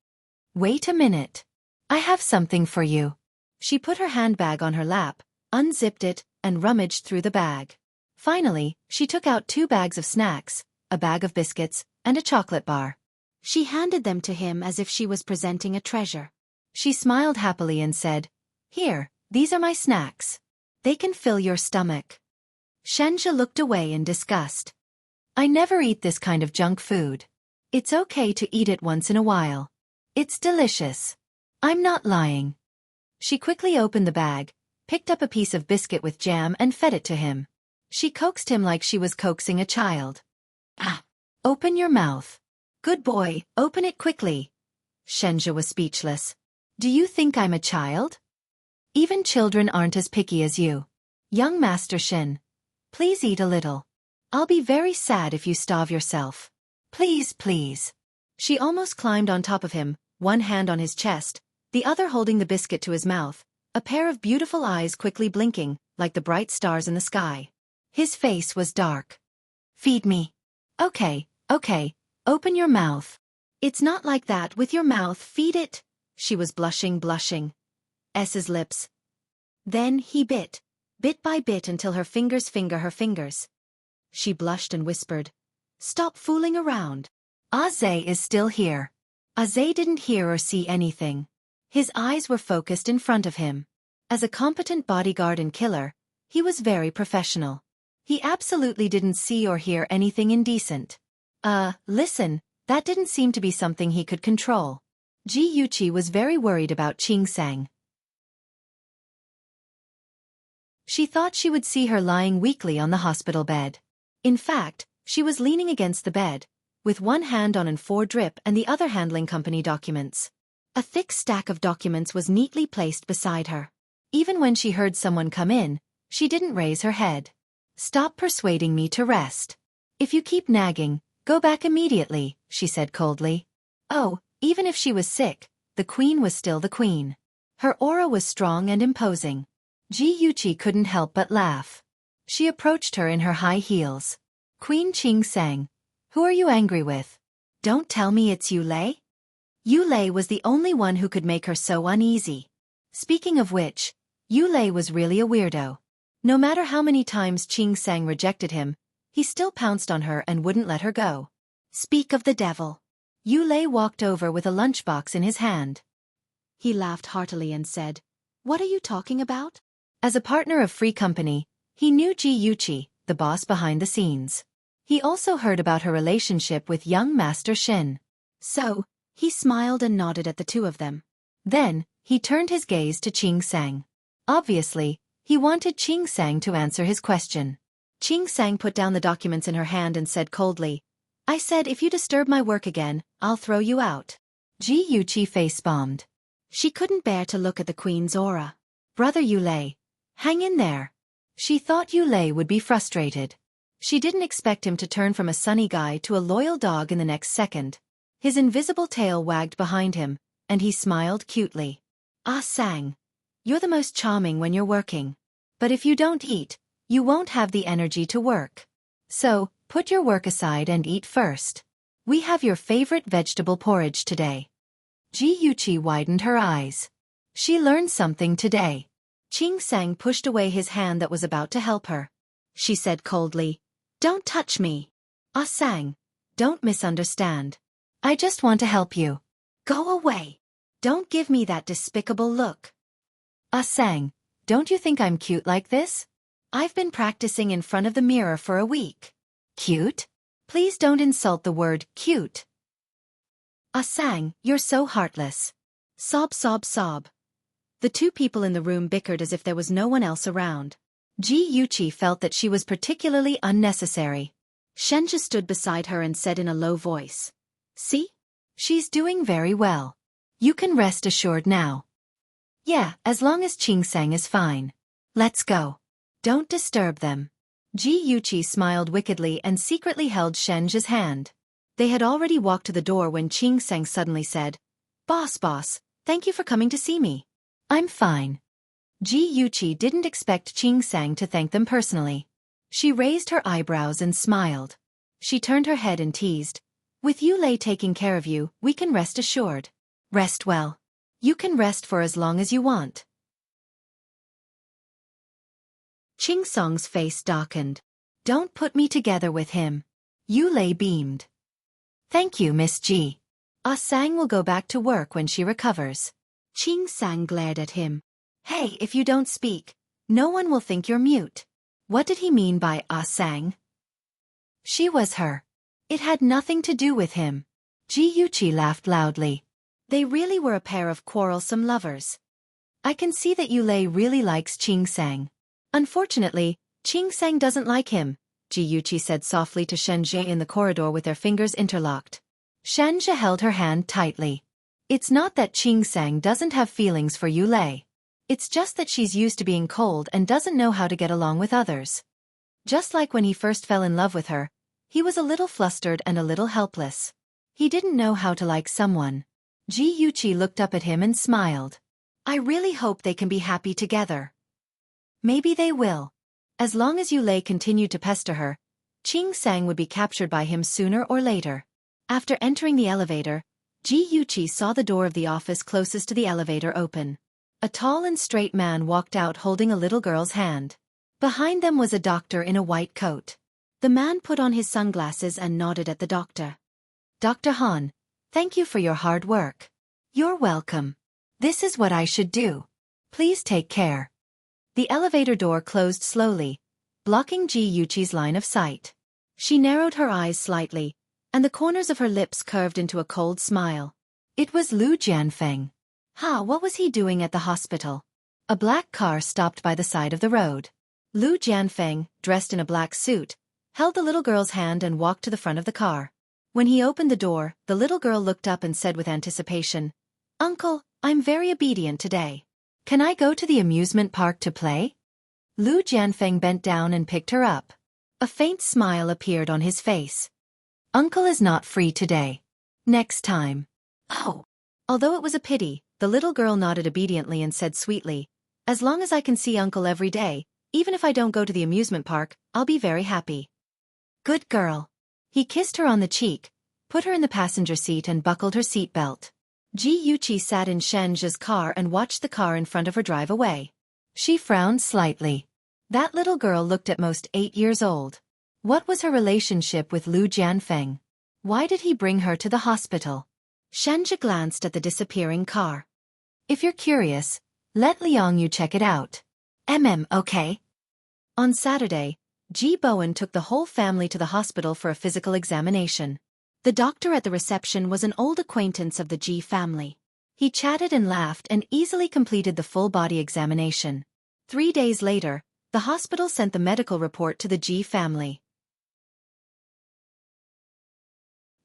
Speaker 1: Wait a minute. I have something for you. She put her handbag on her lap, unzipped it, and rummaged through the bag. Finally, she took out 2 bags of snacks, a bag of biscuits, and a chocolate bar. She handed them to him as if she was presenting a treasure. She smiled happily and said, Here, these are my snacks. They can fill your stomach. Shenzhe looked away in disgust. I never eat this kind of junk food. It's okay to eat it once in a while. It's delicious. I'm not lying. She quickly opened the bag, picked up a piece of biscuit with jam and fed it to him. She coaxed him like she was coaxing a child. Ah! Open your mouth. Good boy, open it quickly. Shenzhe was speechless. Do you think I'm a child? Even children aren't as picky as you. Young Master Shin, please eat a little. I'll be very sad if you starve yourself. Please, please. She almost climbed on top of him, one hand on his chest, the other holding the biscuit to his mouth, a pair of beautiful eyes quickly blinking, like the bright stars in the sky. His face was dark. Feed me. Okay, open your mouth. It's not like that with your mouth, feed it. She was blushing. S's lips. Then he bit by bit until her fingers finger her fingers. She blushed and whispered, Stop fooling around. Aze is still here. Aze didn't hear or see anything. His eyes were focused in front of him. As a competent bodyguard and killer, he was very professional. He absolutely didn't see or hear anything indecent. Listen, that didn't seem to be something he could control. Ji Yuqi was very worried about Qing Sang. She thought she would see her lying weakly on the hospital bed. In fact, she was leaning against the bed, with one hand on an 4-drip and the other handling company documents. A thick stack of documents was neatly placed beside her. Even when she heard someone come in, she didn't raise her head. Stop persuading me to rest. If you keep nagging, go back immediately, she said coldly. Oh, even if she was sick, the queen was still the queen. Her aura was strong and imposing. Ji Yuqi couldn't help but laugh. She approached her in her high heels. Queen Qing Sang, who are you angry with? Don't tell me it's Yu Lei? Yu Lei was the only one who could make her so uneasy. Speaking of which, Yu Lei was really a weirdo. No matter how many times Qing Sang rejected him, he still pounced on her and wouldn't let her go. Speak of the devil. Yu Lei walked over with a lunchbox in his hand. He laughed heartily and said, What are you talking about? As a partner of Free Company, he knew Ji Yuqi, the boss behind the scenes. He also heard about her relationship with young Master Shin. So, he smiled and nodded at the two of them. Then, he turned his gaze to Qing Sang. Obviously, he wanted Qing Sang to answer his question. Qing Sang put down the documents in her hand and said coldly, I said if you disturb my work again, I'll throw you out. Ji Yuqi face-bombed. She couldn't bear to look at the queen's aura. Brother Yu Lei, hang in there. She thought Yulei would be frustrated. She didn't expect him to turn from a sunny guy to a loyal dog in the next second. His invisible tail wagged behind him, and he smiled cutely. Ah Sang, you're the most charming when you're working. But if you don't eat, you won't have the energy to work. So, put your work aside and eat first. We have your favorite vegetable porridge today. Ji Yuqi widened her eyes. She learned something today. Qing Sang pushed away his hand that was about to help her. She said coldly, "Don't touch me." Ah Sang, don't misunderstand. I just want to help you. Go away. Don't give me that despicable look. Ah Sang, don't you think I'm cute like this? I've been practicing in front of the mirror for a week. Cute? Please don't insult the word cute. Ah Sang, you're so heartless. Sob sob sob. The two people in the room bickered as if there was no one else around. Ji Yuqi felt that she was particularly unnecessary. Shenja stood beside her and said in a low voice, "See? She's doing very well. You can rest assured now." "Yeah, as long as Qing Sang is fine. Let's go. Don't disturb them." Ji Yuqi smiled wickedly and secretly held Shenja's hand. They had already walked to the door when Qing Sang suddenly said, Boss, thank you for coming to see me." "I'm fine." Ji Yuqi didn't expect Qing Sang to thank them personally. She raised her eyebrows and smiled. She turned her head and teased, "With Yulei taking care of you, we can rest assured. Rest well. You can rest for as long as you want." Qing Song's face darkened. "Don't put me together with him." Yulei beamed. "Thank you, Miss Ji. Ah Sang will go back to work when she recovers." Qing Sang glared at him. "Hey, if you don't speak, no one will think you're mute." What did he mean by Ah Sang? She was her. It had nothing to do with him. Ji Yuqi laughed loudly. They really were a pair of quarrelsome lovers. "I can see that Yulei really likes Qing Sang. Unfortunately, Qing Sang doesn't like him," Ji Yuqi said softly to Shenja in the corridor with their fingers interlocked. Shenja held her hand tightly. "It's not that Qing Sang doesn't have feelings for Yulei. It's just that she's used to being cold and doesn't know how to get along with others. Just like when he first fell in love with her, he was a little flustered and a little helpless. He didn't know how to like someone." Ji Yuqi looked up at him and smiled. "I really hope they can be happy together." Maybe they will. As long as Yulei continued to pester her, Qing Sang would be captured by him sooner or later. After entering the elevator, Ji Yuqi saw the door of the office closest to the elevator open. A tall and straight man walked out holding a little girl's hand. Behind them was a doctor in a white coat. The man put on his sunglasses and nodded at the doctor. "Dr. Han, thank you for your hard work." "You're welcome. This is what I should do. Please take care." The elevator door closed slowly, blocking Ji Yuqi's line of sight. She narrowed her eyes slightly, and the corners of her lips curved into a cold smile. It was Lu Jianfeng. What was he doing at the hospital? A black car stopped by the side of the road. Lu Jianfeng, dressed in a black suit, held the little girl's hand and walked to the front of the car. When he opened the door, the little girl looked up and said with anticipation, "Uncle, I'm very obedient today. Can I go to the amusement park to play?" Lu Jianfeng bent down and picked her up. A faint smile appeared on his face. "Uncle is not free today. Next time." "Oh." Although it was a pity, the little girl nodded obediently and said sweetly, "As long as I can see Uncle every day, even if I don't go to the amusement park, I'll be very happy." "Good girl." He kissed her on the cheek, put her in the passenger seat and buckled her seatbelt. Ji Yuqi sat in Shenja's car and watched the car in front of her drive away. She frowned slightly. That little girl looked at most 8 years old. What was her relationship with Lu Jianfeng? Why did he bring her to the hospital? Shenja glanced at the disappearing car. "If you're curious, let Liang Yu check it out." Okay." On Saturday, Ji Bowen took the whole family to the hospital for a physical examination. The doctor at the reception was an old acquaintance of the Ji family. He chatted and laughed and easily completed the full-body examination. 3 days later, the hospital sent the medical report to the Ji family.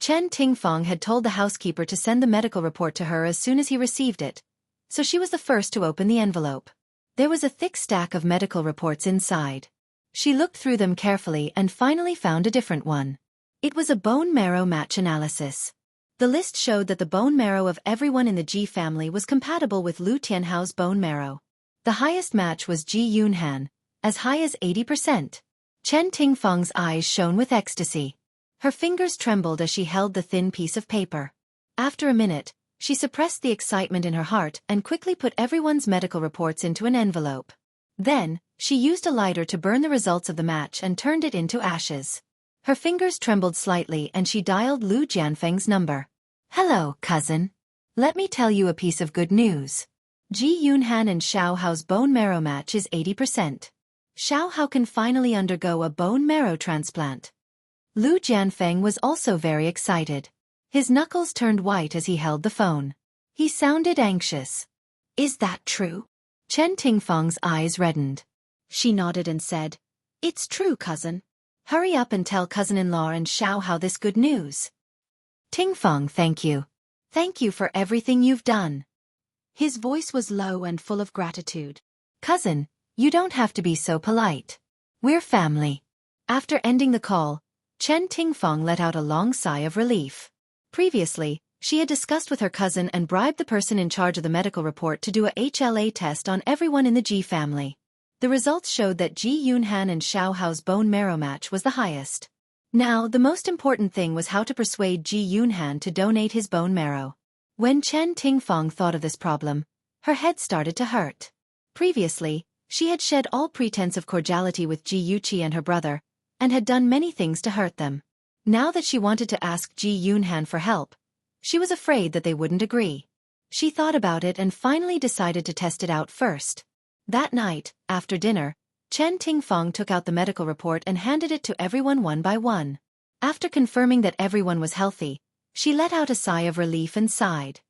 Speaker 1: Chen Tingfang had told the housekeeper to send the medical report to her as soon as he received it, so she was the first to open the envelope. There was a thick stack of medical reports inside. She looked through them carefully and finally found a different one. It was a bone marrow match analysis. The list showed that the bone marrow of everyone in the Ji family was compatible with Lu Tianhao's bone marrow. The highest match was Ji Yunhan, as high as 80%. Chen Tingfeng's eyes shone with ecstasy. Her fingers trembled as she held the thin piece of paper. After a minute, she suppressed the excitement in her heart and quickly put everyone's medical reports into an envelope. Then, she used a lighter to burn the results of the match and turned it into ashes. Her fingers trembled slightly and she dialed Lu Jianfeng's number. "Hello, cousin. Let me tell you a piece of good news. Ji Yunhan and Xiao Hao's bone marrow match is 80%. Xiao Hao can finally undergo a bone marrow transplant." Lu Jianfeng was also very excited. His knuckles turned white as he held the phone. He sounded anxious. "Is that true?" Chen Tingfeng's eyes reddened. She nodded and said, "It's true, cousin. Hurry up and tell cousin-in-law and Xiao Hao this good news." "Tingfeng, thank you. Thank you for everything you've done." His voice was low and full of gratitude. "Cousin, you don't have to be so polite. We're family." After ending the call, Chen Tingfeng let out a long sigh of relief. Previously, she had discussed with her cousin and bribed the person in charge of the medical report to do a HLA test on everyone in the Ji family. The results showed that Ji Yunhan and Xiao Hao's bone marrow match was the highest. Now, the most important thing was how to persuade Ji Yunhan to donate his bone marrow. When Chen Tingfeng thought of this problem, her head started to hurt. Previously, she had shed all pretense of cordiality with Ji Yuqi and her brother, and had done many things to hurt them. Now that she wanted to ask Ji Yunhan for help, she was afraid that they wouldn't agree. She thought about it and finally decided to test it out first. That night, after dinner, Chen Tingfeng took out the medical report and handed it to everyone one by one. After confirming that everyone was healthy, she let out a sigh of relief and sighed.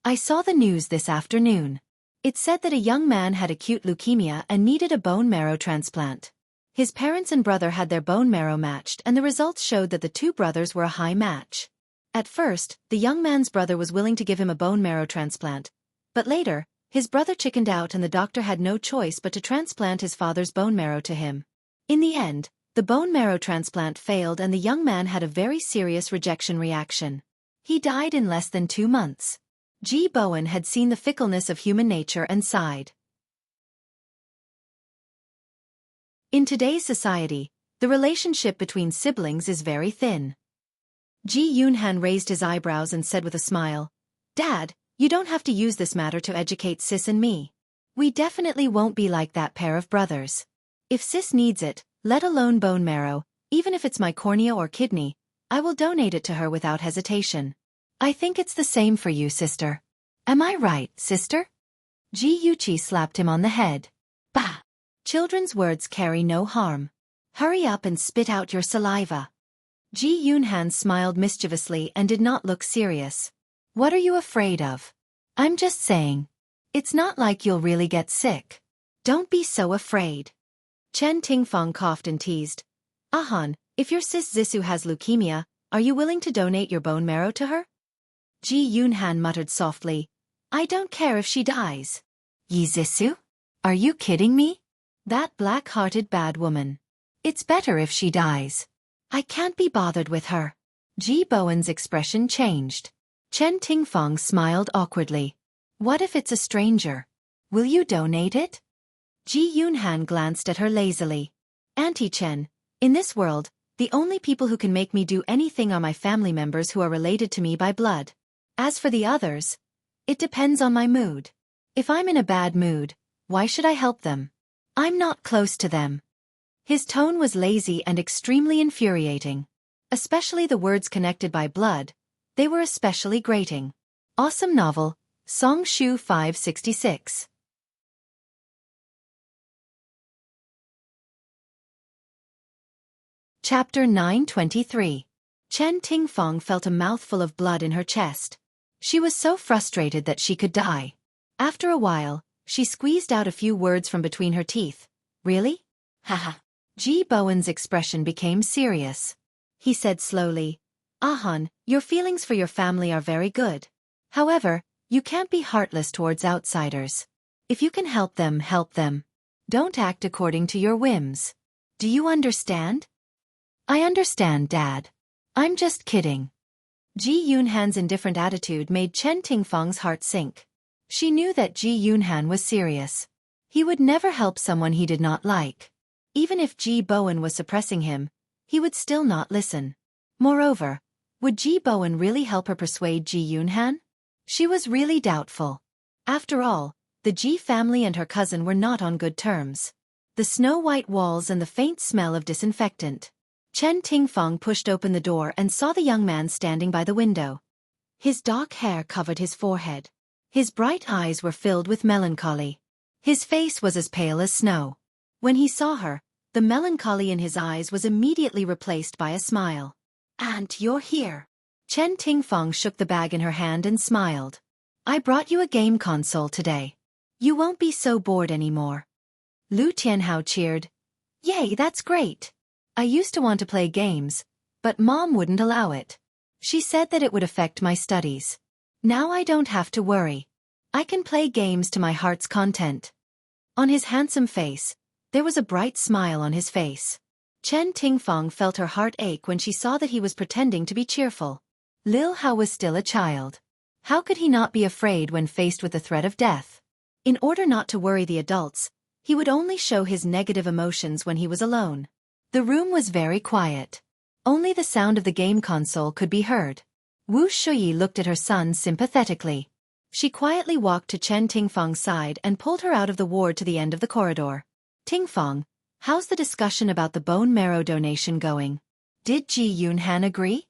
Speaker 1: "I saw the news this afternoon. It said that a young man had acute leukemia and needed a bone marrow transplant. His parents and brother had their bone marrow matched and the results showed that the two brothers were a high match. At first, the young man's brother was willing to give him a bone marrow transplant, but later, his brother chickened out and the doctor had no choice but to transplant his father's bone marrow to him. In the end, the bone marrow transplant failed and the young man had a very serious rejection reaction. He died in less than 2 months. Ji Bowen had seen the fickleness of human nature and sighed. In today's society, the relationship between siblings is very thin. Ji Yunhan raised his eyebrows and said with a smile, "Dad, you don't have to use this matter to educate Sis and me. We definitely won't be like that pair of brothers. If Sis needs it, let alone bone marrow, even if it's my cornea or kidney, I will donate it to her without hesitation. I think it's the same for you, sister. Am I right, sister?" Ji Yuqi slapped him on the head. "Bah! Children's words carry no harm. Hurry up and spit out your saliva." Ji Yunhan smiled mischievously and did not look serious. "What are you afraid of? I'm just saying. It's not like you'll really get sick. Don't be so afraid." Chen Tingfeng coughed and teased. "Ahan, if your sis Zissou has leukemia, are you willing to donate your bone marrow to her?" Ji Yunhan muttered softly, "I don't care if she dies." "Yi Zissou? Are you kidding me? That black-hearted bad woman. It's better if she dies. I can't be bothered with her." Ji Bowen's expression changed. Chen Tingfeng smiled awkwardly. "What if it's a stranger? Will you donate it?" Ji Yunhan glanced at her lazily. "Auntie Chen, in this world, the only people who can make me do anything are my family members who are related to me by blood. As for the others, it depends on my mood. If I'm in a bad mood, why should I help them? I'm not close to them." His tone was lazy and extremely infuriating. Especially the words connected by blood, they were especially grating. Awesome novel, Song Shu 566. Chapter 923. Chen Tingfeng felt a mouthful of blood in her chest. She was so frustrated that she could die. After a while, she squeezed out a few words from between her teeth. "Really? Haha." Ji Bowen's expression became serious. He said slowly, "Ahan, your feelings for your family are very good. However, you can't be heartless towards outsiders. If you can help them, help them. Don't act according to your whims. Do you understand? I understand, Dad. I'm just kidding. Ji Yunhan's indifferent attitude made Chen Tingfeng's heart sink. She knew that Ji Yunhan was serious. He would never help someone he did not like. Even if Ji Bowen was suppressing him, he would still not listen. Moreover, would Ji Bowen really help her persuade Ji Yunhan? She was really doubtful. After all, the Ji family and her cousin were not on good terms. The snow-white walls and the faint smell of disinfectant. Chen Tingfeng pushed open the door and saw the young man standing by the window. His dark hair covered his forehead. His bright eyes were filled with melancholy. His face was as pale as snow. When he saw her, the melancholy in his eyes was immediately replaced by a smile. "Aunt, you're here." Chen Tingfeng shook the bag in her hand and smiled. "I brought you a game console today. You won't be so bored anymore." Lu Tianhao cheered. "Yay, that's great. I used to want to play games, but Mom wouldn't allow it. She said that it would affect my studies. Now I don't have to worry. I can play games to my heart's content." On his handsome face, there was a bright smile on his face. Chen Tingfeng felt her heart ache when she saw that he was pretending to be cheerful. Lil Hao was still a child. How could he not be afraid when faced with the threat of death? In order not to worry the adults, he would only show his negative emotions when he was alone. The room was very quiet. Only the sound of the game console could be heard. Wu Shuyi looked at her son sympathetically. She quietly walked to Chen Tingfeng's side and pulled her out of the ward to the end of the corridor. "Tingfeng, how's the discussion about the bone marrow donation going? Did Ji Yunhan agree?"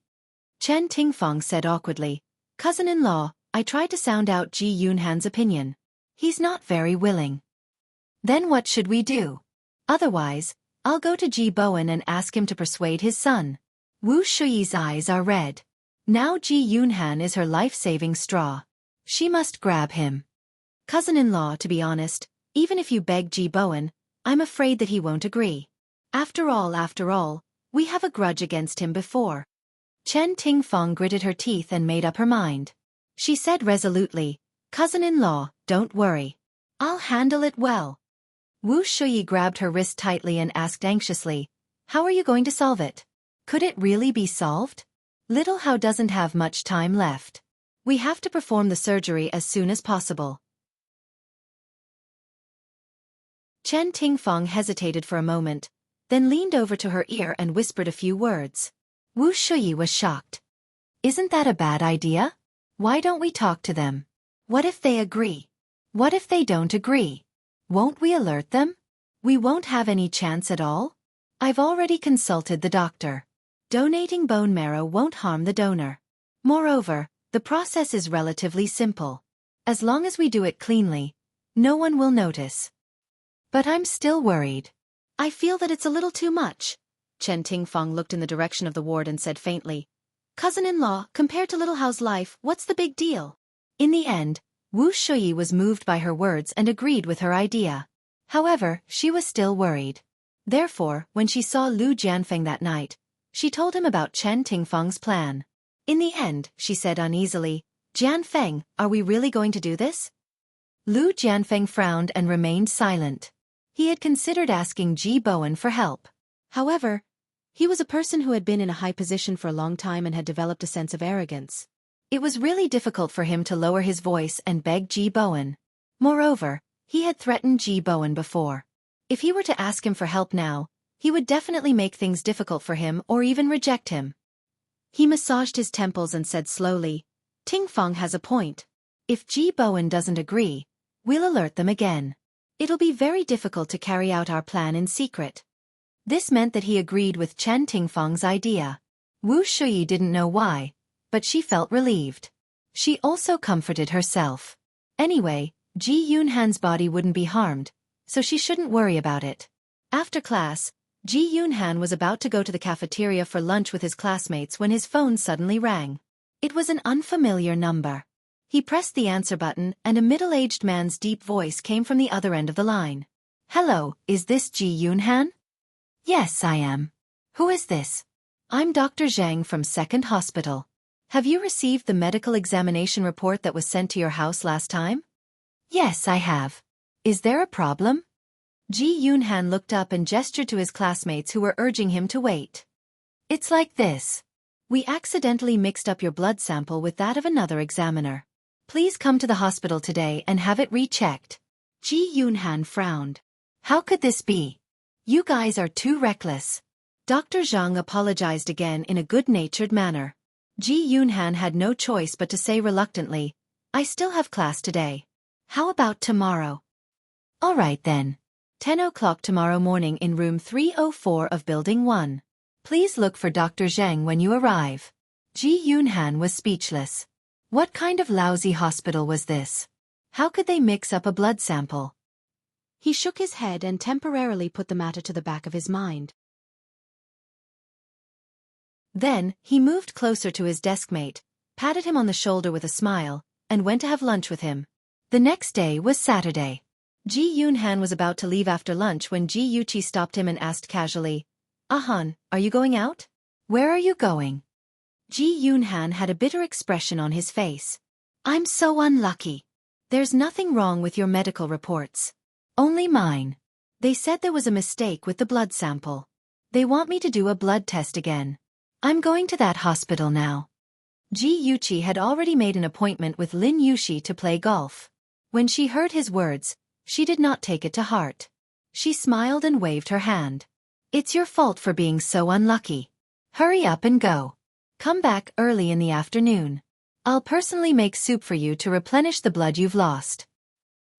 Speaker 1: Chen Tingfeng said awkwardly, "Cousin-in-law, I tried to sound out Ji Yunhan's opinion. He's not very willing." "Then what should we do? Otherwise, I'll go to Ji Bowen and ask him to persuade his son." Wu Shuyi's eyes are red. Now Ji Yunhan is her life-saving straw. She must grab him. "Cousin-in-law, to be honest, even if you beg Ji Bowen, I'm afraid that he won't agree. After all, we have a grudge against him before." Chen Tingfeng gritted her teeth and made up her mind. She said resolutely, "Cousin-in-law, don't worry. I'll handle it well." Wu Shuyi grabbed her wrist tightly and asked anxiously, "How are you going to solve it? Could it really be solved? Little Hao doesn't have much time left. We have to perform the surgery as soon as possible." Chen Tingfeng hesitated for a moment, then leaned over to her ear and whispered a few words. Wu Shuyi was shocked. "Isn't that a bad idea? Why don't we talk to them? What if they agree? What if they don't agree? Won't we alert them? We won't have any chance at all? I've already consulted the doctor. Donating bone marrow won't harm the donor. Moreover, the process is relatively simple. As long as we do it cleanly, no one will notice. But I'm still worried. I feel that it's a little too much." Chen Tingfeng looked in the direction of the ward and said faintly, "Cousin-in-law, compared to Little Hao's life, what's the big deal?" In the end, Wu Shuyi was moved by her words and agreed with her idea. However, she was still worried. Therefore, when she saw Lu Jianfeng that night, she told him about Chen Tingfeng's plan. In the end, she said uneasily, "Jianfeng, are we really going to do this?" Lu Jianfeng frowned and remained silent. He had considered asking Ji Bowen for help. However, he was a person who had been in a high position for a long time and had developed a sense of arrogance. It was really difficult for him to lower his voice and beg Ji Bowen. Moreover, he had threatened Ji Bowen before. If he were to ask him for help now, he would definitely make things difficult for him or even reject him. He massaged his temples and said slowly, "Tingfeng has a point. If Ji Bowen doesn't agree, we'll alert them again. It'll be very difficult to carry out our plan in secret." This meant that he agreed with Chen Tingfeng's idea. Wu Shuyi didn't know why, but she felt relieved. She also comforted herself. Anyway, Ji Yunhan's body wouldn't be harmed, so she shouldn't worry about it. After class, Ji Yunhan was about to go to the cafeteria for lunch with his classmates when his phone suddenly rang. It was an unfamiliar number. He pressed the answer button and a middle-aged man's deep voice came from the other end of the line. "Hello, is this Ji Yunhan?" "Yes, I am. Who is this?" "I'm Dr. Zhang from Second Hospital. Have you received the medical examination report that was sent to your house last time?" "Yes, I have. Is there a problem? Ji Yoonhan looked up and gestured to his classmates who were urging him to wait. It's like this. We accidentally mixed up your blood sample with that of another examiner. Please come to the hospital today and have it rechecked. Ji Yoonhan frowned. How could this be? You guys are too reckless. Dr. Zhang apologized again in a good-natured manner. Ji Yoonhan had no choice but to say reluctantly, I still have class today. How about tomorrow? All right then. 10 o'clock tomorrow morning in room 304 of Building 1. Please look for Dr. Zhang when you arrive. Ji Yoonhan was speechless. What kind of lousy hospital was this? How could they mix up a blood sample? He shook his head and temporarily put the matter to the back of his mind. Then, he moved closer to his deskmate, patted him on the shoulder with a smile, and went to have lunch with him. The next day was Saturday. Ji Yoonhan was about to leave after lunch when Ji Yuchi stopped him and asked casually, Ahan, are you going out? Where are you going? Ji Yoonhan had a bitter expression on his face. I'm so unlucky. There's nothing wrong with your medical reports. Only mine. They said there was a mistake with the blood sample. They want me to do a blood test again. I'm going to that hospital now. Ji Yuchi had already made an appointment with Lin Yushi to play golf. When she heard his words, she did not take it to heart. She smiled and waved her hand. It's your fault for being so unlucky. Hurry up and go. Come back early in the afternoon. I'll personally make soup for you to replenish the blood you've lost.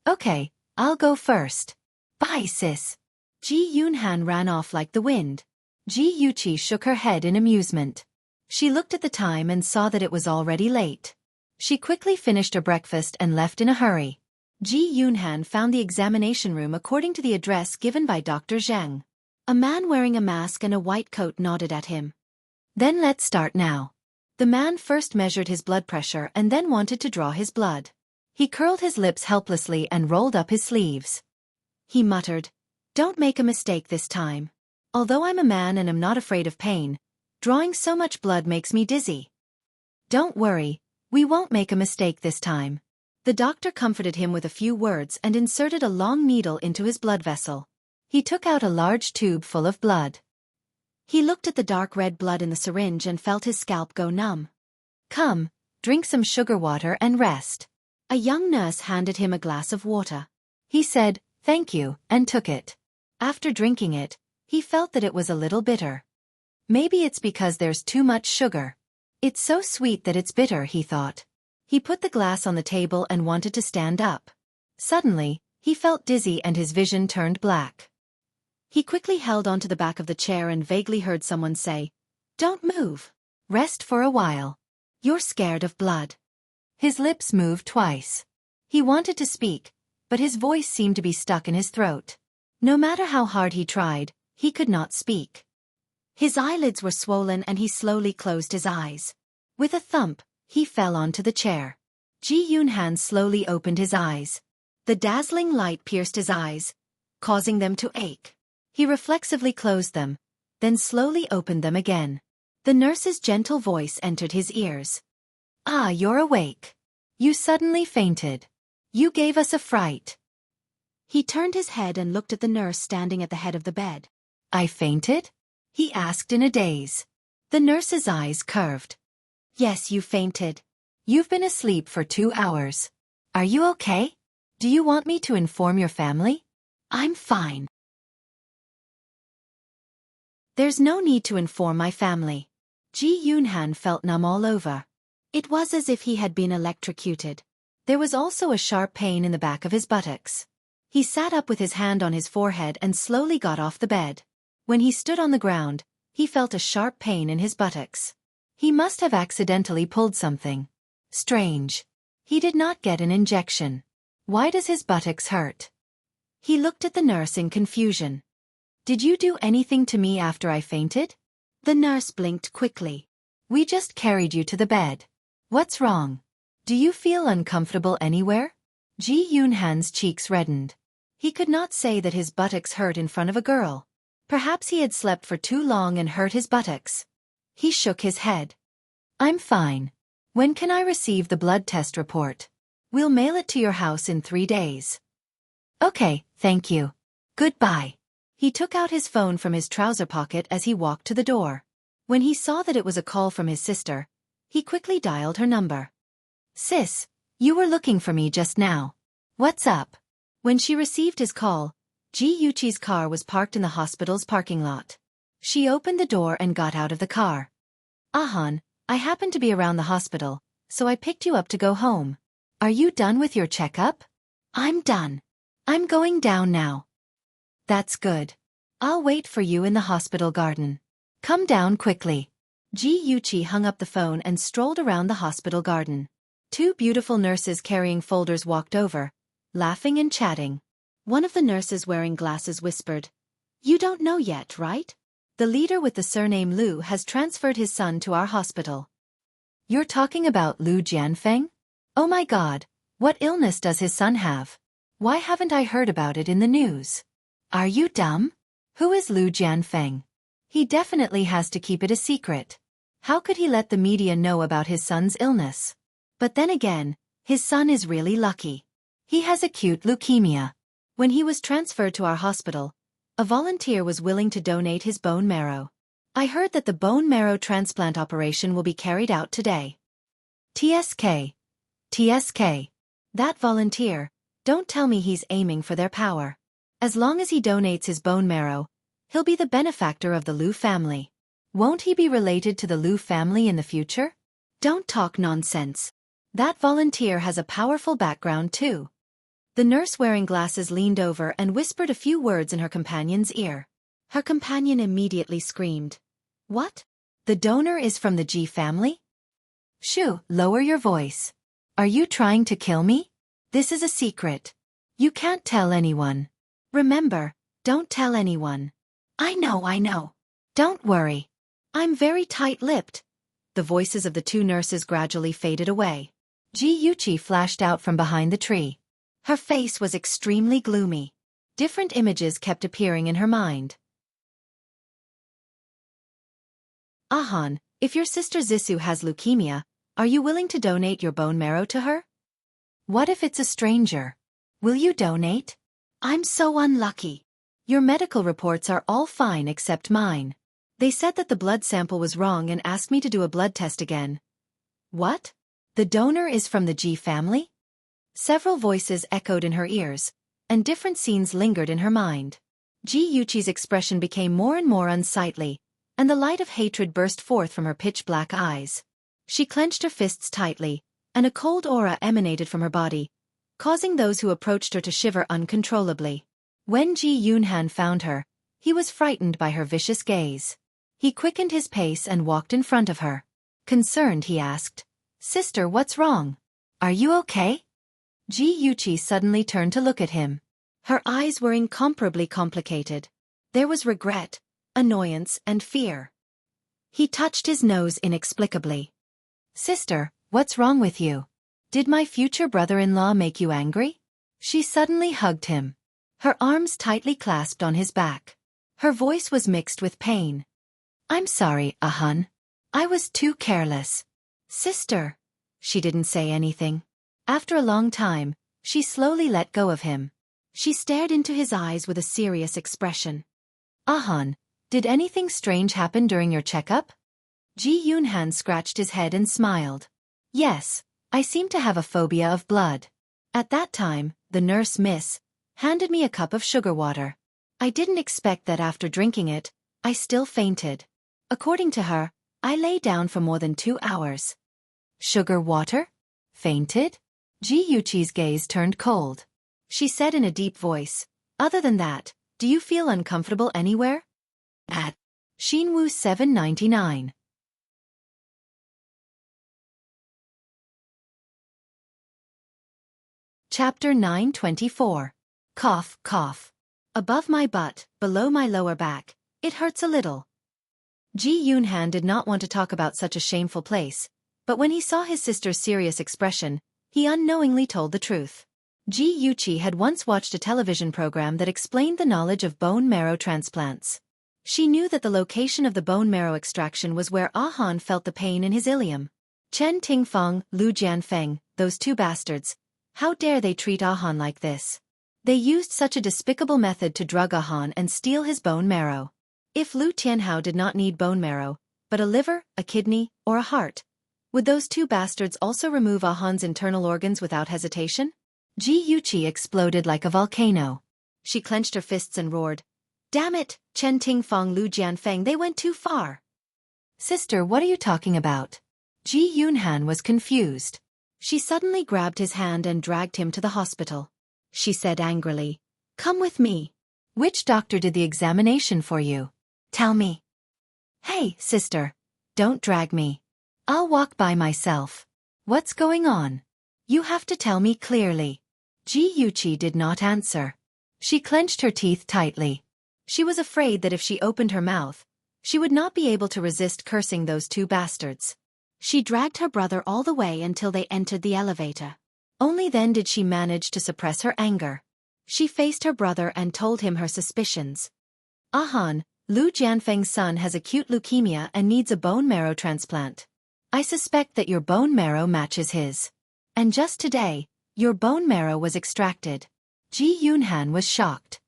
Speaker 1: Okay, I'll go first. Bye, sis. Ji Yoonhan ran off like the wind. Ji Yuchi shook her head in amusement. She looked at the time and saw that it was already late. She quickly finished her breakfast and left in a hurry. Ji Yoonhan found the examination room according to the address given by Dr. Zhang. A man wearing a mask and a white coat nodded at him. Then let's start now. The man first measured his blood pressure and then wanted to draw his blood. He curled his lips helplessly and rolled up his sleeves. He muttered, Don't make a mistake this time. Although I'm a man and am not afraid of pain, drawing so much blood makes me dizzy. Don't worry, we won't make a mistake this time. The doctor comforted him with a few words and inserted a long needle into his blood vessel. He took out a large tube full of blood. He looked at the dark red blood in the syringe and felt his scalp go numb. Come, drink some sugar water and rest. A young nurse handed him a glass of water. He said, Thank you, and took it. After drinking it, he felt that it was a little bitter. Maybe it's because there's too much sugar. It's so sweet that it's bitter, he thought. He put the glass on the table and wanted to stand up. Suddenly, he felt dizzy and his vision turned black. He quickly held onto the back of the chair and vaguely heard someone say, Don't move. Rest for a while. You're scared of blood. His lips moved twice. He wanted to speak, but his voice seemed to be stuck in his throat. No matter how hard he tried, he could not speak. His eyelids were swollen and he slowly closed his eyes. With a thump, he fell onto the chair. Ji Yoonhan slowly opened his eyes. The dazzling light pierced his eyes, causing them to ache. He reflexively closed them, then slowly opened them again. The nurse's gentle voice entered his ears. Ah, you're awake. You suddenly fainted. You gave us a fright. He turned his head and looked at the nurse standing at the head of the bed. I fainted? He asked in a daze. The nurse's eyes curved. Yes, you fainted. You've been asleep for 2 hours. Are you okay? Do you want me to inform your family? I'm fine. There's no need to inform my family. Ji Yoonhan felt numb all over. It was as if he had been electrocuted. There was also a sharp pain in the back of his buttocks. He sat up with his hand on his forehead and slowly got off the bed. When he stood on the ground, he felt a sharp pain in his buttocks. He must have accidentally pulled something. Strange. He did not get an injection. Why does his buttocks hurt? He looked at the nurse in confusion. Did you do anything to me after I fainted? The nurse blinked quickly. We just carried you to the bed. What's wrong? Do you feel uncomfortable anywhere? Ji Yoonhan's cheeks reddened. He could not say that his buttocks hurt in front of a girl. Perhaps he had slept for too long and hurt his buttocks. He shook his head. I'm fine. When can I receive the blood test report? We'll mail it to your house in 3 days. Okay, thank you. Goodbye. He took out his phone from his trouser pocket as he walked to the door. When he saw that it was a call from his sister, he quickly dialed her number. Sis, you were looking for me just now. What's up? When she received his call, Ji Yuchi's car was parked in the hospital's parking lot. She opened the door and got out of the car. Ahan, I happened to be around the hospital, so I picked you up to go home. Are you done with your checkup? I'm done. I'm going down now. That's good. I'll wait for you in the hospital garden. Come down quickly. Ji Yuchi hung up the phone and strolled around the hospital garden. Two beautiful nurses carrying folders walked over, laughing and chatting. One of the nurses wearing glasses whispered, "You don't know yet, right? The leader with the surname Liu has transferred his son to our hospital." You're talking about Liu Jianfeng? Oh my god, what illness does his son have? Why haven't I heard about it in the news? Are you dumb? Who is Liu Jianfeng? He definitely has to keep it a secret. How could he let the media know about his son's illness? But then again, his son is really lucky. He has acute leukemia. When he was transferred to our hospital, a volunteer was willing to donate his bone marrow. I heard that the bone marrow transplant operation will be carried out today. TSK. TSK. That volunteer, don't tell me he's aiming for their power. As long as he donates his bone marrow, he'll be the benefactor of the Liu family. Won't he be related to the Liu family in the future? Don't talk nonsense. That volunteer has a powerful background too. The nurse wearing glasses leaned over and whispered a few words in her companion's ear. Her companion immediately screamed. What? The donor is from the Ji family? Shoo, lower your voice. Are you trying to kill me? This is a secret. You can't tell anyone. Remember, don't tell anyone. I know. Don't worry. I'm very tight-lipped. The voices of the two nurses gradually faded away. Ji Yuchi flashed out from behind the tree. Her face was extremely gloomy. Different images kept appearing in her mind. Ahan, if your sister Zissou has leukemia, are you willing to donate your bone marrow to her? What if it's a stranger? Will you donate? I'm so unlucky. Your medical reports are all fine except mine. They said that the blood sample was wrong and asked me to do a blood test again. What? The donor is from the Ji family? Several voices echoed in her ears, and different scenes lingered in her mind. Ji Yuchi's expression became more and more unsightly, and the light of hatred burst forth from her pitch-black eyes. She clenched her fists tightly, and a cold aura emanated from her body, causing those who approached her to shiver uncontrollably. When Ji Yunhan found her, he was frightened by her vicious gaze. He quickened his pace and walked in front of her. Concerned, he asked, "Sister, what's wrong? Are you okay?" Ji Yuchi suddenly turned to look at him. Her eyes were incomparably complicated. There was regret, annoyance, and fear. He touched his nose inexplicably. "Sister, what's wrong with you? Did my future brother-in-law make you angry?" She suddenly hugged him. Her arms tightly clasped on his back. Her voice was mixed with pain. "I'm sorry, Ahun. I was too careless." "Sister." She didn't say anything. After a long time, she slowly let go of him. She stared into his eyes with a serious expression. "Ahun, did anything strange happen during your checkup?" Ji Yunhan scratched his head and smiled. "Yes, I seem to have a phobia of blood. At that time, the nurse Miss handed me a cup of sugar water. I didn't expect that after drinking it, I still fainted. According to her, I lay down for more than 2 hours." "Sugar water? Fainted?" Ji Yuchi's gaze turned cold. She said in a deep voice, "Other than that, do you feel uncomfortable anywhere?" At Shinwu 799. Chapter 924. Cough, cough. Above my butt, below my lower back, it hurts a little. Ji Yunhan did not want to talk about such a shameful place, but when he saw his sister's serious expression, he unknowingly told the truth. Ji Yuchi had once watched a television program that explained the knowledge of bone marrow transplants. She knew that the location of the bone marrow extraction was where Ahan felt the pain in his ilium. Chen Tingfeng, Liu Jianfeng, those two bastards. How dare they treat Ahan like this? They used such a despicable method to drug Han and steal his bone marrow. If Lu Tianhao did not need bone marrow, but a liver, a kidney, or a heart, would those two bastards also remove Han's internal organs without hesitation? Ji Yuqi exploded like a volcano. She clenched her fists and roared, "Damn it, Chen Tingfang Lu Jianfeng, they went too far." "Sister, what are you talking about?" Ji Yunhan was confused. She suddenly grabbed his hand and dragged him to the hospital. She said angrily, "Come with me." "Which doctor did the examination for you? Tell me." "Hey, sister, don't drag me. I'll walk by myself." "What's going on? You have to tell me clearly." Ji Yuqi did not answer. She clenched her teeth tightly. She was afraid that if she opened her mouth, she would not be able to resist cursing those two bastards. She dragged her brother all the way until they entered the elevator. Only then did she manage to suppress her anger. She faced her brother and told him her suspicions. "Han, Lu Jianfeng's son has acute leukemia and needs a bone marrow transplant. I suspect that your bone marrow matches his. And just today, your bone marrow was extracted." Ji Yunhan was shocked.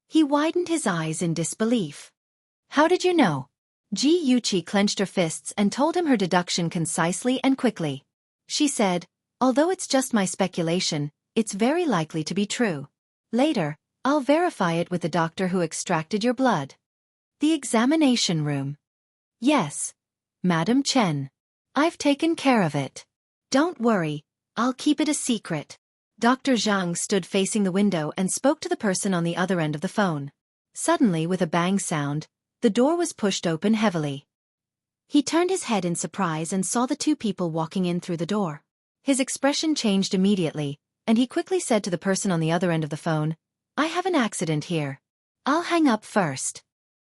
Speaker 1: He widened his eyes in disbelief. "How did you know?" Ji Yuqi clenched her fists and told him her deduction concisely and quickly. She said, "Although it's just my speculation, it's very likely to be true. Later, I'll verify it with the doctor who extracted your blood." "The examination room." "Yes, Madam Chen. I've taken care of it. Don't worry, I'll keep it a secret." Dr. Zhang stood facing the window and spoke to the person on the other end of the phone. Suddenly, with a bang sound, the door was pushed open heavily. He turned his head in surprise and saw the two people walking in through the door. His expression changed immediately, and he quickly said to the person on the other end of the phone, "I have an accident here. I'll hang up first."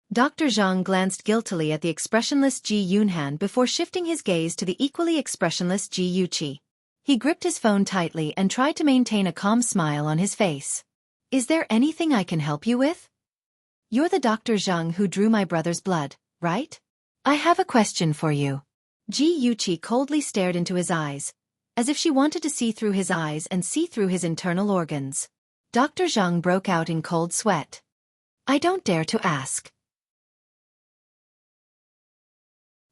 Speaker 1: Dr. Zhang glanced guiltily at the expressionless Ji Yunhan before shifting his gaze to the equally expressionless Ji Yuqi. He gripped his phone tightly and tried to maintain a calm smile on his face. "Is there anything I can help you with? You're the Dr. Zhang who drew my brother's blood, right? I have a question for you." Ji Yuqi coldly stared into his eyes, as if she wanted to see through his eyes and see through his internal organs. Dr. Zhang broke out in cold sweat. "I don't dare to ask."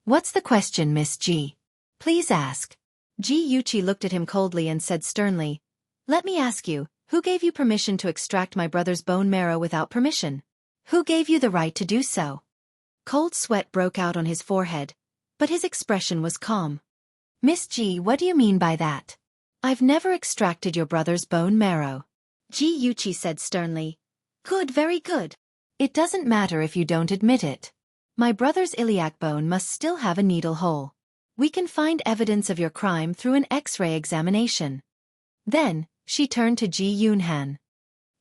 Speaker 1: "What's the question, Miss Ji? Please ask." Ji Yuqi looked at him coldly and said sternly, "Let me ask you, who gave you permission to extract my brother's bone marrow without permission? Who gave you the right to do so?" Cold sweat broke out on his forehead, but his expression was calm. "Miss Ji, what do you mean by that? I've never extracted your brother's bone marrow." Ji Yuqi said sternly, "Good, very good. It doesn't matter if you don't admit it. My brother's iliac bone must still have a needle hole. We can find evidence of your crime through an X-ray examination." Then, she turned to Ji Yunhan.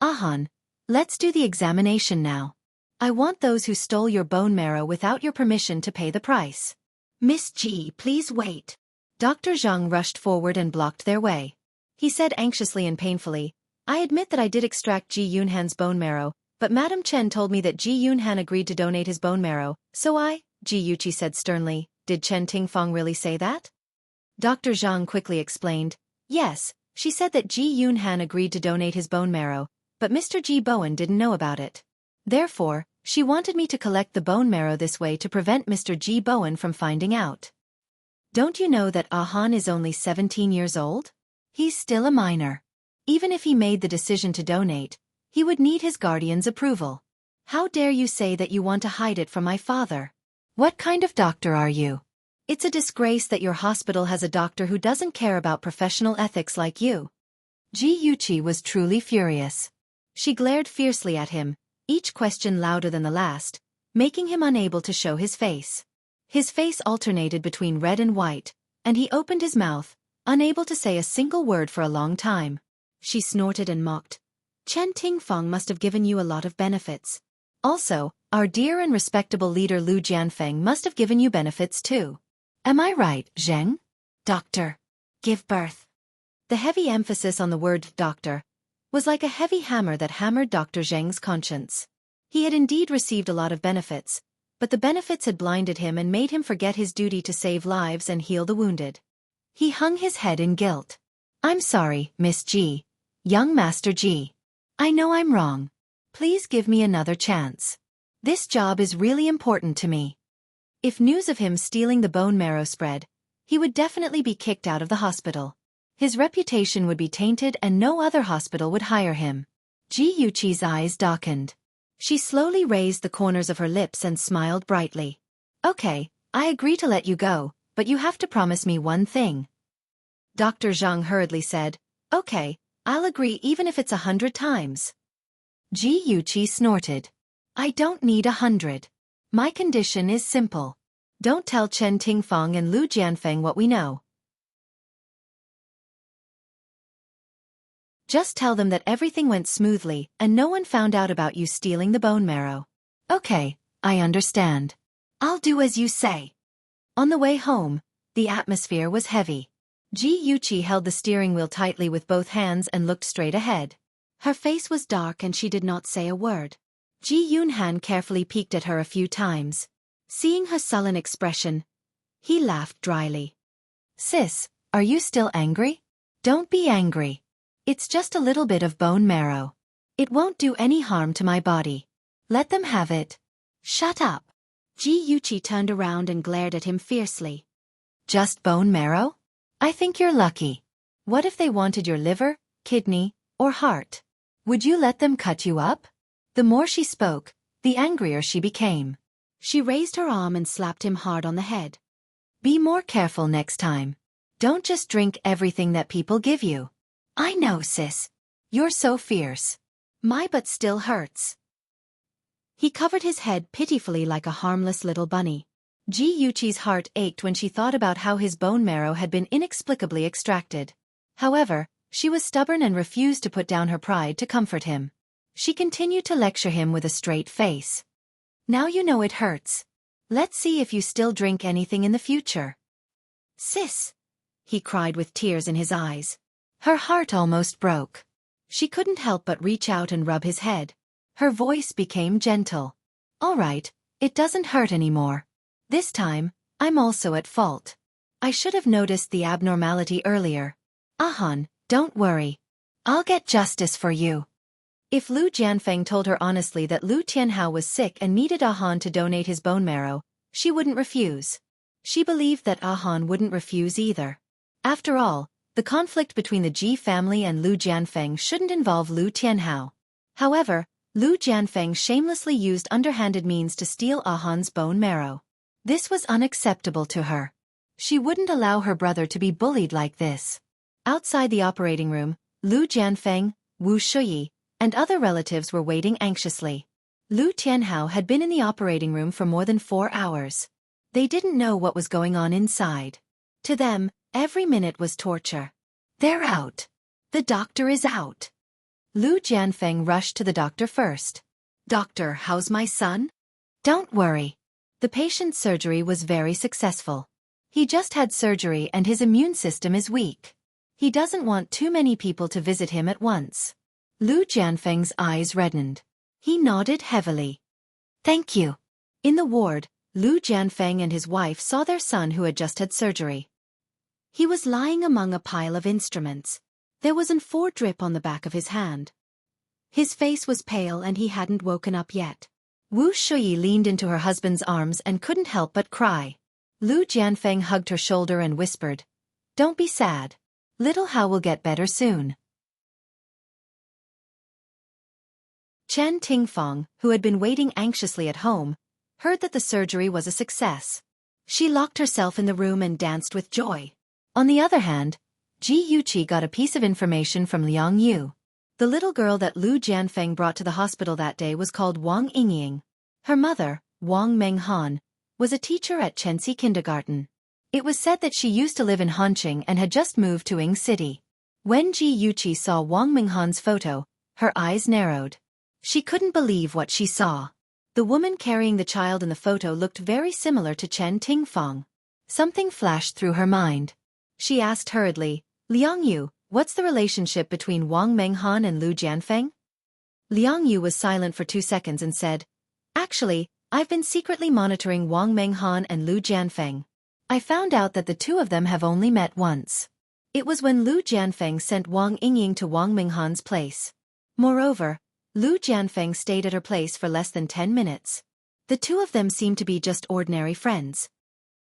Speaker 1: "Han, let's do the examination now. I want those who stole your bone marrow without your permission to pay the price." "Miss Ji, please wait." Dr. Zhang rushed forward and blocked their way. He said anxiously and painfully, "I admit that I did extract Ji Yunhan's bone marrow, but Madam Chen told me that Ji Yunhan agreed to donate his bone marrow, so I..." Ji Yuqi said sternly, "Did Chen Tingfang really say that?" Dr. Zhang quickly explained, "Yes, she said that Ji Yunhan agreed to donate his bone marrow, but Mr. Ji Bowen didn't know about it. Therefore, she wanted me to collect the bone marrow this way to prevent Mr. Ji Bowen from finding out. Don't you know that Han is only 17 years old? He's still a minor. Even if he made the decision to donate, he would need his guardian's approval. How dare you say that you want to hide it from my father? What kind of doctor are you? It's a disgrace that your hospital has a doctor who doesn't care about professional ethics like you." Ji Yuqi was truly furious. She glared fiercely at him, each question louder than the last, making him unable to show his face. His face alternated between red and white, and he opened his mouth, unable to say a single word for a long time. She snorted and mocked. "Chen Tingfang must have given you a lot of benefits. Also, our dear and respectable leader Lu Jianfeng must have given you benefits too. Am I right, Zheng? Doctor. Give birth." The heavy emphasis on the word doctor was like a heavy hammer that hammered Dr. Zheng's conscience. He had indeed received a lot of benefits, but the benefits had blinded him and made him forget his duty to save lives and heal the wounded. He hung his head in guilt. "I'm sorry, Miss Ji. Young Master Ji. I know I'm wrong. Please give me another chance. This job is really important to me. If news of him stealing the bone marrow spread, he would definitely be kicked out of the hospital. His reputation would be tainted and no other hospital would hire him. Ji Yuqi's eyes darkened. She slowly raised the corners of her lips and smiled brightly. Okay, I agree to let you go, but you have to promise me one thing. Dr. Zhang hurriedly said, Okay, I'll agree even if it's 100 times. Ji Yuqi snorted. I don't need 100. My condition is simple. Don't tell Chen Tingfang and Lu Jianfeng what we know. Just tell them that everything went smoothly and no one found out about you stealing the bone marrow. Okay, I understand. I'll do as you say. On the way home, the atmosphere was heavy. Ji Yuqi held the steering wheel tightly with both hands and looked straight ahead. Her face was dark and she did not say a word. Ji Yunhan carefully peeked at her a few times. Seeing her sullen expression, he laughed dryly. Sis, are you still angry? Don't be angry. It's just a little bit of bone marrow. It won't do any harm to my body. Let them have it. Shut up. Ji Yuqi turned around and glared at him fiercely. Just bone marrow? I think you're lucky. What if they wanted your liver, kidney, or heart? Would you let them cut you up? The more she spoke, the angrier she became. She raised her arm and slapped him hard on the head. Be more careful next time. Don't just drink everything that people give you. I know, sis. You're so fierce. My butt still hurts. He covered his head pitifully like a harmless little bunny. Ji Yuqi's heart ached when she thought about how his bone marrow had been inexplicably extracted. However, she was stubborn and refused to put down her pride to comfort him. She continued to lecture him with a straight face. Now you know it hurts. Let's see if you still drink anything in the future. Sis, he cried with tears in his eyes. Her heart almost broke. She couldn't help but reach out and rub his head. Her voice became gentle. All right, it doesn't hurt anymore. This time, I'm also at fault. I should have noticed the abnormality earlier. Ahan, don't worry. I'll get justice for you. If Lu Jianfeng told her honestly that Lu Tianhao was sick and needed Ahan to donate his bone marrow, she wouldn't refuse. She believed that Ahan wouldn't refuse either. After all, the conflict between the Ji family and Lu Jianfeng shouldn't involve Lu Tianhao. However, Lu Jianfeng shamelessly used underhanded means to steal Ahan's bone marrow. This was unacceptable to her. She wouldn't allow her brother to be bullied like this. Outside the operating room, Lu Jianfeng, Wu Shuyi, and other relatives were waiting anxiously. Lu Tianhao had been in the operating room for more than 4 hours. They didn't know what was going on inside. To them, every minute was torture. They're out. The doctor is out. Lu Jianfeng rushed to the doctor first. Doctor, how's my son? Don't worry. The patient's surgery was very successful. He just had surgery and his immune system is weak. He doesn't want too many people to visit him at once. Lu Jianfeng's eyes reddened. He nodded heavily. Thank you. In the ward, Lu Jianfeng and his wife saw their son who had just had surgery. He was lying among a pile of instruments. There was an 4 drip on the back of his hand. His face was pale and he hadn't woken up yet. Wu Shuyi leaned into her husband's arms and couldn't help but cry. Lu Jianfeng hugged her shoulder and whispered, Don't be sad. Little Hao will get better soon. Chen Tingfang, who had been waiting anxiously at home, heard that the surgery was a success. She locked herself in the room and danced with joy. On the other hand, Ji Yuqi got a piece of information from Liang Yu. The little girl that Lu Jianfeng brought to the hospital that day was called Wang Yingying. Her mother, Wang Menghan, was a teacher at Chenxi Kindergarten. It was said that she used to live in Hanqing and had just moved to Ying City. When Ji Yuqi saw Wang Menghan's photo, her eyes narrowed. She couldn't believe what she saw. The woman carrying the child in the photo looked very similar to Chen Tingfang. Something flashed through her mind. She asked hurriedly, Liang Yu, what's the relationship between Wang Menghan and Lu Jianfeng? Liang Yu was silent for 2 seconds and said, Actually, I've been secretly monitoring Wang Menghan and Lu Jianfeng. I found out that the two of them have only met once. It was when Lu Jianfeng sent Wang Yingying to Wang Menghan's place. Moreover, Lu Jianfeng stayed at her place for less than 10 minutes. The two of them seemed to be just ordinary friends.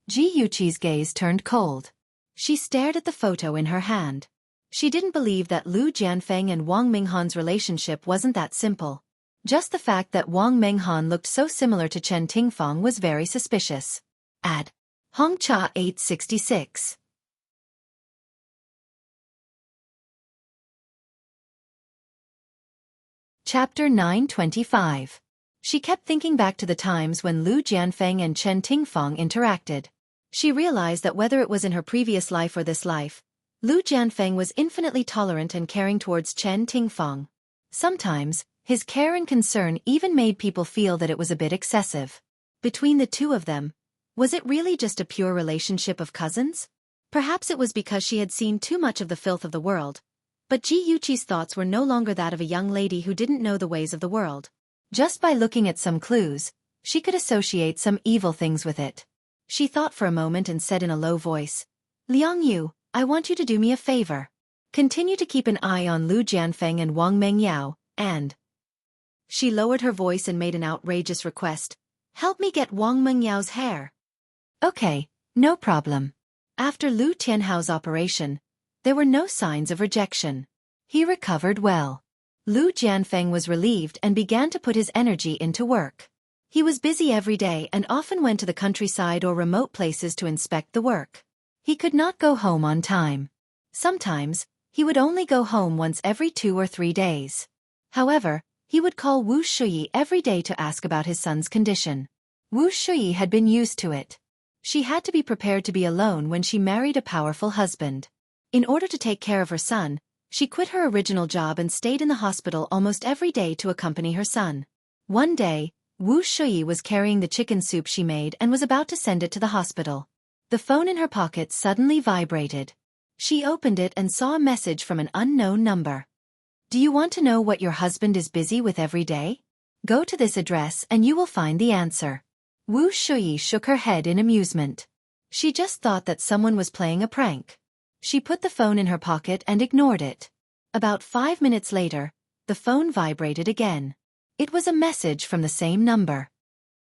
Speaker 1: Ji Yuqi's gaze turned cold. She stared at the photo in her hand. She didn't believe that Lu Jianfeng and Wang Minghan's relationship wasn't that simple. Just the fact that Wang Minghan looked so similar to Chen Tingfang was very suspicious. Ad. Hongcha 866. Chapter 925. She kept thinking back to the times when Lu Jianfeng and Chen Tingfang interacted. She realized that whether it was in her previous life or this life, Lu Jianfeng was infinitely tolerant and caring towards Chen Tingfang. Sometimes, his care and concern even made people feel that it was a bit excessive. Between the two of them, was it really just a pure relationship of cousins? Perhaps it was because she had seen too much of the filth of the world. But Ji Yuqi's thoughts were no longer that of a young lady who didn't know the ways of the world. Just by looking at some clues, she could associate some evil things with it. She thought for a moment and said in a low voice, "Liang Yu, I want you to do me a favor. Continue to keep an eye on Lu Jianfeng and Wang Mengyao, and..." She lowered her voice and made an outrageous request. "Help me get Wang Mengyao's hair." "Okay, no problem." After Lu Tianhao's operation, there were no signs of rejection. He recovered well. Lu Jianfeng was relieved and began to put his energy into work. He was busy every day and often went to the countryside or remote places to inspect the work. He could not go home on time. Sometimes, he would only go home once every 2 or 3 days. However, he would call Wu Shuyi every day to ask about his son's condition. Wu Shuyi had been used to it. She had to be prepared to be alone when she married a powerful husband. In order to take care of her son, she quit her original job and stayed in the hospital almost every day to accompany her son. One day, Wu Shuyi was carrying the chicken soup she made and was about to send it to the hospital. The phone in her pocket suddenly vibrated. She opened it and saw a message from an unknown number. "Do you want to know what your husband is busy with every day? Go to this address and you will find the answer." Wu Shuyi shook her head in amusement. She just thought that someone was playing a prank. She put the phone in her pocket and ignored it. About 5 minutes later, the phone vibrated again. It was a message from the same number.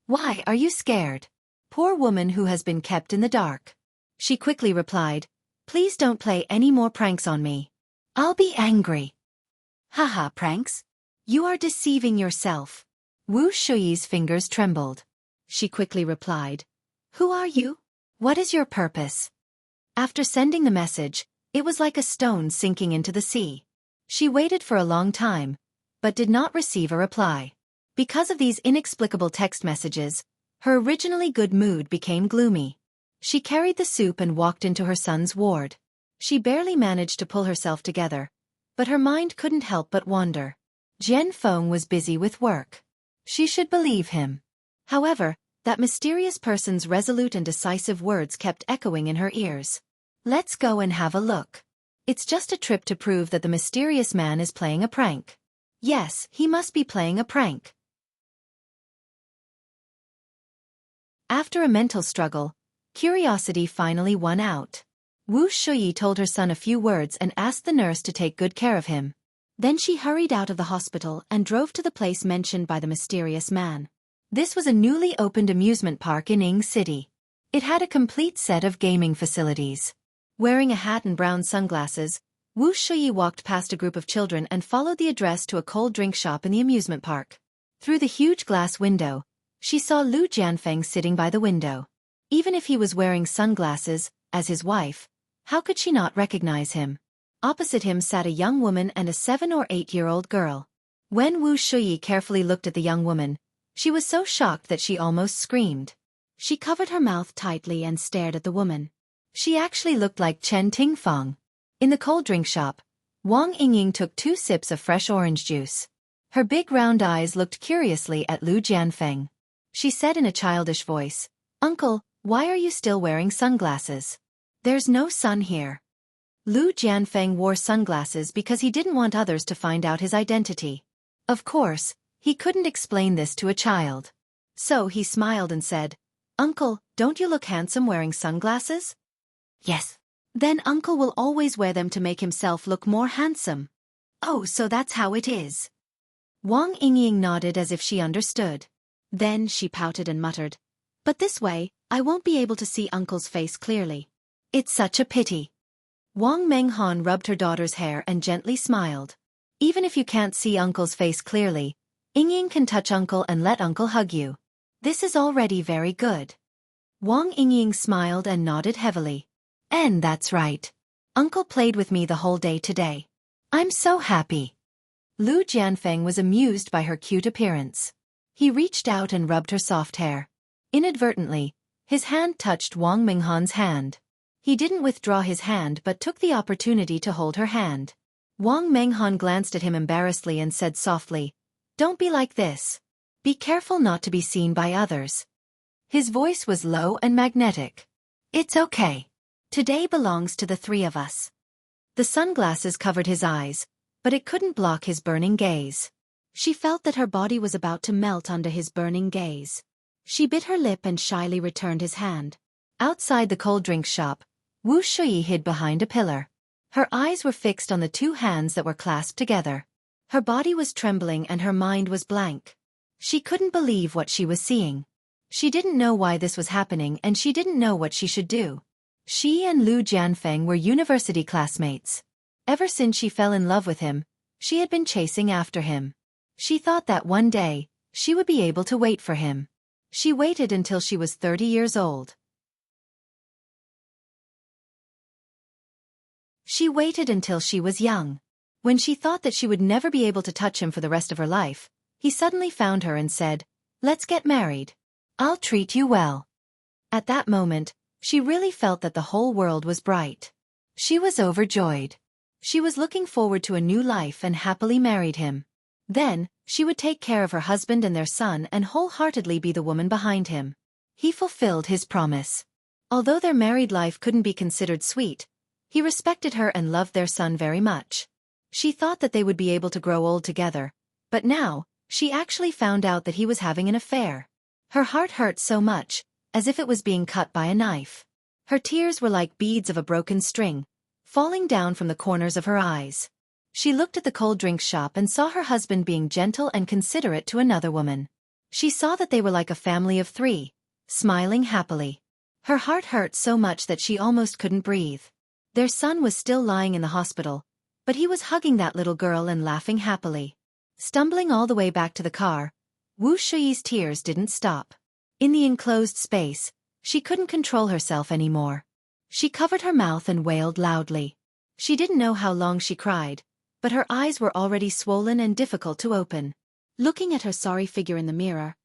Speaker 1: "Why are you scared? Poor woman who has been kept in the dark." She quickly replied, "Please don't play any more pranks on me. I'll be angry." "Haha, pranks? You are deceiving yourself." Wu Shuyi's fingers trembled. She quickly replied, "Who are you? What is your purpose?" After sending the message, it was like a stone sinking into the sea. She waited for a long time, but did not receive a reply. Because of these inexplicable text messages, her originally good mood became gloomy. She carried the soup and walked into her son's ward. She barely managed to pull herself together, but her mind couldn't help but wander. Jian Feng was busy with work. She should believe him. However, that mysterious person's resolute and decisive words kept echoing in her ears. "Let's go and have a look. It's just a trip to prove that the mysterious man is playing a prank. Yes, he must be playing a prank." After a mental struggle, curiosity finally won out. Wu Shuyi told her son a few words and asked the nurse to take good care of him. Then she hurried out of the hospital and drove to the place mentioned by the mysterious man. This was a newly opened amusement park in Ying City. It had a complete set of gaming facilities. Wearing a hat and brown sunglasses, Wu Shuyi walked past a group of children and followed the address to a cold drink shop in the amusement park. Through the huge glass window, she saw Lu Jianfeng sitting by the window. Even if he was wearing sunglasses, as his wife, how could she not recognize him? Opposite him sat a young woman and a 7 or 8-year-old girl. When Wu Shuyi carefully looked at the young woman, she was so shocked that she almost screamed. She covered her mouth tightly and stared at the woman. She actually looked like Chen Tingfang. In the cold drink shop, Wang Yingying took 2 sips of fresh orange juice. Her big round eyes looked curiously at Lu Jianfeng. She said in a childish voice, "Uncle, why are you still wearing sunglasses? There's no sun here." Lu Jianfeng wore sunglasses because he didn't want others to find out his identity. Of course, he couldn't explain this to a child. So he smiled and said, "Uncle, don't you look handsome wearing sunglasses?" "Yes." "Then Uncle will always wear them to make himself look more handsome." "Oh, so that's how it is." Wang Yingying nodded as if she understood. Then she pouted and muttered, "But this way, I won't be able to see Uncle's face clearly. It's such a pity." Wang Menghan rubbed her daughter's hair and gently smiled. "Even if you can't see Uncle's face clearly, Yingying can touch Uncle and let Uncle hug you. This is already very good." Wang Yingying smiled and nodded heavily. "And that's right. Uncle played with me the whole day today. I'm so happy." Lu Jianfeng was amused by her cute appearance. He reached out and rubbed her soft hair. Inadvertently, his hand touched Wang Minghan's hand. He didn't withdraw his hand but took the opportunity to hold her hand. Wang Menghan glanced at him embarrassedly and said softly, "Don't be like this. Be careful not to be seen by others." His voice was low and magnetic. "It's okay. Today belongs to the three of us." The sunglasses covered his eyes, but it couldn't block his burning gaze. She felt that her body was about to melt under his burning gaze. She bit her lip and shyly returned his hand. Outside the cold drink shop, Wu Shuyi hid behind a pillar. Her eyes were fixed on the two hands that were clasped together. Her body was trembling and her mind was blank. She couldn't believe what she was seeing. She didn't know why this was happening and she didn't know what she should do. She and Lu Jianfeng were university classmates. Ever since she fell in love with him, she had been chasing after him. She thought that one day, she would be able to wait for him. She waited until she was 30 years old. She waited until she was young. When she thought that she would never be able to touch him for the rest of her life, he suddenly found her and said, "Let's get married. I'll treat you well." At that moment, she really felt that the whole world was bright. She was overjoyed. She was looking forward to a new life and happily married him. Then, she would take care of her husband and their son and wholeheartedly be the woman behind him. He fulfilled his promise. Although their married life couldn't be considered sweet, he respected her and loved their son very much. She thought that they would be able to grow old together, but now, she actually found out that he was having an affair. Her heart hurt so much, as if it was being cut by a knife. Her tears were like beads of a broken string, falling down from the corners of her eyes. She looked at the cold drink shop and saw her husband being gentle and considerate to another woman. She saw that they were like a family of three, smiling happily. Her heart hurt so much that she almost couldn't breathe. Their son was still lying in the hospital, but he was hugging that little girl and laughing happily. Stumbling all the way back to the car, Wu Shuyi's tears didn't stop. In the enclosed space, she couldn't control herself anymore. She covered her mouth and wailed loudly. She didn't know how long she cried, but her eyes were already swollen and difficult to open. Looking at her sorry figure in the mirror,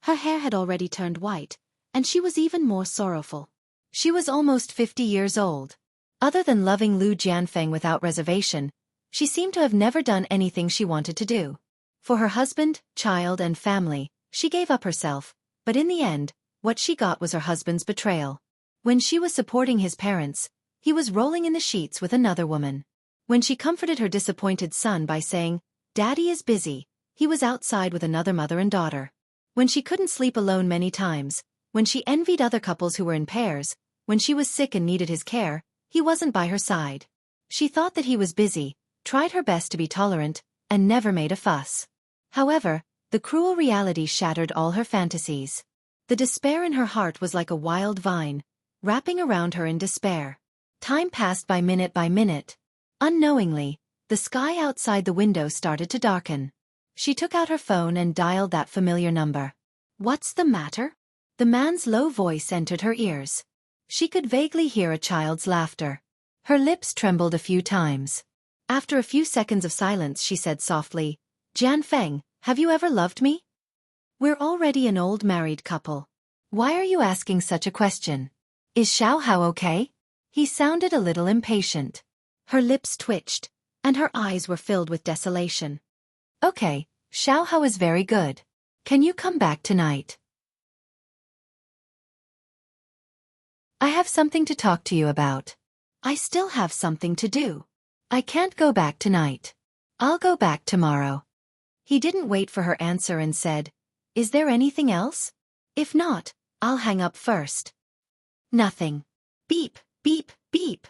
Speaker 1: her hair had already turned white, and she was even more sorrowful. She was almost 50 years old. Other than loving Lu Jianfeng without reservation, she seemed to have never done anything she wanted to do. For her husband, child and family, she gave up herself, but in the end, what she got was her husband's betrayal. When she was supporting his parents, he was rolling in the sheets with another woman. When she comforted her disappointed son by saying, "Daddy is busy," he was outside with another mother and daughter. When she couldn't sleep alone many times, when she envied other couples who were in pairs, when she was sick and needed his care, he wasn't by her side. She thought that he was busy, tried her best to be tolerant, and never made a fuss. However, the cruel reality shattered all her fantasies. The despair in her heart was like a wild vine, wrapping around her in despair. Time passed by minute. Unknowingly, the sky outside the window started to darken. She took out her phone and dialed that familiar number. "What's the matter?" The man's low voice entered her ears. She could vaguely hear a child's laughter. Her lips trembled a few times. After a few seconds of silence she said softly, "Jianfeng, have you ever loved me? We're already an old married couple. Why are you asking such a question? Is Xiao Hao okay?" He sounded a little impatient. Her lips twitched, and her eyes were filled with desolation. "Okay, Xiao Hao is very good. Can you come back tonight? I have something to talk to you about." "I still have something to do. I can't go back tonight. I'll go back tomorrow." He didn't wait for her answer and said, "Is there anything else? If not, I'll hang up first." Nothing. Beep, beep, beep.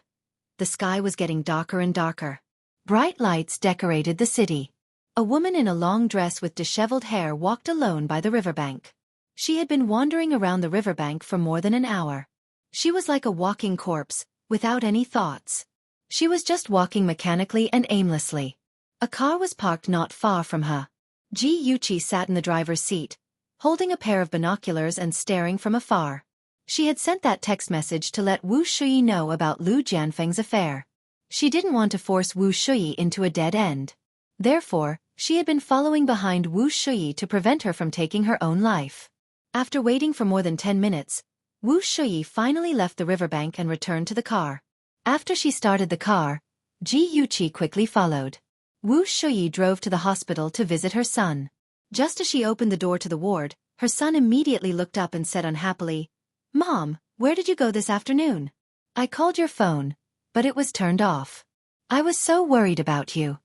Speaker 1: The sky was getting darker and darker. Bright lights decorated the city. A woman in a long dress with disheveled hair walked alone by the riverbank. She had been wandering around the riverbank for more than an hour. She was like a walking corpse, without any thoughts. She was just walking mechanically and aimlessly. A car was parked not far from her. Ji Yuqi sat in the driver's seat, holding a pair of binoculars and staring from afar. She had sent that text message to let Wu Shuyi know about Lu Jianfeng's affair. She didn't want to force Wu Shuyi into a dead end. Therefore, she had been following behind Wu Shuyi to prevent her from taking her own life. After waiting for more than 10 minutes, Wu Shuyi finally left the riverbank and returned to the car. After she started the car, Ji Yuqi quickly followed. Wu Shuyi drove to the hospital to visit her son. Just as she opened the door to the ward, her son immediately looked up and said unhappily, "Mom, where did you go this afternoon? I called your phone, but it was turned off. I was so worried about you."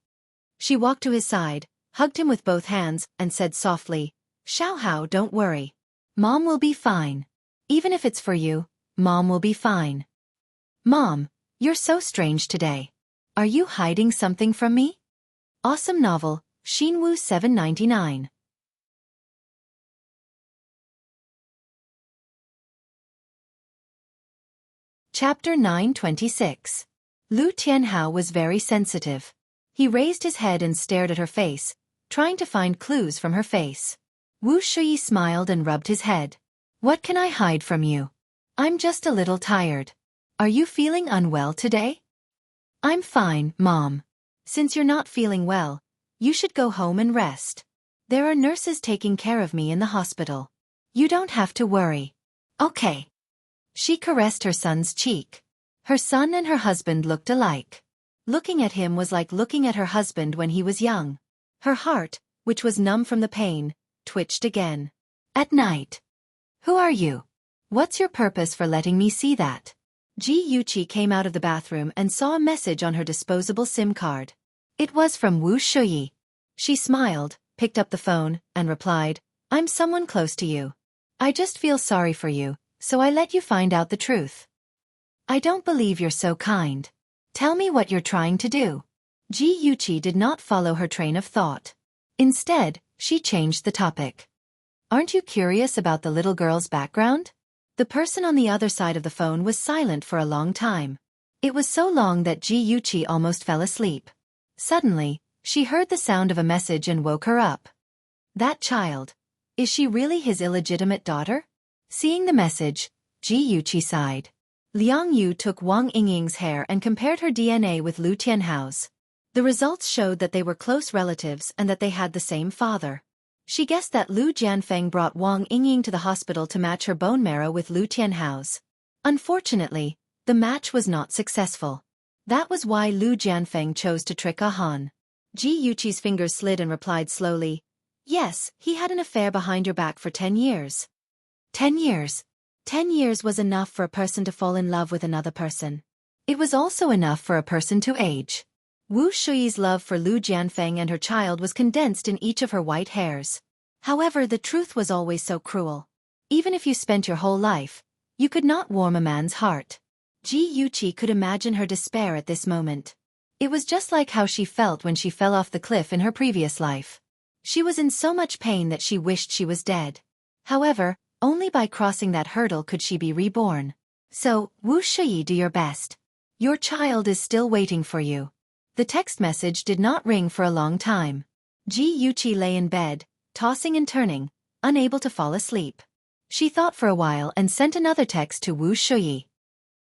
Speaker 1: She walked to his side, hugged him with both hands, and said softly, "Xiaohao, don't worry. Mom will be fine. Even if it's for you, Mom will be fine." "Mom, you're so strange today. Are you hiding something from me?" Awesome novel, Xinwu 799. Chapter 926. Lu Tianhao was very sensitive. He raised his head and stared at her face, trying to find clues from her face. Wu Shuyi smiled and rubbed his head. "What can I hide from you? I'm just a little tired. Are you feeling unwell today?" "I'm fine, Mom. Since you're not feeling well, you should go home and rest. There are nurses taking care of me in the hospital. You don't have to worry." "Okay." She caressed her son's cheek. Her son and her husband looked alike. Looking at him was like looking at her husband when he was young. Her heart, which was numb from the pain, twitched again. "At night. Who are you? What's your purpose for letting me see that?" Ji Yuqi came out of the bathroom and saw a message on her disposable SIM card. It was from Wu Shuyi. She smiled, picked up the phone, and replied, "I'm someone close to you. I just feel sorry for you, so I let you find out the truth." "I don't believe you're so kind. Tell me what you're trying to do." Ji Yuqi did not follow her train of thought. Instead, she changed the topic. "Aren't you curious about the little girl's background?" The person on the other side of the phone was silent for a long time. It was so long that Ji Yuqi almost fell asleep. Suddenly, she heard the sound of a message and woke her up. "That child. Is she really his illegitimate daughter?" Seeing the message, Ji Yuqi sighed. Liang Yu took Wang Yingying's hair and compared her DNA with Lu Tianhao's. The results showed that they were close relatives and that they had the same father. She guessed that Lu Jianfeng brought Wang Yingying to the hospital to match her bone marrow with Lu Tianhao's. Unfortunately, the match was not successful. That was why Lu Jianfeng chose to trick Han. Ji Yuqi's fingers slid and replied slowly, "Yes, he had an affair behind your back for 10 years. 10 years. 10 years was enough for a person to fall in love with another person. It was also enough for a person to age." Wu Shuyi's love for Lu Jianfeng and her child was condensed in each of her white hairs. However, the truth was always so cruel. Even if you spent your whole life, you could not warm a man's heart. Ji Yuqi could imagine her despair at this moment. It was just like how she felt when she fell off the cliff in her previous life. She was in so much pain that she wished she was dead. However, only by crossing that hurdle could she be reborn. So, Wu Shuyi, do your best. Your child is still waiting for you. The text message did not ring for a long time. Ji Yuqi lay in bed, tossing and turning, unable to fall asleep. She thought for a while and sent another text to Wu Shuyi.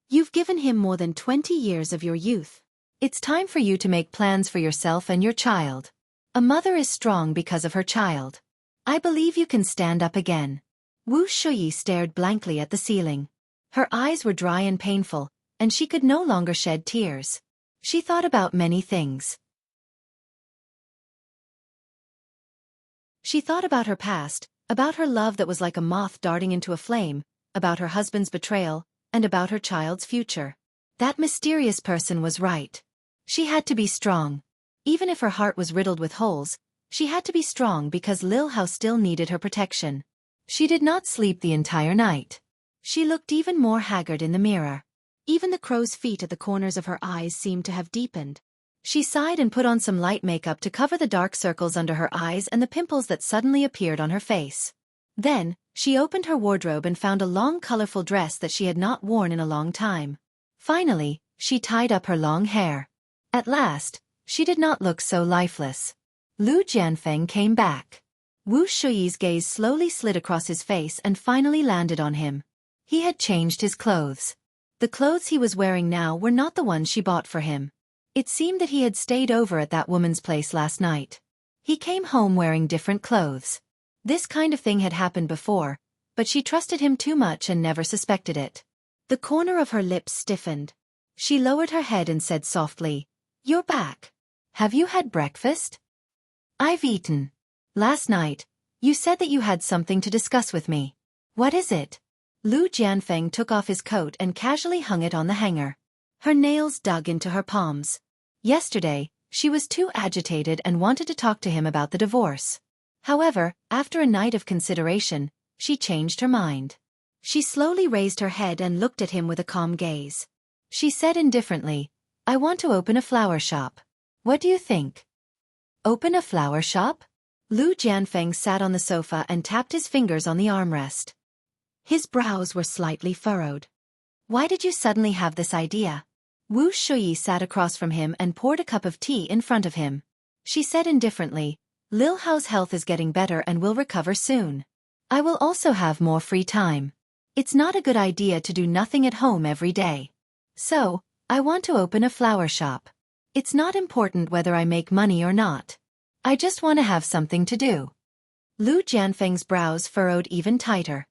Speaker 1: "You've given him more than 20 years of your youth. It's time for you to make plans for yourself and your child. A mother is strong because of her child. I believe you can stand up again." Wu Shuyi stared blankly at the ceiling. Her eyes were dry and painful, and she could no longer shed tears. She thought about many things. She thought about her past, about her love that was like a moth darting into a flame, about her husband's betrayal, and about her child's future. That mysterious person was right. She had to be strong. Even if her heart was riddled with holes, she had to be strong because Lil Hao still needed her protection. She did not sleep the entire night. She looked even more haggard in the mirror. Even the crow's feet at the corners of her eyes seemed to have deepened. She sighed and put on some light makeup to cover the dark circles under her eyes and the pimples that suddenly appeared on her face. Then, she opened her wardrobe and found a long colorful dress that she had not worn in a long time. Finally, she tied up her long hair. At last, she did not look so lifeless. Lu Jianfeng came back. Wu Shuyi's gaze slowly slid across his face and finally landed on him. He had changed his clothes. The clothes he was wearing now were not the ones she bought for him. It seemed that he had stayed over at that woman's place last night. He came home wearing different clothes. This kind of thing had happened before, but she trusted him too much and never suspected it. The corner of her lips stiffened. She lowered her head and said softly, "You're back. Have you had breakfast?" "I've eaten. Last night, you said that you had something to discuss with me. What is it?" Lu Jianfeng took off his coat and casually hung it on the hanger. Her nails dug into her palms. Yesterday, she was too agitated and wanted to talk to him about the divorce. However, after a night of consideration, she changed her mind. She slowly raised her head and looked at him with a calm gaze. She said indifferently, "I want to open a flower shop. What do you think?" "Open a flower shop?" Lu Jianfeng sat on the sofa and tapped his fingers on the armrest. His brows were slightly furrowed. "Why did you suddenly have this idea?" Wu Shuyi sat across from him and poured a cup of tea in front of him. She said indifferently, "Lil Hao's health is getting better and will recover soon. I will also have more free time. It's not a good idea to do nothing at home every day. So, I want to open a flower shop. It's not important whether I make money or not. I just want to have something to do." Lu Jianfeng's brows furrowed even tighter.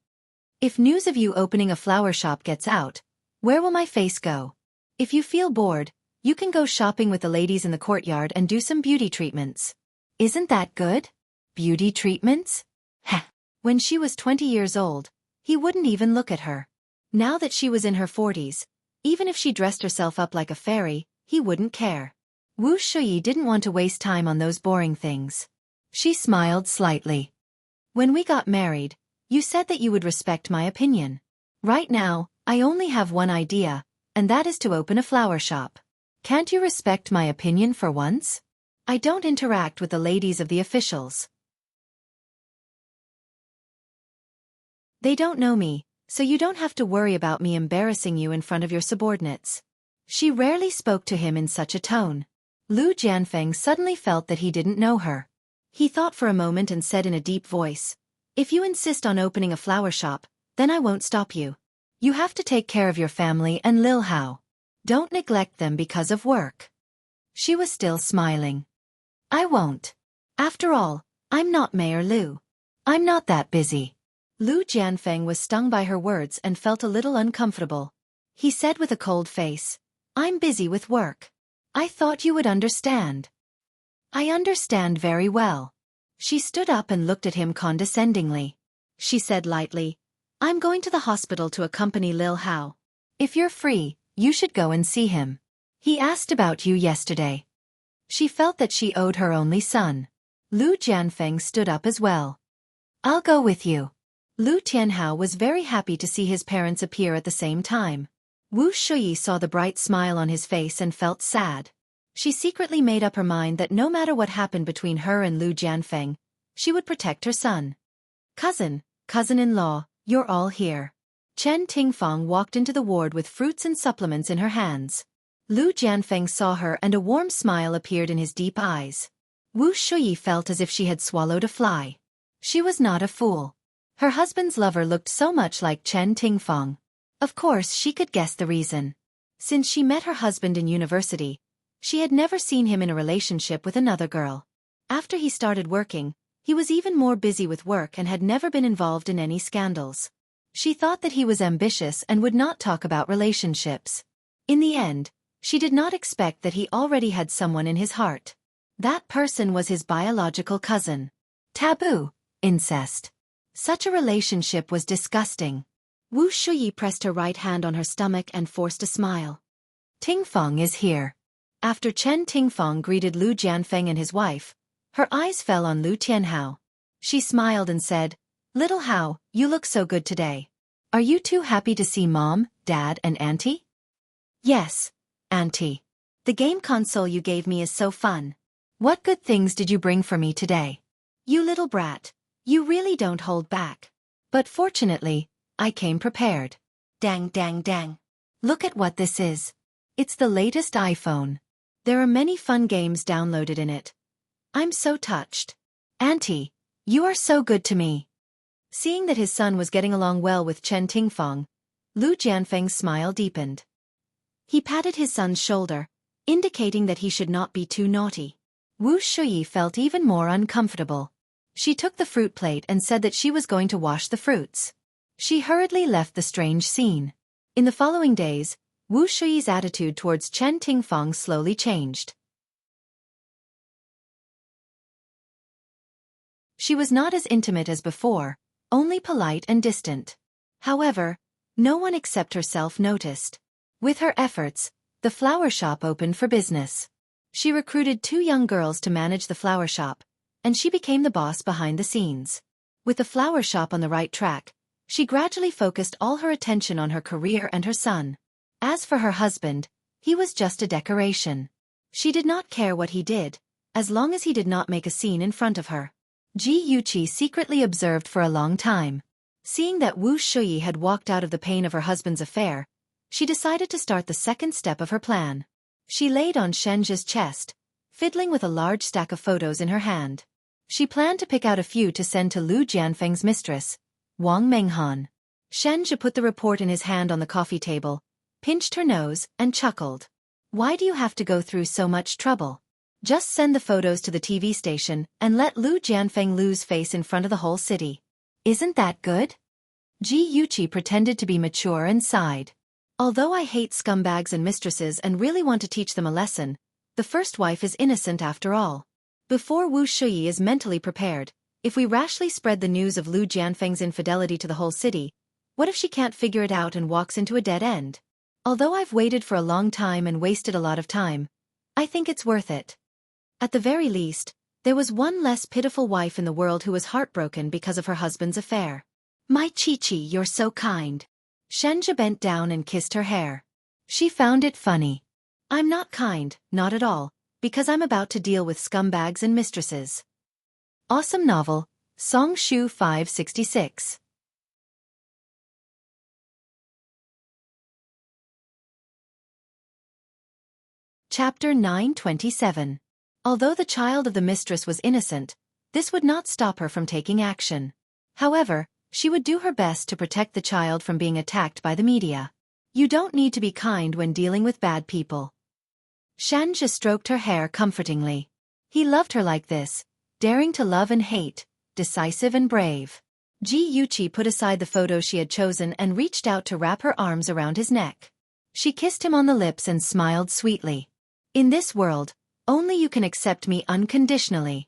Speaker 1: "If news of you opening a flower shop gets out, where will my face go? If you feel bored, you can go shopping with the ladies in the courtyard and do some beauty treatments. Isn't that good? Beauty treatments? Heh." When she was 20 years old, he wouldn't even look at her. Now that she was in her 40s, even if she dressed herself up like a fairy, he wouldn't care. Wu Shuyi didn't want to waste time on those boring things. She smiled slightly. "When we got married, you said that you would respect my opinion. Right now, I only have one idea, and that is to open a flower shop. Can't you respect my opinion for once? I don't interact with the ladies of the officials. They don't know me, so you don't have to worry about me embarrassing you in front of your subordinates." She rarely spoke to him in such a tone. Lu Jianfeng suddenly felt that he didn't know her. He thought for a moment and said in a deep voice, "If you insist on opening a flower shop, then I won't stop you. You have to take care of your family and Lil Hao. Don't neglect them because of work." She was still smiling. "I won't. After all, I'm not Mayor Lu. I'm not that busy." Lu Jianfeng was stung by her words and felt a little uncomfortable. He said with a cold face, "I'm busy with work. I thought you would understand." "I understand very well." She stood up and looked at him condescendingly. She said lightly, "I'm going to the hospital to accompany Lil Hao. If you're free, you should go and see him. He asked about you yesterday." She felt that she owed her only son. Lu Jianfeng stood up as well. "I'll go with you." Lu Tianhao was very happy to see his parents appear at the same time. Wu Shuyi saw the bright smile on his face and felt sad. She secretly made up her mind that no matter what happened between her and Lu Jianfeng, she would protect her son. Cousin-in-law, you're all here." Chen Tingfang walked into the ward with fruits and supplements in her hands. Lu Jianfeng saw her and a warm smile appeared in his deep eyes. Wu Shuyi felt as if she had swallowed a fly. She was not a fool. Her husband's lover looked so much like Chen Tingfang. Of course she could guess the reason. Since she met her husband in university, she had never seen him in a relationship with another girl. After he started working, he was even more busy with work and had never been involved in any scandals. She thought that he was ambitious and would not talk about relationships. In the end, she did not expect that he already had someone in his heart. That person was his biological cousin. Taboo. Incest. Such a relationship was disgusting. Wu Shuyi pressed her right hand on her stomach and forced a smile. "Tingfang is here." After Chen Tingfang greeted Lu Jianfeng and his wife, her eyes fell on Lu Tianhao. She smiled and said, "Little Hao, you look so good today. Are you too happy to see Mom, Dad and Auntie?" "Yes, Auntie." The game console you gave me is so fun. What good things did you bring for me today? You little brat, you really don't hold back. But fortunately, I came prepared. Dang dang dang. Look at what this is. It's the latest iPhone. There are many fun games downloaded in it. I'm so touched. Auntie, you are so good to me. Seeing that his son was getting along well with Chen Tingfeng, Lu Jianfeng's smile deepened. He patted his son's shoulder, indicating that he should not be too naughty. Wu Shuyi felt even more uncomfortable. She took the fruit plate and said that she was going to wash the fruits. She hurriedly left the strange scene. In the following days, Wu Shuyi's attitude towards Chen Tingfeng slowly changed. She was not as intimate as before, only polite and distant. However, no one except herself noticed. With her efforts, the flower shop opened for business. She recruited 2 young girls to manage the flower shop, and she became the boss behind the scenes. With the flower shop on the right track, she gradually focused all her attention on her career and her son. As for her husband, he was just a decoration. She did not care what he did, as long as he did not make a scene in front of her. Ji Yuqi secretly observed for a long time. Seeing that Wu Shuyi had walked out of the pain of her husband's affair, she decided to start the second step of her plan. She laid on Shenji's chest, fiddling with a large stack of photos in her hand. She planned to pick out a few to send to Lu Jianfeng's mistress, Wang Menghan. Shenji put the report in his hand on the coffee table, pinched her nose, and chuckled. Why do you have to go through so much trouble? Just send the photos to the TV station and let Lu Jianfeng lose face in front of the whole city. Isn't that good? Ji Yuqi pretended to be mature and sighed. Although I hate scumbags and mistresses and really want to teach them a lesson, the first wife is innocent after all. Before Wu Shuyi is mentally prepared, if we rashly spread the news of Lu Jianfeng's infidelity to the whole city, what if she can't figure it out and walks into a dead end? Although I've waited for a long time and wasted a lot of time, I think it's worth it. At the very least, there was one less pitiful wife in the world who was heartbroken because of her husband's affair. My Chi-Chi, you're so kind. Shenja bent down and kissed her hair. She found it funny. I'm not kind, not at all, because I'm about to deal with scumbags and mistresses. Awesome novel, Song Shu 566. Chapter 927. Although the child of the mistress was innocent, this would not stop her from taking action. However, she would do her best to protect the child from being attacked by the media. You don't need to be kind when dealing with bad people. Shanja stroked her hair comfortingly. He loved her like this, daring to love and hate, decisive and brave. Ji Yuqi put aside the photo she had chosen and reached out to wrap her arms around his neck. She kissed him on the lips and smiled sweetly. In this world, only you can accept me unconditionally.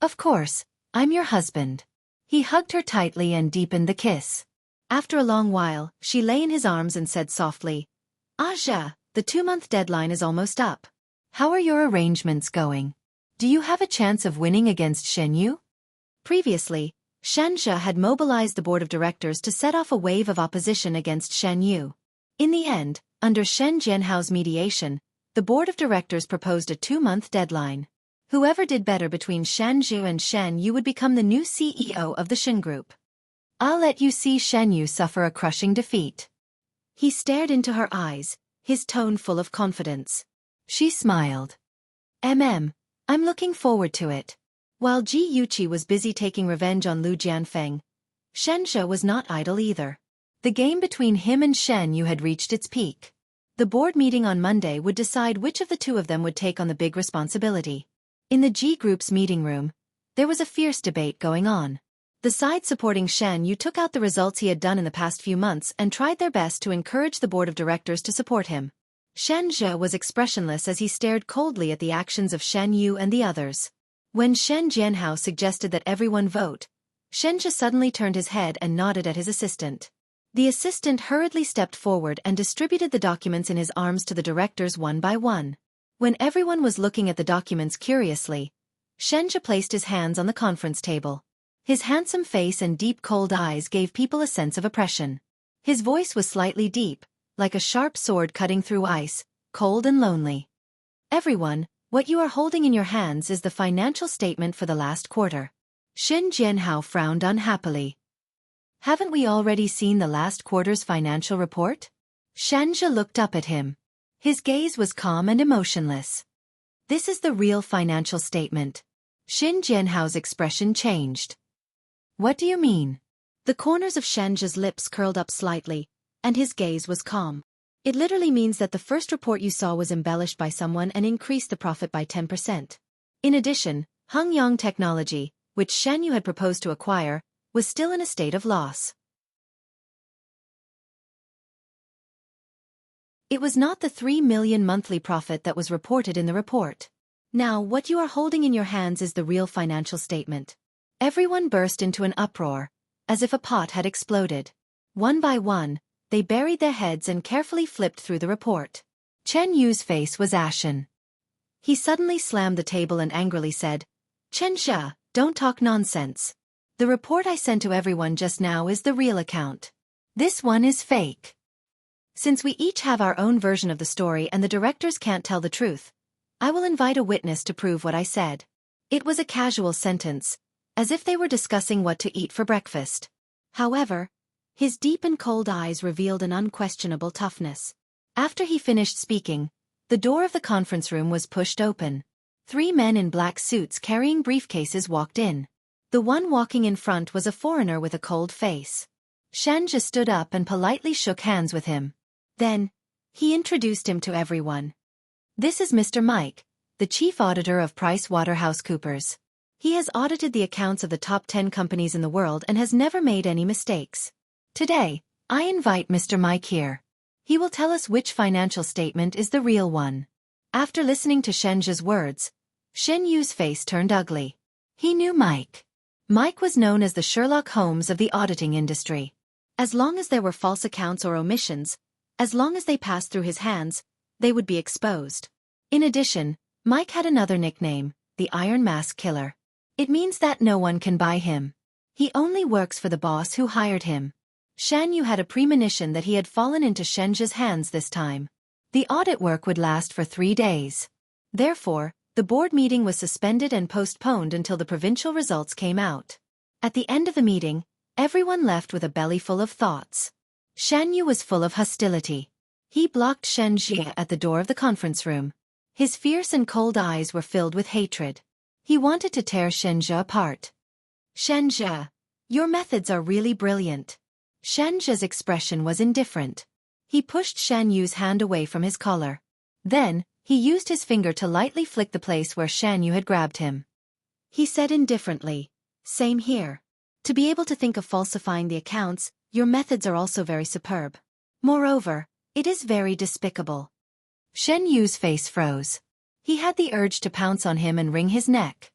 Speaker 1: Of course, I'm your husband. He hugged her tightly and deepened the kiss. After a long while, she lay in his arms and said softly, Aja, the 2-month deadline is almost up. How are your arrangements going? Do you have a chance of winning against Shen Yu? Previously, Shenzhe had mobilized the board of directors to set off a wave of opposition against Shen Yu. In the end, under Shen Jianhao's mediation, the board of directors proposed a 2-month deadline. Whoever did better between Shen Zhu and Shen Yu would become the new CEO of the Shen Group. I'll let you see Shen Yu suffer a crushing defeat. He stared into her eyes, his tone full of confidence. She smiled. I'm looking forward to it. While Ji Yuqi was busy taking revenge on Lu Jianfeng, Shenzhe was not idle either. The game between him and Shen Yu had reached its peak. The board meeting on Monday would decide which of the two of them would take on the big responsibility. In the G Group's meeting room, there was a fierce debate going on. The side supporting Shen Yu took out the results he had done in the past few months and tried their best to encourage the board of directors to support him. Shen Zhe was expressionless as he stared coldly at the actions of Shen Yu and the others. When Shen Jianhao suggested that everyone vote, Shen Zhe suddenly turned his head and nodded at his assistant. The assistant hurriedly stepped forward and distributed the documents in his arms to the directors one by one. When everyone was looking at the documents curiously, Shen Zhe placed his hands on the conference table. His handsome face and deep cold eyes gave people a sense of oppression. His voice was slightly deep, like a sharp sword cutting through ice, cold and lonely. Everyone, what you are holding in your hands is the financial statement for the last quarter. Shen Jianhao frowned unhappily. Haven't we already seen the last quarter's financial report? Shenzhe looked up at him. His gaze was calm and emotionless. This is the real financial statement. Shen Jianhao's expression changed. What do you mean? The corners of Shenzhe's lips curled up slightly, and his gaze was calm. It literally means that the first report you saw was embellished by someone and increased the profit by 10%. In addition, Hongyang Technology, which Shen Yu had proposed to acquire, was still in a state of loss. It was not the 3 million monthly profit that was reported in the report. Now what you are holding in your hands is the real financial statement. Everyone burst into an uproar, as if a pot had exploded. One by one, they buried their heads and carefully flipped through the report. Chen Yu's face was ashen. He suddenly slammed the table and angrily said, "Chen Xia, don't talk nonsense. The report I sent to everyone just now is the real account. This one is fake. Since we each have our own version of the story and the directors can't tell the truth, I will invite a witness to prove what I said." It was a casual sentence, as if they were discussing what to eat for breakfast. However, his deep and cold eyes revealed an unquestionable toughness. After he finished speaking, the door of the conference room was pushed open. 3 men in black suits carrying briefcases walked in. The one walking in front was a foreigner with a cold face. Shenzhe stood up and politely shook hands with him. Then, he introduced him to everyone. "This is Mr. Mike, the chief auditor of PricewaterhouseCoopers. He has audited the accounts of the top 10 companies in the world and has never made any mistakes. Today, I invite Mr. Mike here. He will tell us which financial statement is the real one." After listening to Shenzhe's words, Shen Yu's face turned ugly. He knew Mike. Mike was known as the Sherlock Holmes of the auditing industry. As long as there were false accounts or omissions, as long as they passed through his hands, they would be exposed. In addition, Mike had another nickname, the Iron Mask Killer. It means that no one can buy him. He only works for the boss who hired him. Shan Yu had a premonition that he had fallen into Shenzhe's hands this time. The audit work would last for 3 days. Therefore, the board meeting was suspended and postponed until the provincial results came out. At the end of the meeting, everyone left with a belly full of thoughts. Shan Yu was full of hostility. He blocked Shen Jie at the door of the conference room. His fierce and cold eyes were filled with hatred. He wanted to tear Shen Jie apart. "Shen Jie, your methods are really brilliant." Shen Jie's expression was indifferent. He pushed Shan Yu's hand away from his collar. Then, he used his finger to lightly flick the place where Shan Yu had grabbed him. He said indifferently, "Same here. To be able to think of falsifying the accounts, your methods are also very superb. Moreover, it is very despicable." Shen Yu's face froze. He had the urge to pounce on him and wring his neck.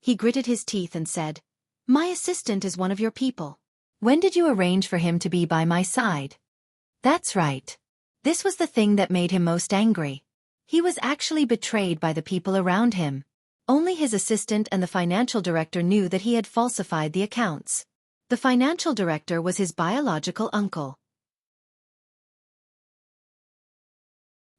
Speaker 1: He gritted his teeth and said, "My assistant is one of your people. When did you arrange for him to be by my side?" That's right. This was the thing that made him most angry. He was actually betrayed by the people around him. Only his assistant and the financial director knew that he had falsified the accounts. The financial director was his biological uncle.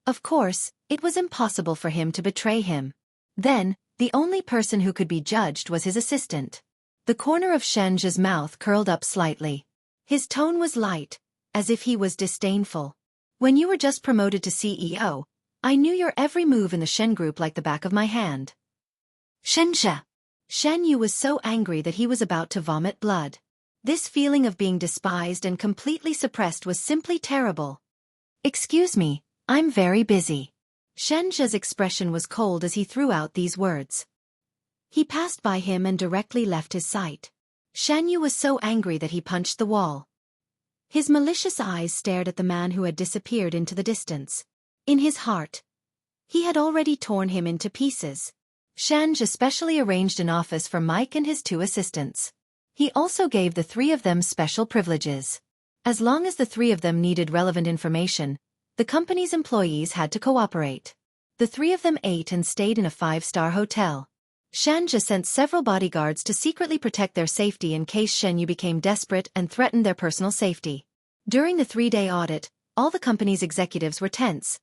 Speaker 1: Of course, it was impossible for him to betray him. Then, the only person who could be judged was his assistant. The corner of Shenzhe's mouth curled up slightly. His tone was light, as if he was disdainful. "When you were just promoted to CEO, I knew your every move in the Shen Group like the back of my hand." Shenzhe! Shen Yu was so angry that he was about to vomit blood. This feeling of being despised and completely suppressed was simply terrible. "Excuse me, I'm very busy." Shenzhe's expression was cold as he threw out these words. He passed by him and directly left his sight. Shen Yu was so angry that he punched the wall. His malicious eyes stared at the man who had disappeared into the distance. In his heart, he had already torn him into pieces. Shenzhe especially arranged an office for Mike and his 2 assistants. He also gave the 3 of them special privileges. As long as the 3 of them needed relevant information, the company's employees had to cooperate. The 3 of them ate and stayed in a 5-star hotel. Shenzhe sent several bodyguards to secretly protect their safety in case Shen Yu became desperate and threatened their personal safety. During the 3-day audit, all the company's executives were tense.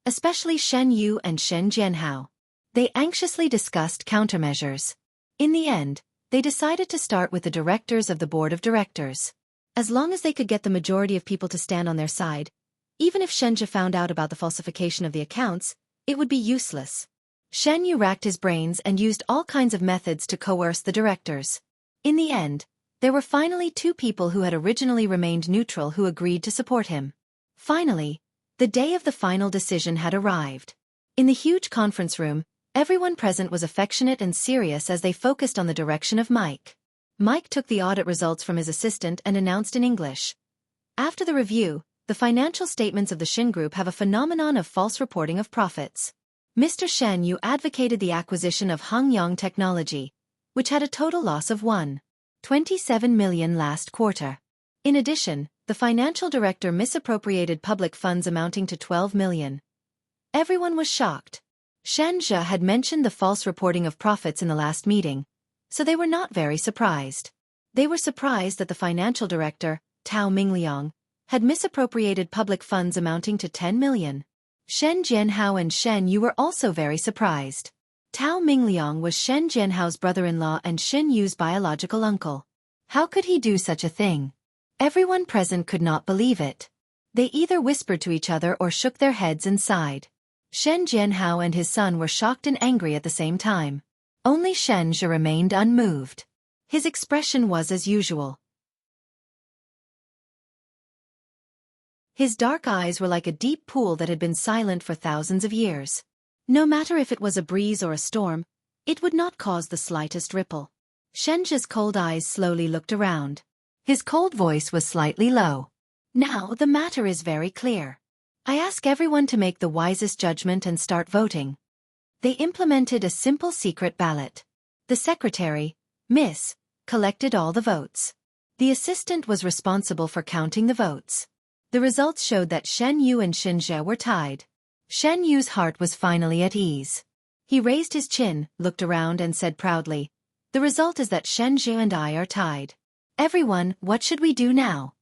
Speaker 1: especially Shen Yu and Shen Jianhao. They anxiously discussed countermeasures. In the end, they decided to start with the directors of the board of directors. As long as they could get the majority of people to stand on their side, even if Shen Jie found out about the falsification of the accounts, it would be useless. Shen Yu racked his brains and used all kinds of methods to coerce the directors. In the end, there were finally 2 people who had originally remained neutral who agreed to support him. Finally, the day of the final decision had arrived. In the huge conference room, everyone present was affectionate and serious as they focused on the direction of Mike. Mike took the audit results from his assistant and announced in English. After the review, the financial statements of the Shin Group have a phenomenon of false reporting of profits. Mr. Shen Yu advocated the acquisition of Hongyang Technology, which had a total loss of 1.27 million last quarter. In addition, the financial director misappropriated public funds amounting to 12 million. Everyone was shocked. Shen Jie had mentioned the false reporting of profits in the last meeting, so they were not very surprised. They were surprised that the financial director, Tao Mingliang, had misappropriated public funds amounting to 10 million. Shen Jianhao and Shen Yu were also very surprised. Tao Mingliang was Shen Jianhao's brother-in-law and Shen Yu's biological uncle. How could he do such a thing? Everyone present could not believe it. They either whispered to each other or shook their heads and sighed. Shen Jianhao and his son were shocked and angry at the same time. Only Shen Jie remained unmoved. His expression was as usual. His dark eyes were like a deep pool that had been silent for thousands of years. No matter if it was a breeze or a storm, it would not cause the slightest ripple. Shen Jie's cold eyes slowly looked around. His cold voice was slightly low. Now the matter is very clear. I ask everyone to make the wisest judgment and start voting. They implemented a simple secret ballot. The secretary, Miss, collected all the votes. The assistant was responsible for counting the votes. The results showed that Shen Yu and Shen Jie were tied. Shen Yu's heart was finally at ease. He raised his chin, looked around and said proudly, "The result is that Shen Jie and I are tied. Everyone, what should we do now?"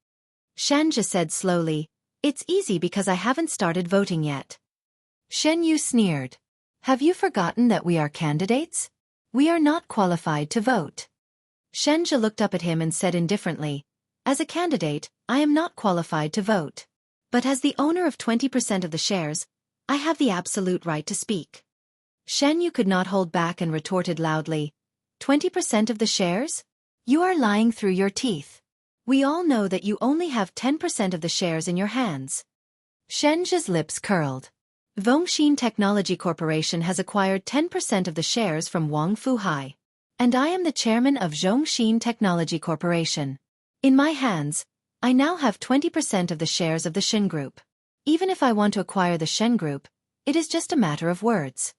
Speaker 1: Shen Jie said slowly, "It's easy because I haven't started voting yet." Shen Yu sneered. "Have you forgotten that we are candidates? We are not qualified to vote." Shen Jie looked up at him and said indifferently, "As a candidate, I am not qualified to vote. But as the owner of 20% of the shares, I have the absolute right to speak." Shen Yu could not hold back and retorted loudly, "20% of the shares? You are lying through your teeth. We all know that you only have 10% of the shares in your hands." Shen Jie's lips curled. Zhongxin Technology Corporation has acquired 10% of the shares from Wang Fuhai. And I am the chairman of Zhongxin Technology Corporation. In my hands, I now have 20% of the shares of the Shin Group. Even if I want to acquire the Shen Group, it is just a matter of words.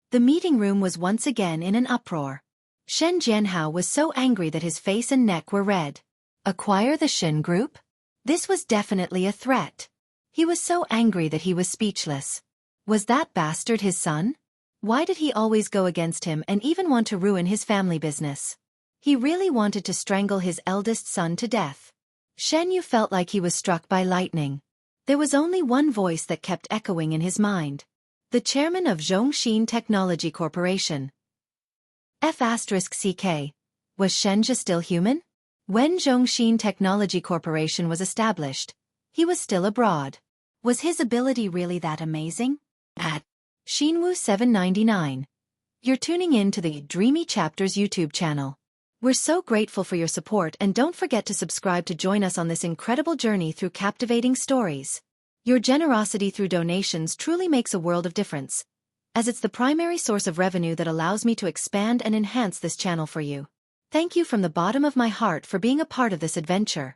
Speaker 1: The meeting room was once again in an uproar. Shen Jianhao was so angry that his face and neck were red. Acquire the Shin Group? This was definitely a threat. He was so angry that he was speechless. Was that bastard his son? Why did he always go against him and even want to ruin his family business? He really wanted to strangle his eldest son to death. Shen Yu felt like he was struck by lightning. There was only one voice that kept echoing in his mind. The chairman of Zhongxin Technology Corporation. F***CK. Was Shen Jie still human? When Zhongxin Technology Corporation was established, he was still abroad. Was his ability really that amazing? At Shinwu 799. You're tuning in to the Dreamy Chapters YouTube channel. We're so grateful for your support and don't forget to subscribe to join us on this incredible journey through captivating stories. Your generosity through donations truly makes a world of difference, as it's the primary source of revenue that allows me to expand and enhance this channel for you. Thank you from the bottom of my heart for being a part of this adventure.